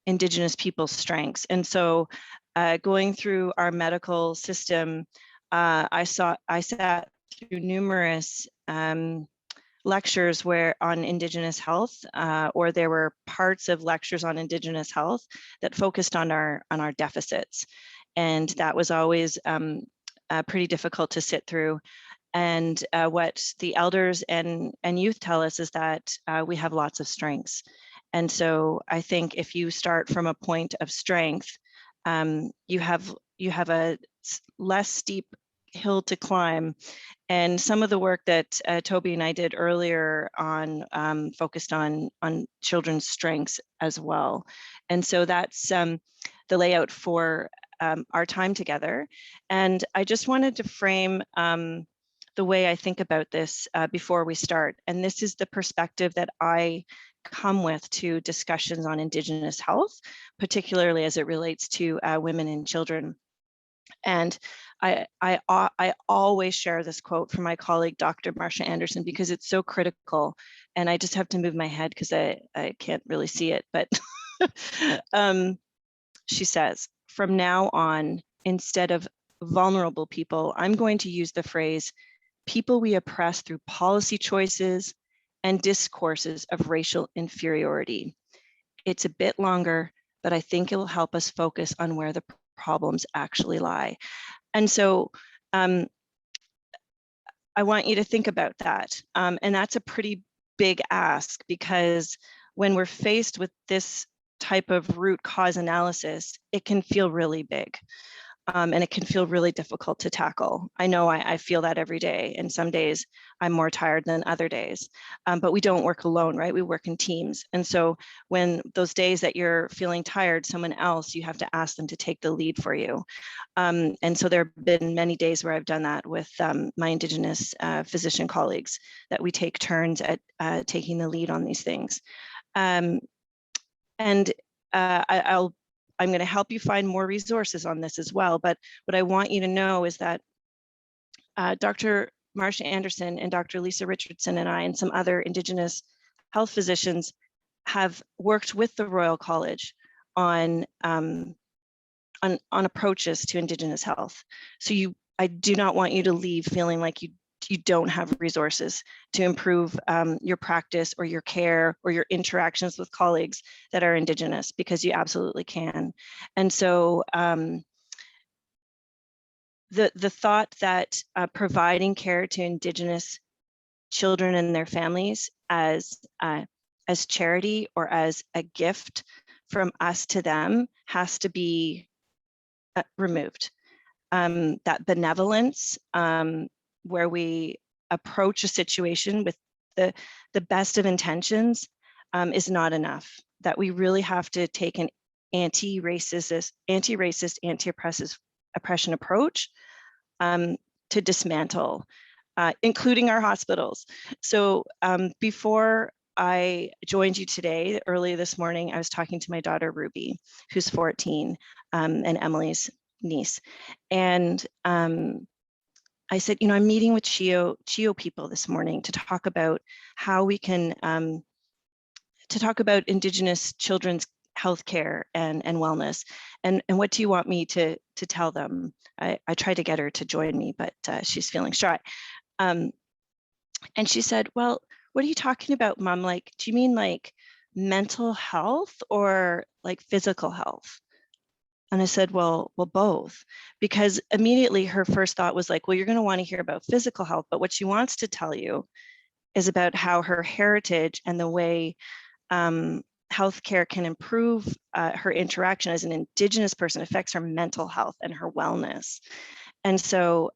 Indigenous people's strengths. And so going through our medical system, I sat through numerous lectures on Indigenous health, or there were parts of lectures on Indigenous health that focused on our deficits. And that was always pretty difficult to sit through. And what the elders and youth tell us is that we have lots of strengths. And so I think if you start from a point of strength, you have a less steep hill to climb. And some of the work that Toby and I did earlier on focused on children's strengths as well. And so that's the layout for our time together. And I just wanted to frame the way I think about this before we start. And this is the perspective that I come with to discussions on Indigenous health, particularly as it relates to women and children. And I always share this quote from my colleague, Dr. Marcia Anderson, because it's so critical. And I just have to move my head because I can't really see it. But she says, from now on, instead of vulnerable people, I'm going to use the phrase, people we oppress through policy choices and discourses of racial inferiority. It's a bit longer, but I think it will help us focus on where the problems actually lie. And so I want you to think about that. And that's a pretty big ask, because when we're faced with this type of root cause analysis, it can feel really big. And it can feel really difficult to tackle. I know I feel that every day, and some days I'm more tired than other days, but we don't work alone, right? We work in teams. And so when those days that you're feeling tired, someone else, you have to ask them to take the lead for you. And so there have been many days where I've done that with my Indigenous physician colleagues, that we take turns at taking the lead on these things. I'm going to help you find more resources on this as well. But what I want you to know is that Dr. Marcia Anderson and Dr. Lisa Richardson and I and some other Indigenous health physicians have worked with the Royal College on approaches to Indigenous health. So I do not want you to leave feeling like you don't have resources to improve your practice or your care or your interactions with colleagues that are Indigenous, because you absolutely can. And so the thought that providing care to Indigenous children and their families as charity or as a gift from us to them has to be removed. That benevolence, where we approach a situation with the best of intentions, is not enough. That we really have to take an anti-racist, anti-oppression approach to dismantle, including our hospitals. So before I joined you today, early this morning, I was talking to my daughter, Ruby, who's 14, and Emily's niece. And I said, I'm meeting with CHEO people this morning to talk about how we can, to talk about Indigenous children's healthcare and wellness. And what do you want me to tell them? I tried to get her to join me, but she's feeling shy. And she said, well, what are you talking about, Mom? Like, do you mean like mental health or like physical health? And I said, well, both, because immediately her first thought was like, well, you're going to want to hear about physical health, but what she wants to tell you is about how her heritage and the way healthcare can improve her interaction as an Indigenous person affects her mental health and her wellness. And so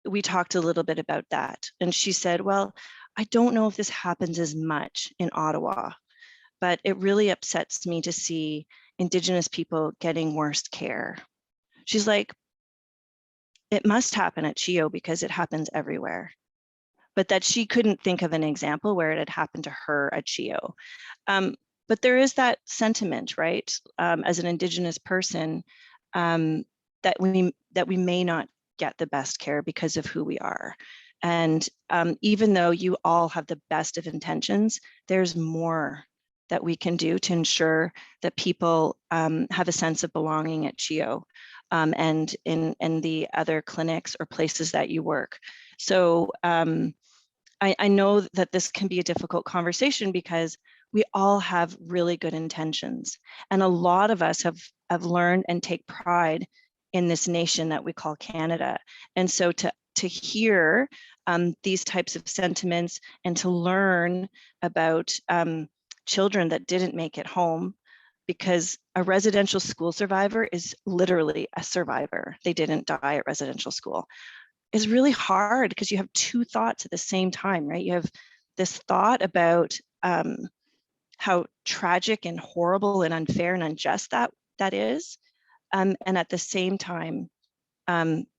we talked a little bit about that. And she said, well, I don't know if this happens as much in Ottawa, but it really upsets me to see Indigenous people getting worse care. She's like, it must happen at CHEO because it happens everywhere. But that she couldn't think of an example where it had happened to her at CHEO. But there is that sentiment, right? As an Indigenous person, that we may not get the best care because of who we are. And even though you all have the best of intentions, there's more that we can do to ensure that people have a sense of belonging at CHEO and in the other clinics or places that you work. So I know that this can be a difficult conversation because we all have really good intentions. And a lot of us have learned and take pride in this nation that we call Canada. And so to hear these types of sentiments and to learn about children that didn't make it home, because a residential school survivor is literally a survivor. They didn't die at residential school. It's really hard because you have two thoughts at the same time, right? You have this thought about how tragic and horrible and unfair and unjust that is. And at the same time,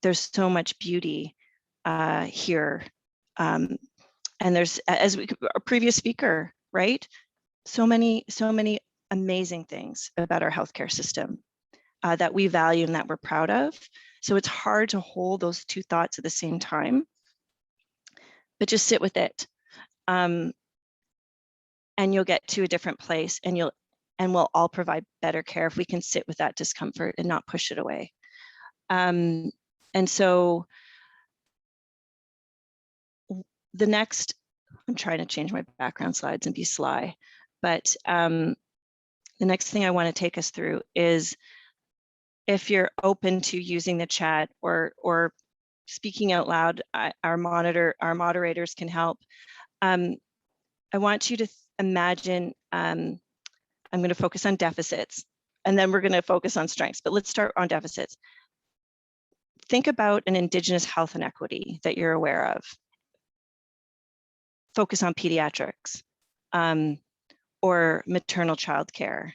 there's so much beauty here. And there's, as a previous speaker, right? So many amazing things about our healthcare system that we value and that we're proud of. So it's hard to hold those two thoughts at the same time, but just sit with it. And you'll get to a different place, and we'll all provide better care if we can sit with that discomfort and not push it away. And so the next, I'm trying to change my background slides and be sly, but the next thing I want to take us through is, if you're open to using the chat or speaking out loud, our moderators can help. I want you to imagine, I'm going to focus on deficits, and then we're going to focus on strengths, but let's start on deficits. Think about an Indigenous health inequity that you're aware of. Focus on pediatrics or maternal child care.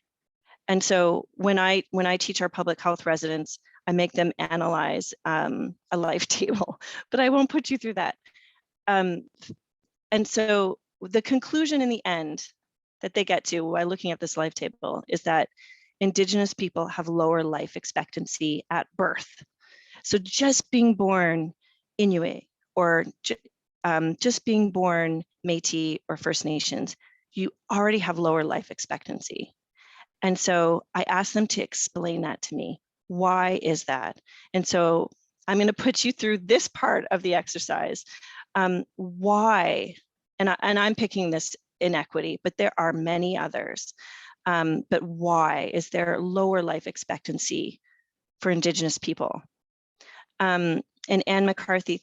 And so when I teach our public health residents, I make them analyze a life table, but I won't put you through that. And so the conclusion in the end that they get to while looking at this life table is that Indigenous people have lower life expectancy at birth. So just being born Inuit or just being born Métis or First Nations, you already have lower life expectancy. And so I asked them to explain that to me. Why is that? And so I'm going to put you through this part of the exercise. Why? And I'm picking this inequity, but there are many others. But why is there lower life expectancy for Indigenous people? And Anne McCarthy,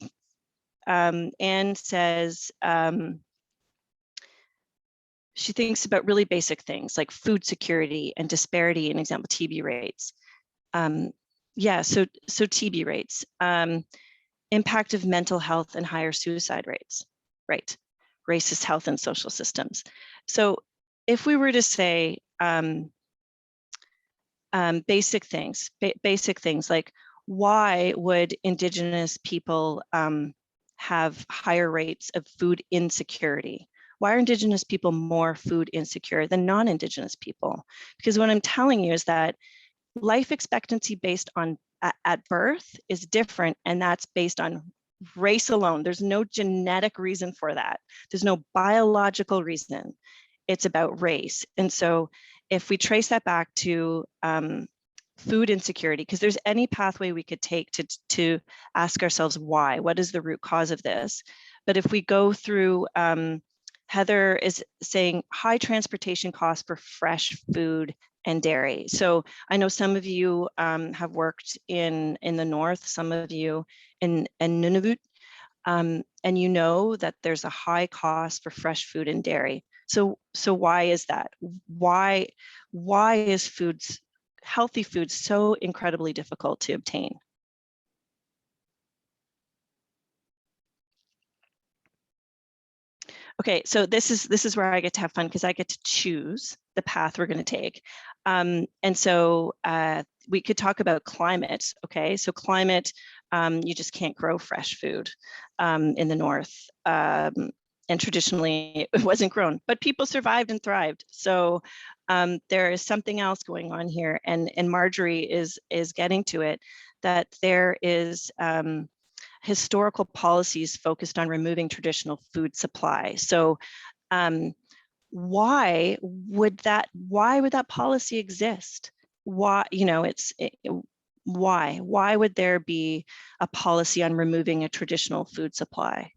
Anne says, she thinks about really basic things like food security and disparity, in example, TB rates. Yeah, so TB rates, impact of mental health and higher suicide rates, right? Racist health and social systems. So if we were to say basic things like, why would Indigenous people have higher rates of food insecurity? Why are Indigenous people more food insecure than non-Indigenous people? Because what I'm telling you is that life expectancy based on at birth is different, and that's based on race alone. There's no genetic reason for that. There's no biological reason. It's about race. And so if we trace that back to food insecurity, because there's any pathway we could take to ask ourselves why, what is the root cause of this? But if we go through, Heather is saying high transportation costs for fresh food and dairy. So I know some of you have worked in the north, some of you in Nunavut, and you know that there's a high cost for fresh food and dairy. So why is that? Why is healthy food so incredibly difficult to obtain? Okay, so this is where I get to have fun, because I get to choose the path we're going to take. And so we could talk about climate. Okay, so climate, you just can't grow fresh food in the north. And traditionally it wasn't grown, but people survived and thrived. So there is something else going on here, and Marjorie is getting to it, that there is historical policies focused on removing traditional food supply. So why would that policy exist? Why, why would there be a policy on removing a traditional food supply?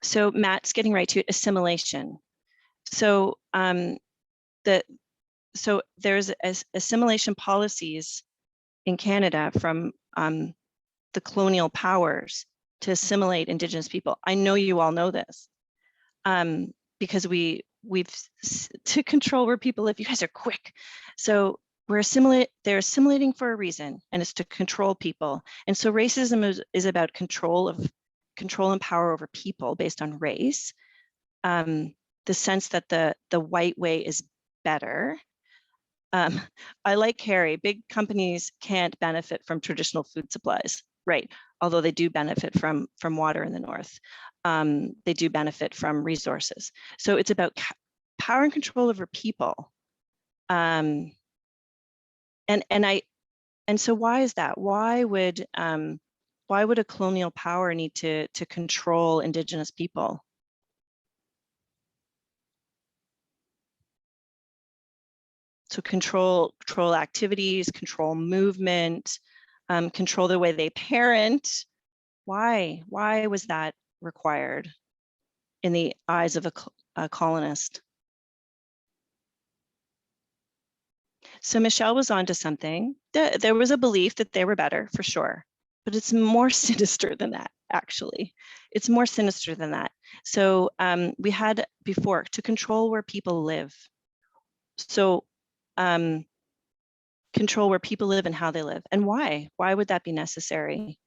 So Matt's getting right to it, assimilation. So there's assimilation policies in Canada from the colonial powers to assimilate Indigenous people. I know you all know this because we've to control where people live. You guys are quick. So they're assimilating for a reason, and it's to control people. And so racism is about control and power over people based on race. the sense that the white way is better. I like Harry, big companies can't benefit from traditional food supplies, right? Although they do benefit from water in the north. They do benefit from resources. So it's about power and control over people. And so why is that? Why would a colonial power need to control Indigenous people? So control activities, control movement, control the way they parent. Why was that required in the eyes of a colonist? So Michelle was onto something. There was a belief that they were better, for sure, but it's more sinister than that, actually. It's more sinister than that. So we had before to control where people live. So control where people live and how they live. And why? Why would that be necessary?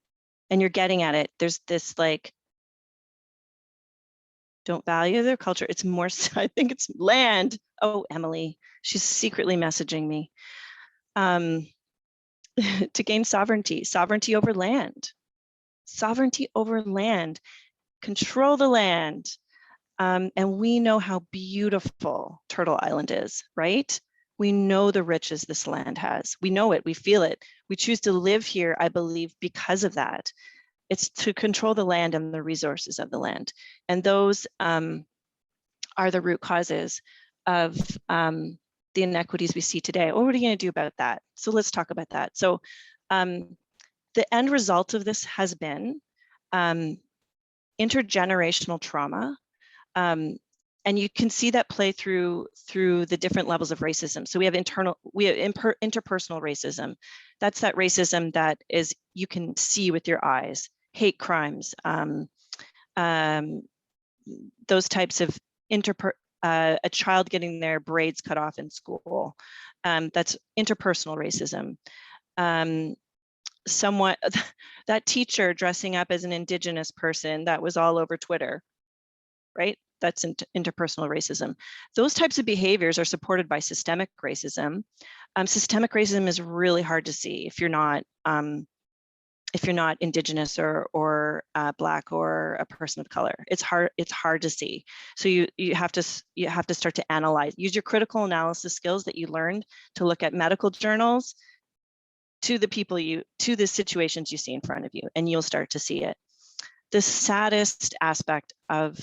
And you're getting at it. There's this like, don't value their culture. It's more, I think it's land. Oh, Emily, she's secretly messaging me. To gain sovereignty over land. Sovereignty over land. Control the land. And we know how beautiful Turtle Island is, right? We know the riches this land has. We know it, we feel it. We choose to live here, I believe, because of that. It's to control the land and the resources of the land. And those are the root causes of the inequities we see today. What are we gonna do about that? So let's talk about that. So the end result of this has been intergenerational trauma. And you can see that play through the different levels of racism. So we have interpersonal racism. That's that racism that is you can see with your eyes. Hate crimes, those types of a child getting their braids cut off in school. That's interpersonal racism. Somewhat that teacher dressing up as an Indigenous person that was all over Twitter, right? That's interpersonal racism. Those types of behaviors are supported by systemic racism. Systemic racism is really hard to see if you're not Indigenous or Black or a person of color. It's hard to see. So you have to start to analyze. Use your critical analysis skills that you learned to look at medical journals to the situations you see in front of you, and you'll start to see it. The saddest aspect of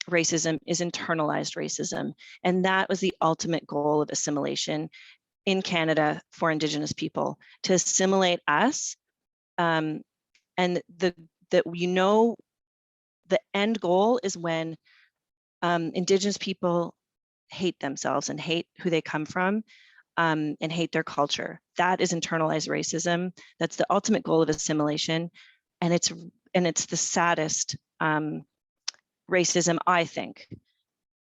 racism is internalized racism. And that was the ultimate goal of assimilation in Canada for Indigenous people, to assimilate us. And the end goal is when Indigenous people hate themselves and hate who they come from and hate their culture. That is internalized racism. That's the ultimate goal of assimilation. And it's the saddest racism, I think,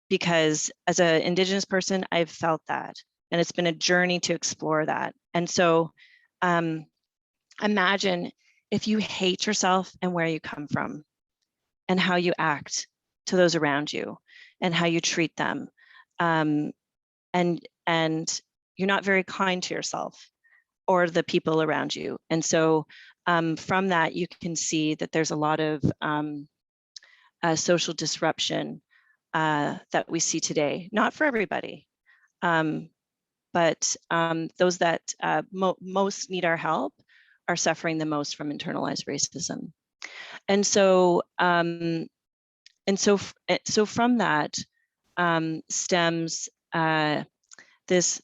because as an Indigenous person, I've felt that, and it's been a journey to explore that. And so imagine if you hate yourself and where you come from and how you act to those around you and how you treat them. And you're not very kind to yourself or the people around you. And so from that, you can see that there's a lot of social disruption that we see today, not for everybody, but those that most need our help are suffering the most from internalized racism. And so, so from that stems this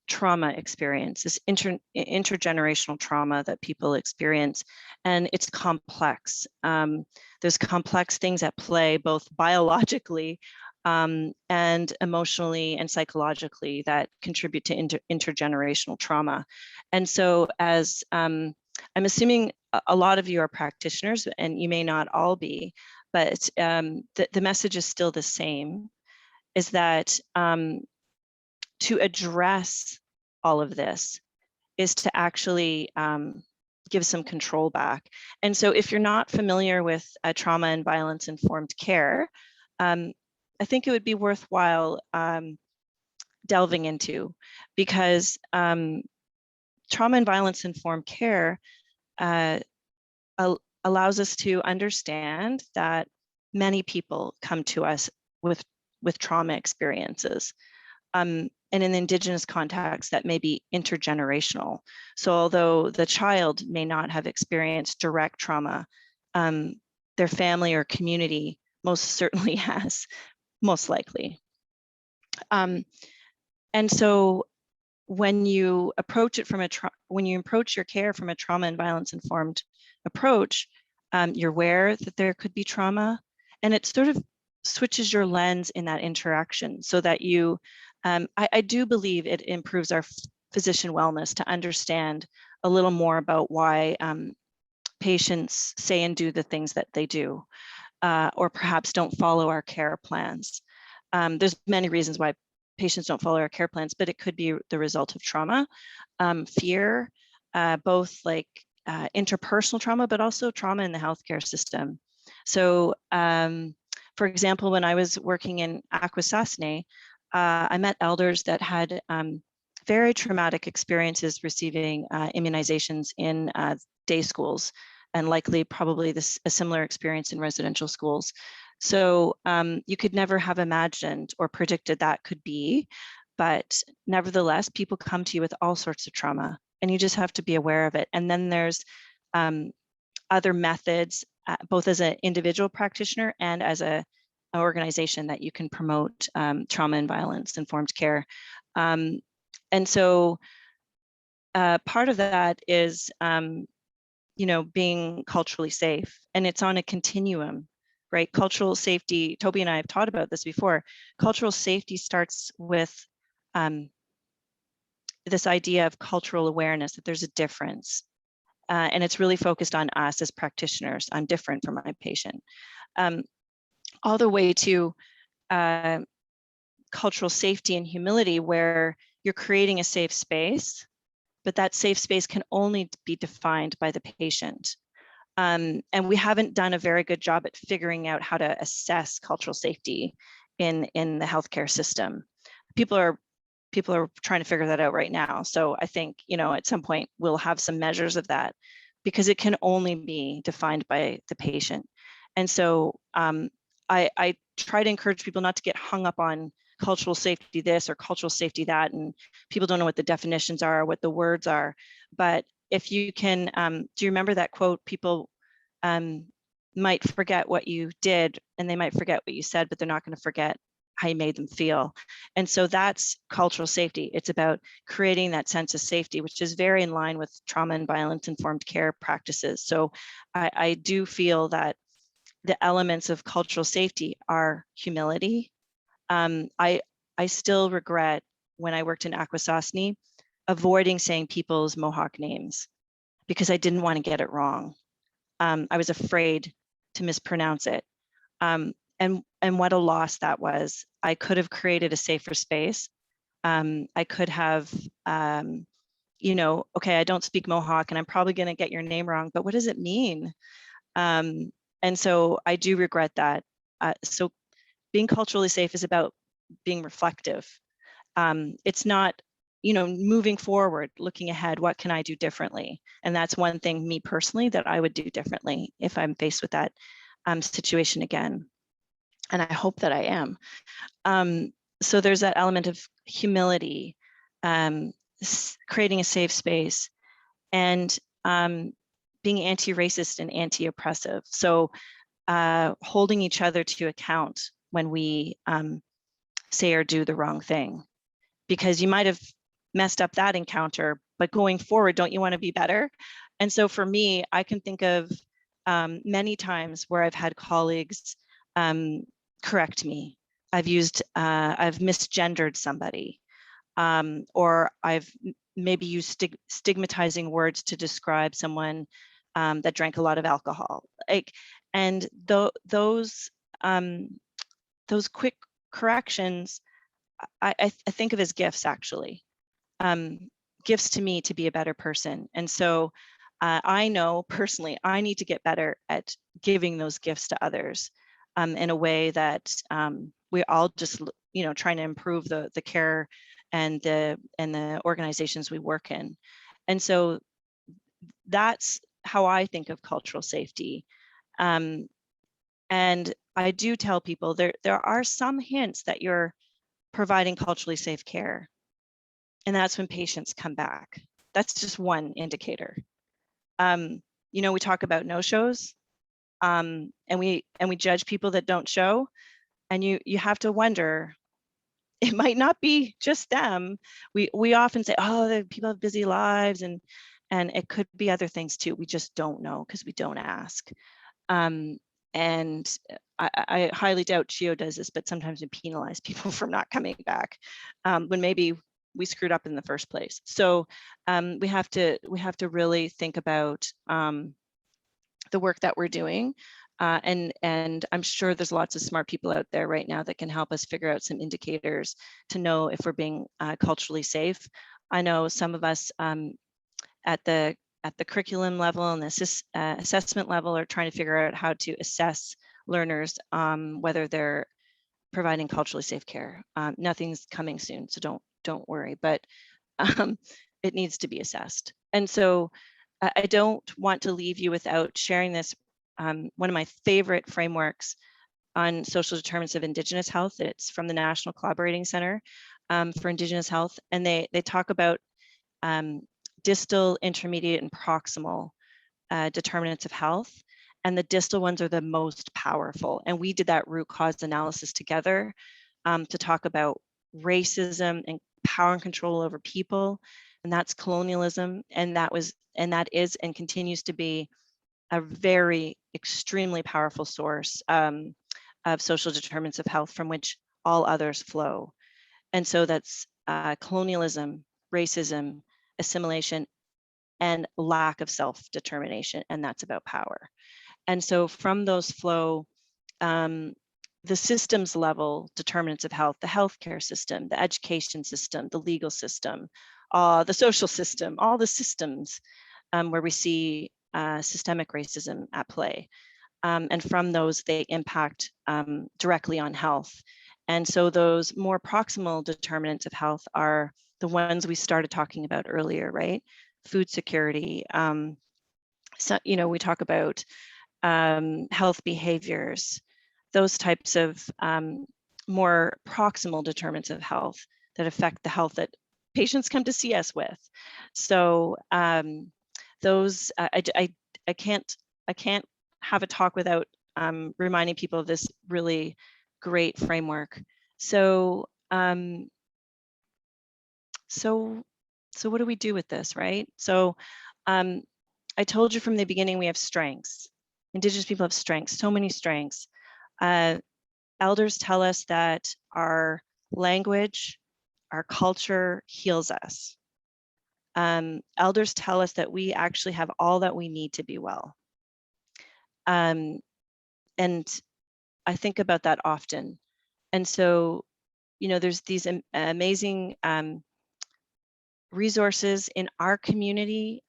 trauma experience, this intergenerational trauma that people experience, and it's complex. There's complex things at play, both biologically and emotionally and psychologically, that contribute to intergenerational trauma. And so, as I'm assuming a lot of you are practitioners, and you may not all be, but the message is still the same, is that to address all of this is to actually give some control back. And so if you're not familiar with trauma and violence informed care, I think it would be worthwhile delving into, because trauma and violence informed care allows us to understand that many people come to us with trauma experiences. And in the Indigenous context, that may be intergenerational. So although the child may not have experienced direct trauma, their family or community most certainly has, most likely. And so when you approach it from when you approach your care from a trauma and violence informed approach, you're aware that there could be trauma, and it sort of switches your lens in that interaction so that you, I do believe it improves our physician wellness to understand a little more about why patients say and do the things that they do, or perhaps don't follow our care plans. There's many reasons why patients don't follow our care plans, but it could be the result of trauma, fear, both like interpersonal trauma, but also trauma in the healthcare system. So, for example, when I was working in Akwesasne, I met elders that had very traumatic experiences receiving immunizations in day schools, and likely probably a similar experience in residential schools. So you could never have imagined or predicted that could be, but nevertheless, people come to you with all sorts of trauma, and you just have to be aware of it. And then there's other methods, both as an individual practitioner and as an organization, that you can promote trauma and violence informed care. And so part of that is, being culturally safe, and it's on a continuum. Right? Cultural safety, Toby and I have talked about this before. Cultural safety starts with this idea of cultural awareness, that there's a difference. And it's really focused on us as practitioners. I'm different from my patient. All the way to cultural safety and humility, where you're creating a safe space, but that safe space can only be defined by the patient. And we haven't done a very good job at figuring out how to assess cultural safety in the healthcare system. People are trying to figure that out right now. So I think, at some point we'll have some measures of that, because it can only be defined by the patient. And so I try to encourage people not to get hung up on cultural safety this or cultural safety that, and people don't know what the definitions are, what the words are. But if you can, do you remember that quote? People might forget what you did, and they might forget what you said, but they're not going to forget how you made them feel. And so that's cultural safety. It's about creating that sense of safety, which is very in line with trauma and violence informed care practices. So I do feel that the elements of cultural safety are humility. I still regret, when I worked in Akwesasne, avoiding saying people's Mohawk names, because I didn't want to get it wrong. I was afraid to mispronounce it. And what a loss that was. I could have created a safer space. I could have, okay, I don't speak Mohawk and I'm probably going to get your name wrong, but what does it mean? And so I do regret that. So being culturally safe is about being reflective. It's not, moving forward, looking ahead, what can I do differently? And that's one thing, me personally, that I would do differently if I'm faced with that situation again. And I hope that I am. So there's that element of humility, creating a safe space, and being anti-racist and anti-oppressive. So holding each other to account when we say or do the wrong thing, because you might have messed up that encounter, but going forward, don't you want to be better? And so for me, I can think of many times where I've had colleagues correct me. I've misgendered somebody, or I've maybe used stigmatizing words to describe someone that drank a lot of alcohol. And those quick corrections, I think of as gifts, actually. Gifts to me to be a better person. And so I know personally, I need to get better at giving those gifts to others. in a way that we're all just, trying to improve the care and the organizations we work in. And so that's how I think of cultural safety. And I do tell people there are some hints that you're providing culturally safe care. And that's when patients come back. That's just one indicator. We talk about no-shows, and we judge people that don't show. And you have to wonder, it might not be just them. We often say, oh, the people have busy lives, and it could be other things too. We just don't know because we don't ask. And I highly doubt CHEO does this, but sometimes we penalize people for not coming back when maybe we screwed up in the first place. So we have to really think about the work that we're doing. And I'm sure there's lots of smart people out there right now that can help us figure out some indicators to know if we're being culturally safe. I know some of us at the curriculum level and the assessment level are trying to figure out how to assess learners whether they're providing culturally safe care. Nothing's coming soon, so don't worry, but it needs to be assessed. And so I don't want to leave you without sharing this. One of my favorite frameworks on social determinants of Indigenous health. It's from the National Collaborating Center for Indigenous Health, and they talk about distal, intermediate, and proximal determinants of health. And the distal ones are the most powerful. And we did that root cause analysis together to talk about racism and power and control over people. And that's colonialism. And that is and continues to be a very extremely powerful source of social determinants of health from which all others flow. And so that's colonialism, racism, assimilation, and lack of self-determination, and that's about power. And so from those flow the systems level determinants of health, the healthcare system, the education system, the legal system, the social system, all the systems where we see systemic racism at play. And from those, they impact directly on health. And so those more proximal determinants of health are the ones we started talking about earlier, right? Food security. So, we talk about health behaviors, those types of more proximal determinants of health that affect the health that patients come to see us with. So those, I can't have a talk without reminding people of this really great framework. So, so what do we do with this, right? So I told you from the beginning, we have strengths. Indigenous people have strengths, so many strengths. Elders tell us that our language, our culture heals us. Elders tell us that we actually have all that we need to be well. And I think about that often. And so, there's these amazing resources in our community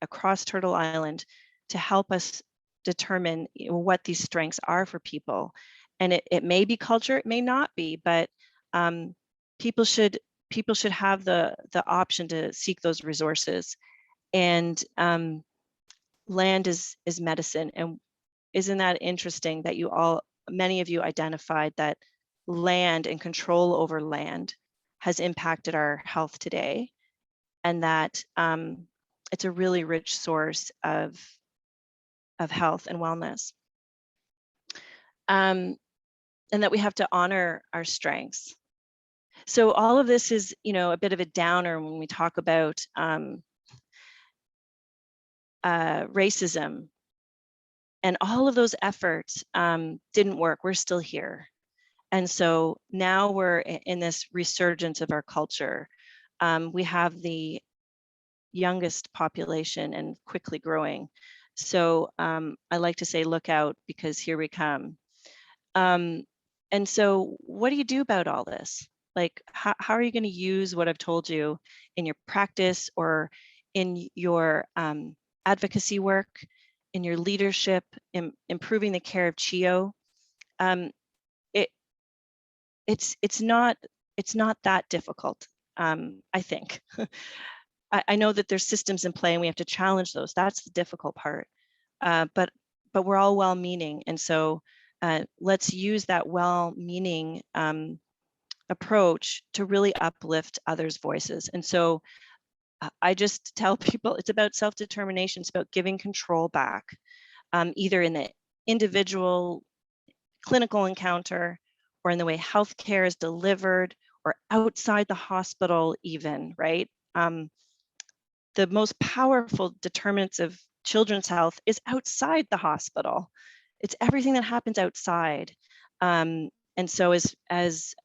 across Turtle Island to help us determine what these strengths are for people. And it may be culture, it may not be, but people should have the option to seek those resources. And land is medicine. And isn't that interesting that many of you identified that land and control over land has impacted our health today, and that it's a really rich source of health and wellness, and that we have to honor our strengths. So all of this is, a bit of a downer when we talk about racism, and all of those efforts didn't work. We're still here. And so now we're in this resurgence of our culture. We have the youngest population and quickly growing. So I like to say, look out, because here we come. And so what do you do about all this? Like, how are you going to use what I've told you in your practice or in your advocacy work in your leadership, in improving the care of CHEO, it's not that difficult, I think. I know that there's systems in play and we have to challenge those. That's the difficult part. But we're all well-meaning, and so let's use that well-meaning approach to really uplift others' voices. And so I just tell people it's about self-determination. It's about giving control back, either in the individual clinical encounter or in the way healthcare is delivered or outside the hospital even, right? The most powerful determinants of children's health is outside the hospital. It's everything that happens outside. And so as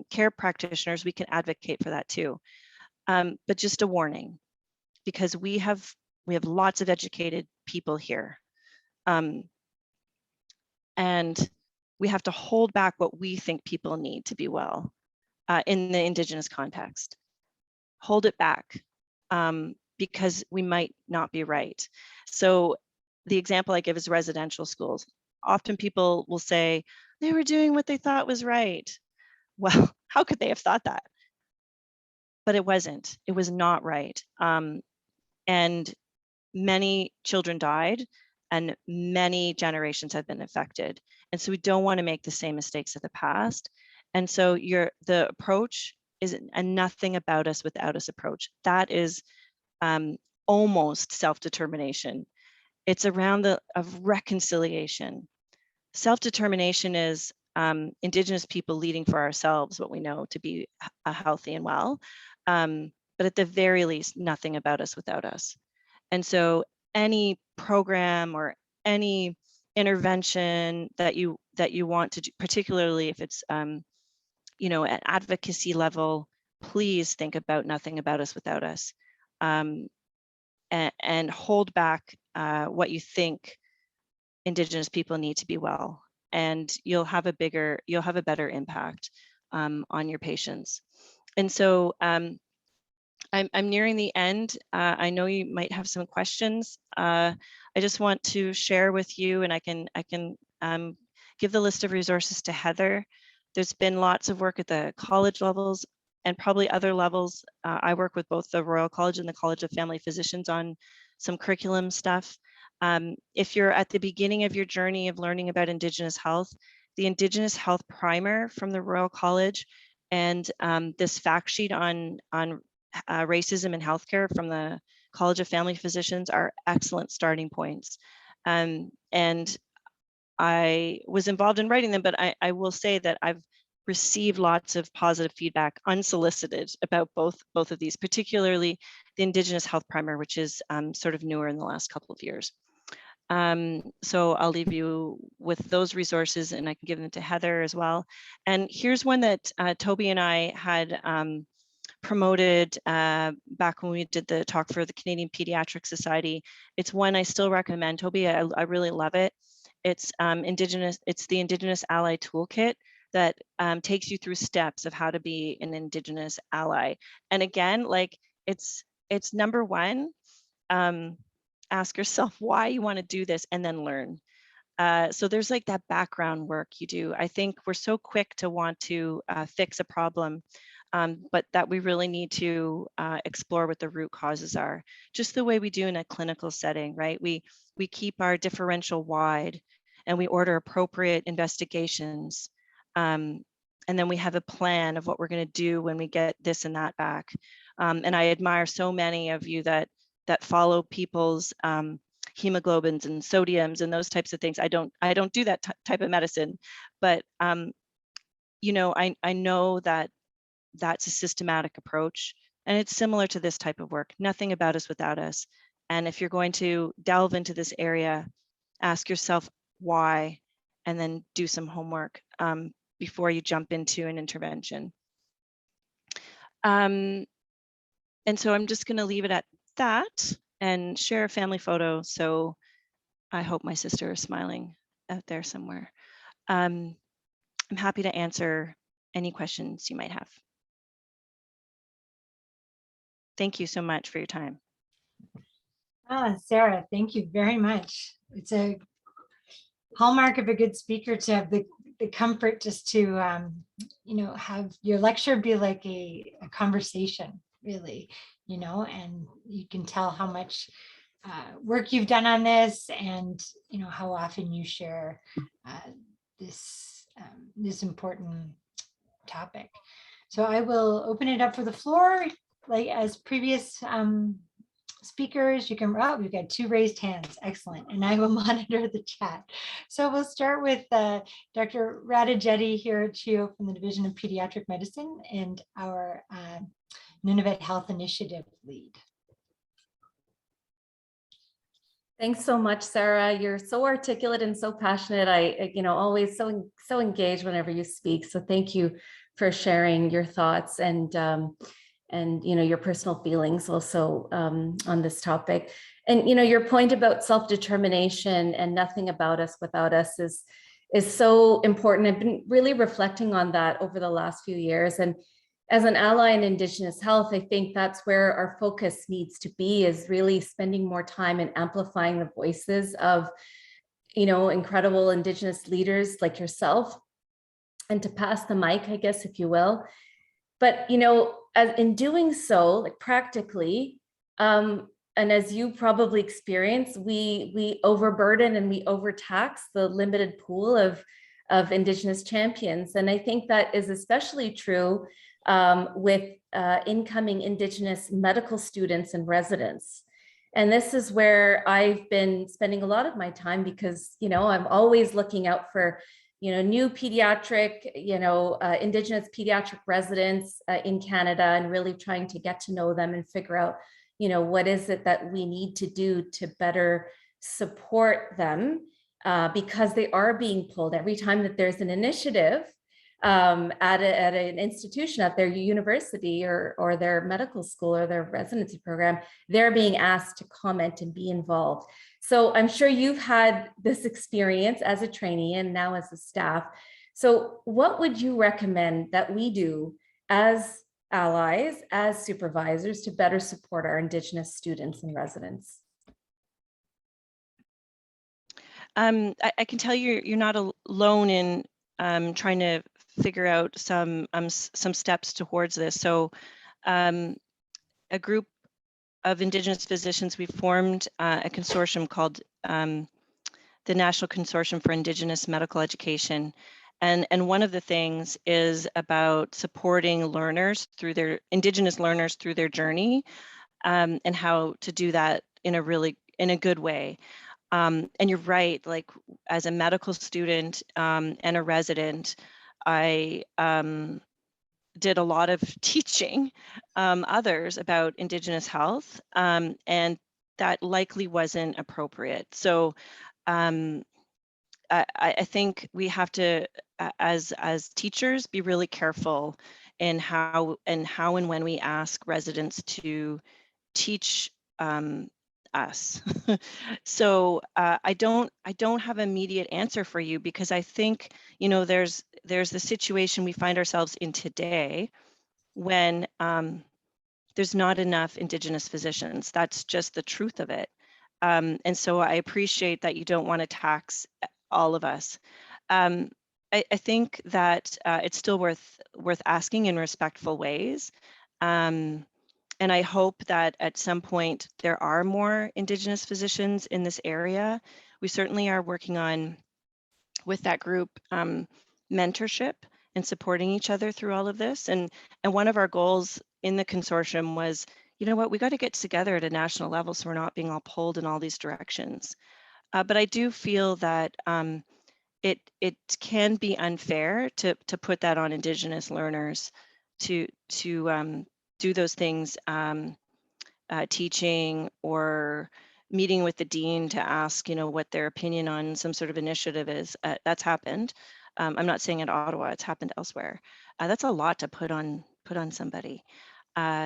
care practitioners, we can advocate for that too. But just a warning, because we have lots of educated people here. And we have to hold back what we think people need to be well in the Indigenous context. Hold it back because we might not be right. So the example I give is residential schools. Often people will say, they were doing what they thought was right. Well, how could they have thought that? But it wasn't. It was not right. And many children died and many generations have been affected. And so we don't want to make the same mistakes of the past. And so the approach is a nothing about us without us approach. That is almost self-determination. It's around of reconciliation. Self-determination is Indigenous people leading for ourselves what we know to be healthy and well. But at the very least, nothing about us without us. And so any program or any intervention that you want to do, particularly if it's you know, at advocacy level, please think about nothing about us without us, and hold back what you think Indigenous people need to be well, and you'll have a better impact on your patients. And so I'm nearing the end. I know you might have some questions. I just want to share with you, and I can give the list of resources to Heather. There's been lots of work at the college levels and probably other levels. I work with both the Royal College and the College of Family Physicians on some curriculum stuff. If you're at the beginning of your journey of learning about Indigenous health, the Indigenous Health Primer from the Royal College and this fact sheet on racism in healthcare from the College of Family Physicians are excellent starting points. And I was involved in writing them, but I will say that I've received lots of positive feedback unsolicited about both of these, particularly the Indigenous Health Primer, which is sort of newer in the last couple of years. So I'll leave you with those resources and I can give them to Heather as well. And here's one that Toby and I had promoted back when we did the talk for the Canadian Pediatric Society. It's one I still recommend, Toby. I really love it. It's the Indigenous Ally Toolkit that takes you through steps of how to be an Indigenous ally. And again, like it's number one, ask yourself why you want to do this and then learn. So there's like that background work you do. I think we're so quick to want to fix a problem, but that we really need to explore what the root causes are, just the way we do in a clinical setting, right? We keep our differential wide and we order appropriate investigations. And then we have a plan of what we're going to do when we get this and that back. And I admire so many of you that follow people's hemoglobins and sodiums and those types of things. I don't do that type of medicine, but you know, I know that that's a systematic approach, and it's similar to this type of work. Nothing about us without us. And if you're going to delve into this area, ask yourself why, and then do some homework before you jump into an intervention. And so I'm just going to leave it at that and share a family photo. So I hope my sister is smiling out there somewhere. I'm happy to answer any questions you might have. Thank you so much for your time. Sarah, thank you very much. It's a hallmark of a good speaker to have the comfort just to, you know, have your lecture be like a conversation, really, you know, and you can tell how much work you've done on this, and, you know, how often you share this important topic. So I will open it up for the floor, like as previous speakers. You can, oh, we've got 2 raised hands, excellent, and I will monitor the chat. So we'll start with Dr. Radhajetty here at CHEO from the Division of Pediatric Medicine and our Nunavut Health Initiative lead. Thanks so much, Sarah. You're so articulate and so passionate. I you know, always so engaged whenever you speak. So thank you for sharing your thoughts and you know, your personal feelings also on this topic. And you know, your point about self-determination and nothing about us without us is so important. I've been really reflecting on that over the last few years. And as an ally in Indigenous health, I think that's where our focus needs to be, is really spending more time in amplifying the voices of, you know, incredible Indigenous leaders like yourself, and to pass the mic, I guess, if you will. But, you know, in doing so, like practically, and as you probably experience, we overburden and we overtax the limited pool of Indigenous champions. And I think that is especially true with incoming Indigenous medical students and residents. And this is where I've been spending a lot of my time, because, you know, I'm always looking out for, you know, new pediatric, you know, Indigenous pediatric residents in Canada, and really trying to get to know them and figure out, you know, what is it that we need to do to better support them, because they are being pulled every time that there's an initiative at an institution, at their university or their medical school or their residency program. They're being asked to comment and be involved. So I'm sure you've had this experience as a trainee and now as a staff. So what would you recommend that we do as allies, as supervisors, to better support our Indigenous students and residents? I can tell you, you're not alone in trying to figure out some steps towards this. So a group of Indigenous physicians, we formed a consortium called the National Consortium for Indigenous Medical Education. And one of the things is about supporting learners through their Indigenous learners through their journey, and how to do that in a good way. And you're right, like as a medical student and a resident, I did a lot of teaching others about Indigenous health, and that likely wasn't appropriate. So I think we have to, as teachers, be really careful in how and when we ask residents to teach us. So I don't have an immediate answer for you, because I think, you know, there's the situation we find ourselves in today when there's not enough Indigenous physicians. That's just the truth of it. And so I appreciate that you don't want to tax all of us. I think that it's still worth asking in respectful ways. And I hope that at some point there are more Indigenous physicians in this area. We certainly are working on, with that group, mentorship and supporting each other through all of this. And one of our goals in the consortium was, you know what, we got to get together at a national level so we're not being all pulled in all these directions. But I do feel that it can be unfair to put that on Indigenous learners to do those things, teaching or meeting with the dean to ask, you know, what their opinion on some sort of initiative is. That's happened. I'm not saying at Ottawa, it's happened elsewhere. That's a lot to put on somebody.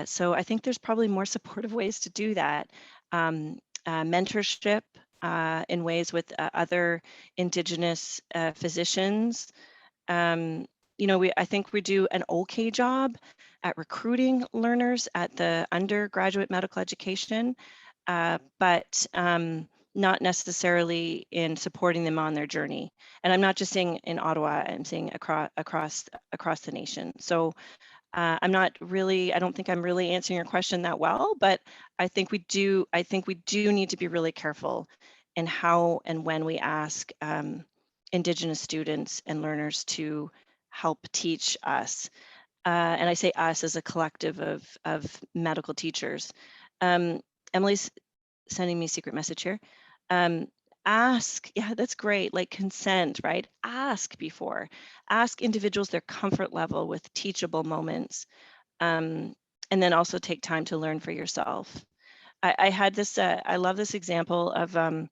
So I think there's probably more supportive ways to do that. Mentorship in ways with other Indigenous physicians. You know, I think we do an okay job at recruiting learners at the undergraduate medical education. but not necessarily in supporting them on their journey. And I'm not just saying in Ottawa, I'm saying across the nation. So I'm not really, I don't think I'm really answering your question that well, but I think we do need to be really careful in how and when we ask Indigenous students and learners to help teach us. And I say us as a collective of medical teachers. Emily's sending me a secret message here. Ask, yeah, that's great, like consent, right? Ask individuals their comfort level with teachable moments, and then also take time to learn for yourself. I had this, I love this example of a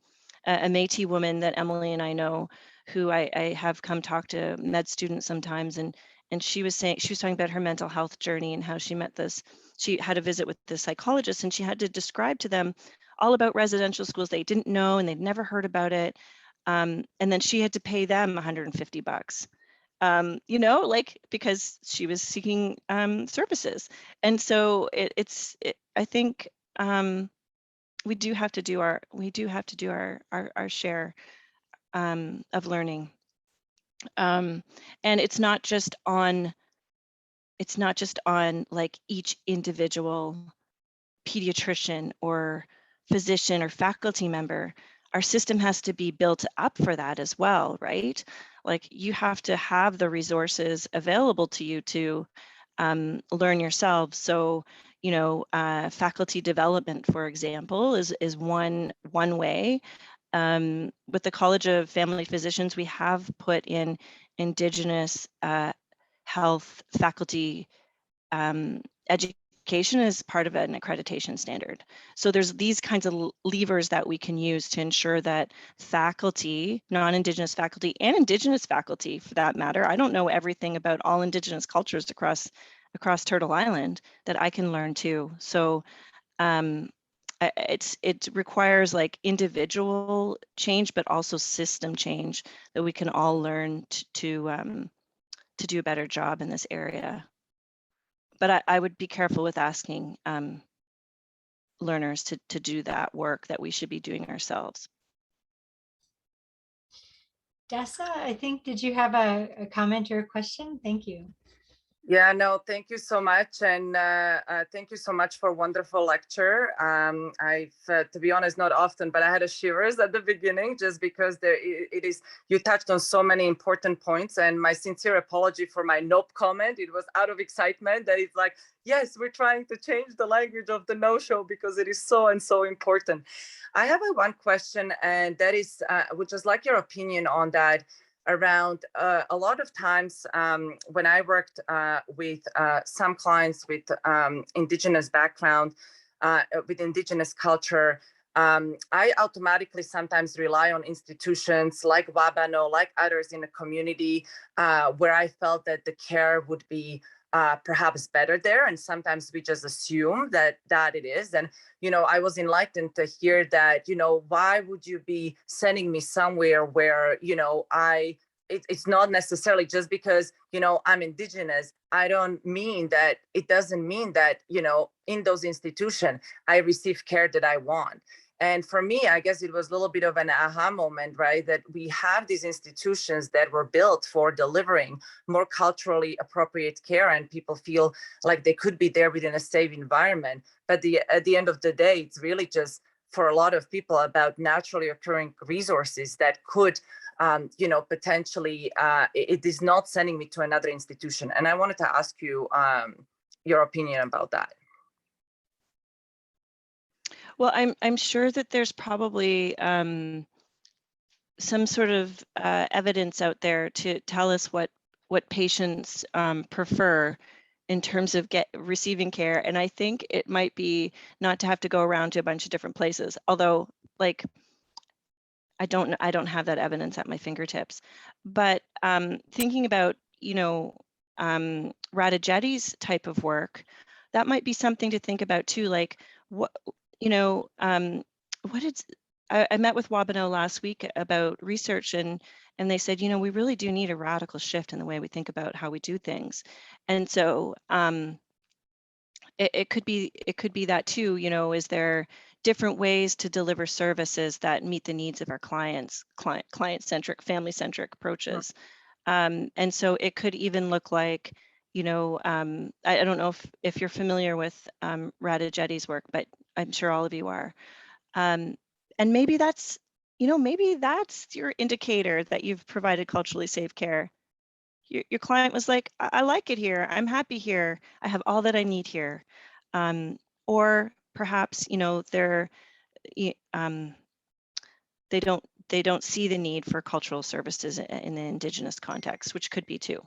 Métis woman that Emily and I know, who I have come talk to med students sometimes, and she was talking about her mental health journey and how she had a visit with the psychologist, and she had to describe to them all about residential schools they didn't know and they'd never heard about it. And then she had to pay them $150, like, because she was seeking services. And so I think we do have to do our share of learning. And it's not just on like each individual pediatrician or physician or faculty member. Our system has to be built up for that as well, right? Like, you have to have the resources available to you to learn yourself. So, faculty development, for example, is one way. With the College of Family Physicians, we have put in Indigenous health faculty education as part of an accreditation standard. So there's these kinds of levers that we can use to ensure that faculty, non-Indigenous faculty and Indigenous faculty for that matter, I don't know everything about all Indigenous cultures across Turtle Island, that I can learn too. So it requires like individual change, but also system change that we can all learn to do a better job in this area. But I would be careful with asking learners to do that work that we should be doing ourselves. Dessa, I think, did you have a comment or a question? Thank you. Yeah, no, thank you so much. And thank you so much for a wonderful lecture. I've, to be honest, not often, but I had a shivers at the beginning just because you touched on so many important points, and my sincere apology for my nope comment. It was out of excitement that it's like, yes, we're trying to change the language of the no-show because it is so and so important. I have one question, and that is, would just like your opinion on that. Around a lot of times when I worked with some clients with Indigenous background, with Indigenous culture, I automatically sometimes rely on institutions like Wabano, like others in the community, where I felt that the care would be perhaps better there. And sometimes we just assume that it is. And, I was enlightened to hear that, why would you be sending me somewhere where, it's not necessarily just because, I'm Indigenous. I don't mean that, it doesn't mean that, in those institutions, I receive care that I want. And for me, I guess it was a little bit of an aha moment, right? That we have these institutions that were built for delivering more culturally appropriate care, and people feel like they could be there within a safe environment. But at the end of the day, it's really just for a lot of people about naturally occurring resources that could, potentially, it is not sending me to another institution. And I wanted to ask you your opinion about that. Well, I'm sure that there's probably some sort of evidence out there to tell us what patients prefer in terms of receiving care. And I think it might be not to have to go around to a bunch of different places, although like I don't have that evidence at my fingertips. But thinking about, Radhajetti's type of work, that might be something to think about too. Like I met with Wabano last week about research, and they said, we really do need a radical shift in the way we think about how we do things. And so it could be that too, is there, different ways to deliver services that meet the needs of our clients, client-centric, family-centric approaches. And so it could even look like, you know, I don't know if you're familiar with Radha Jetty's work, but I'm sure all of you are. And maybe that's, you know, maybe that's your indicator that you've provided culturally safe care. Your client was like, I like it here. I'm happy here. I have all that I need here. Or perhaps, you know, they don't see the need for cultural services in the Indigenous context, which could be too.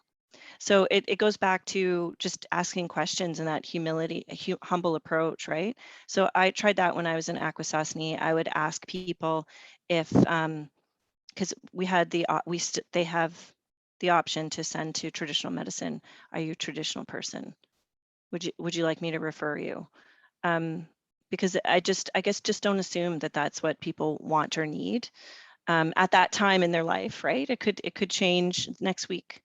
So it goes back to just asking questions and that humility, humble approach, right? So I tried that when I was in Akwesasne. I would ask people if, because we had they have the option to send to traditional medicine. Are you a traditional person? Would you like me to refer you? Because I guess just don't assume that that's what people want or need at that time in their life, right? It could change next week.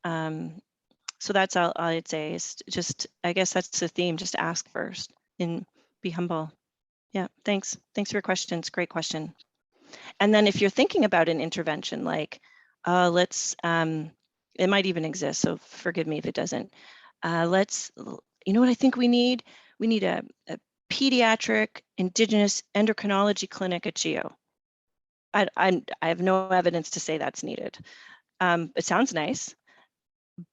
So that's all I'd say is just, I guess that's the theme, just ask first and be humble. Yeah, thanks. Thanks for your questions. Great question. And then if you're thinking about an intervention, like it might even exist, so forgive me if it doesn't. You know what I think we need? We need a pediatric Indigenous endocrinology clinic at CHEO. I have no evidence to say that's needed. It sounds nice,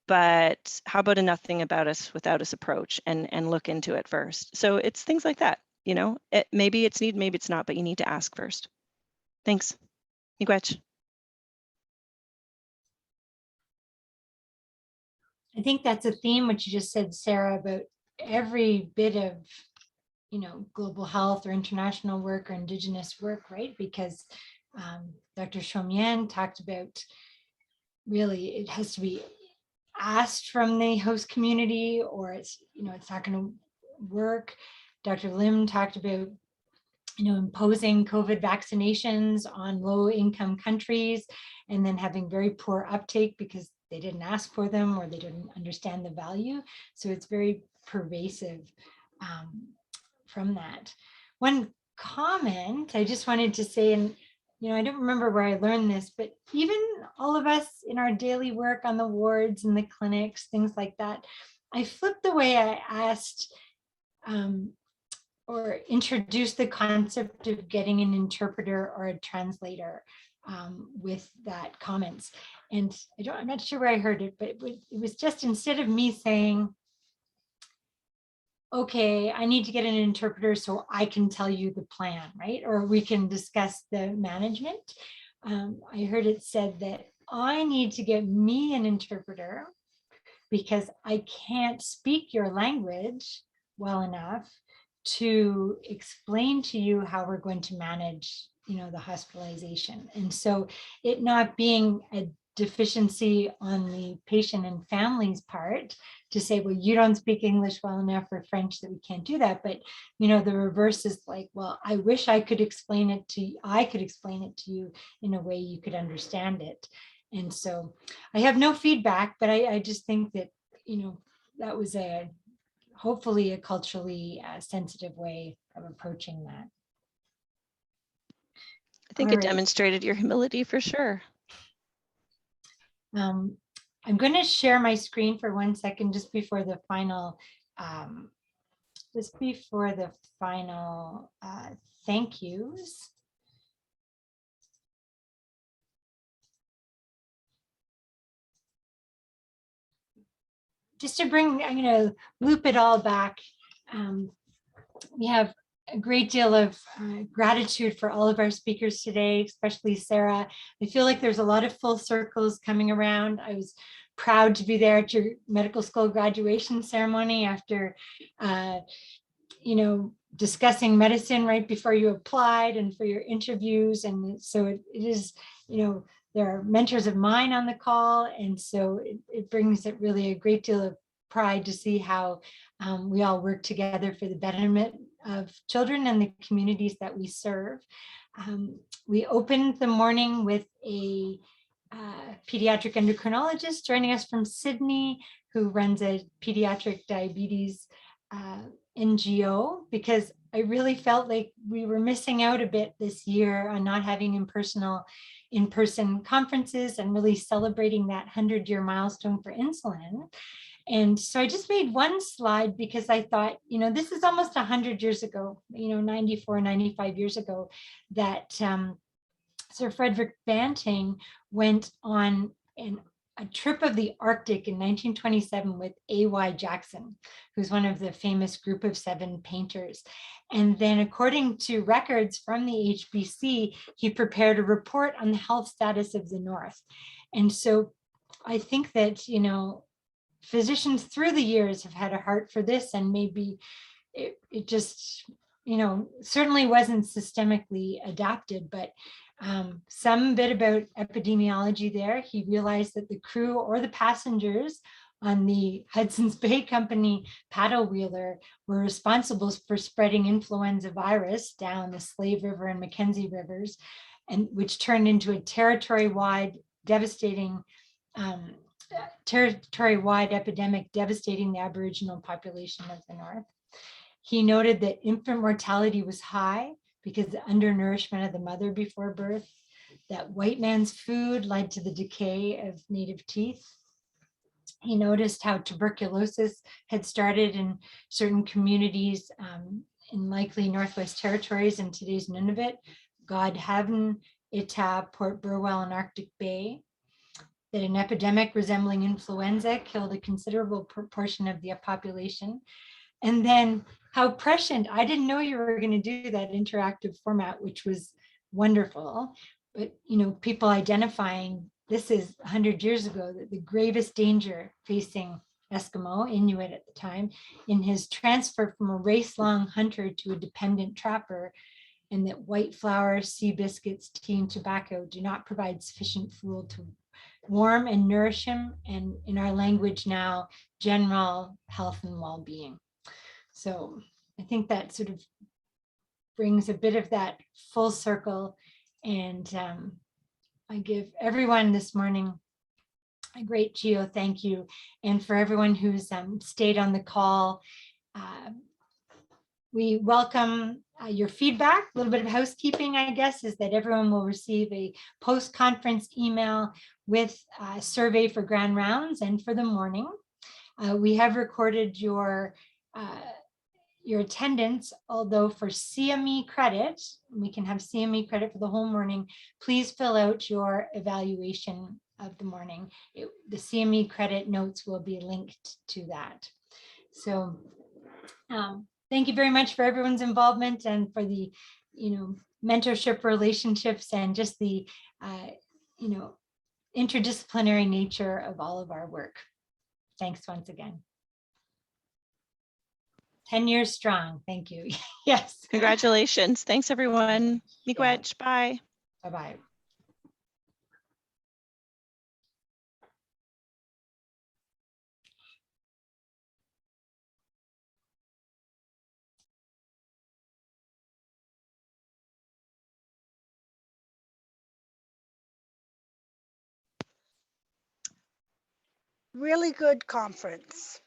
but how about a nothing about us without us approach and look into it first? So it's things like that, you know, maybe it's needed, maybe it's not, but you need to ask first. Thanks. Miigwech. I think that's a theme, which you just said, Sarah, about every bit of, you know, global health or international work or Indigenous work, right? Because Dr. Chomienne talked about really it has to be asked from the host community or it's, you know, it's not going to work. Dr. Lim talked about, you know, imposing COVID vaccinations on low income countries and then having very poor uptake because they didn't ask for them or they didn't understand the value. So it's very pervasive from that. One comment I just wanted to say, and you know, I don't remember where I learned this, but even all of us in our daily work on the wards and the clinics, things like that, I flipped the way I asked or introduced the concept of getting an interpreter or a translator with that comments. And I'm not sure where I heard it, but it was just instead of me saying, okay, I need to get an interpreter so I can tell you the plan, right? Or we can discuss the management. I heard it said that I need to get me an interpreter because I can't speak your language well enough to explain to you how we're going to manage, you know, the hospitalization. And so it not being a deficiency on the patient and family's part to say, well, you don't speak English well enough or French that we can't do that. But, you know, the reverse is like, well, I wish I could explain it to you. I could explain it to you in a way you could understand it. And so I have no feedback, but I just think that, you know, that was hopefully a culturally sensitive way of approaching that. I think it demonstrated your humility for sure. I'm going to share my screen for 1 second just before the final thank yous. Just to bring, I'm going to loop it all back. We have a great deal of gratitude for all of our speakers today, especially Sarah. I feel like there's a lot of full circles coming around. I was proud to be there at your medical school graduation ceremony after, you know, discussing medicine right before you applied and for your interviews. And so it is, you know, there are mentors of mine on the call. And so it brings it really a great deal of pride to see how we all work together for the betterment of children and the communities that we serve. We opened the morning with a pediatric endocrinologist joining us from Sydney, who runs a pediatric diabetes NGO, because I really felt like we were missing out a bit this year on not having in-person conferences and really celebrating that 100-year milestone for insulin. And so I just made one slide because I thought, this is almost 100 years ago, 94, 95 years ago, that Sir Frederick Banting went on a trip of the Arctic in 1927 with A.Y. Jackson, who's one of the famous Group of 7 painters. And then according to records from the HBC, he prepared a report on the health status of the North. And so I think that, physicians through the years have had a heart for this, and maybe it just, certainly wasn't systemically adapted, but some bit about epidemiology there. He realized that the crew or the passengers on the Hudson's Bay Company paddle wheeler were responsible for spreading influenza virus down the Slave River and Mackenzie rivers, and which turned into a territory-wide devastating epidemic devastating the Aboriginal population of the North. He noted that infant mortality was high because of the undernourishment of the mother before birth, that white man's food led to the decay of native teeth. He noticed how tuberculosis had started in certain communities in likely Northwest Territories and today's Nunavut, Godhavn, Etah, Port Burwell, and Arctic Bay. That an epidemic resembling influenza killed a considerable proportion of the population. And then how prescient, I didn't know you were going to do that interactive format, which was wonderful. But, people identifying this is 100 years ago, that the gravest danger facing Eskimo, Inuit at the time, in his transfer from a race-long hunter to a dependent trapper, and that white flour, sea biscuits, tea, and tobacco do not provide sufficient fuel to warm and nourish him, and in our language now, general health and well-being. So I think that sort of brings a bit of that full circle, and I give everyone this morning a great CHEO thank you, and for everyone who's stayed on the call. We welcome your feedback. A little bit of housekeeping, I guess, is that everyone will receive a post-conference email with a survey for Grand Rounds and for the morning. We have recorded your attendance, although for CME credit, we can have CME credit for the whole morning. Please fill out your evaluation of the morning. The CME credit notes will be linked to that. So thank you very much for everyone's involvement and for the, mentorship relationships and just the, interdisciplinary nature of all of our work. Thanks once again. 10 years strong. Thank you. Yes. Congratulations. Thanks, everyone. Miigwech. Bye. Bye-bye. Really good conference.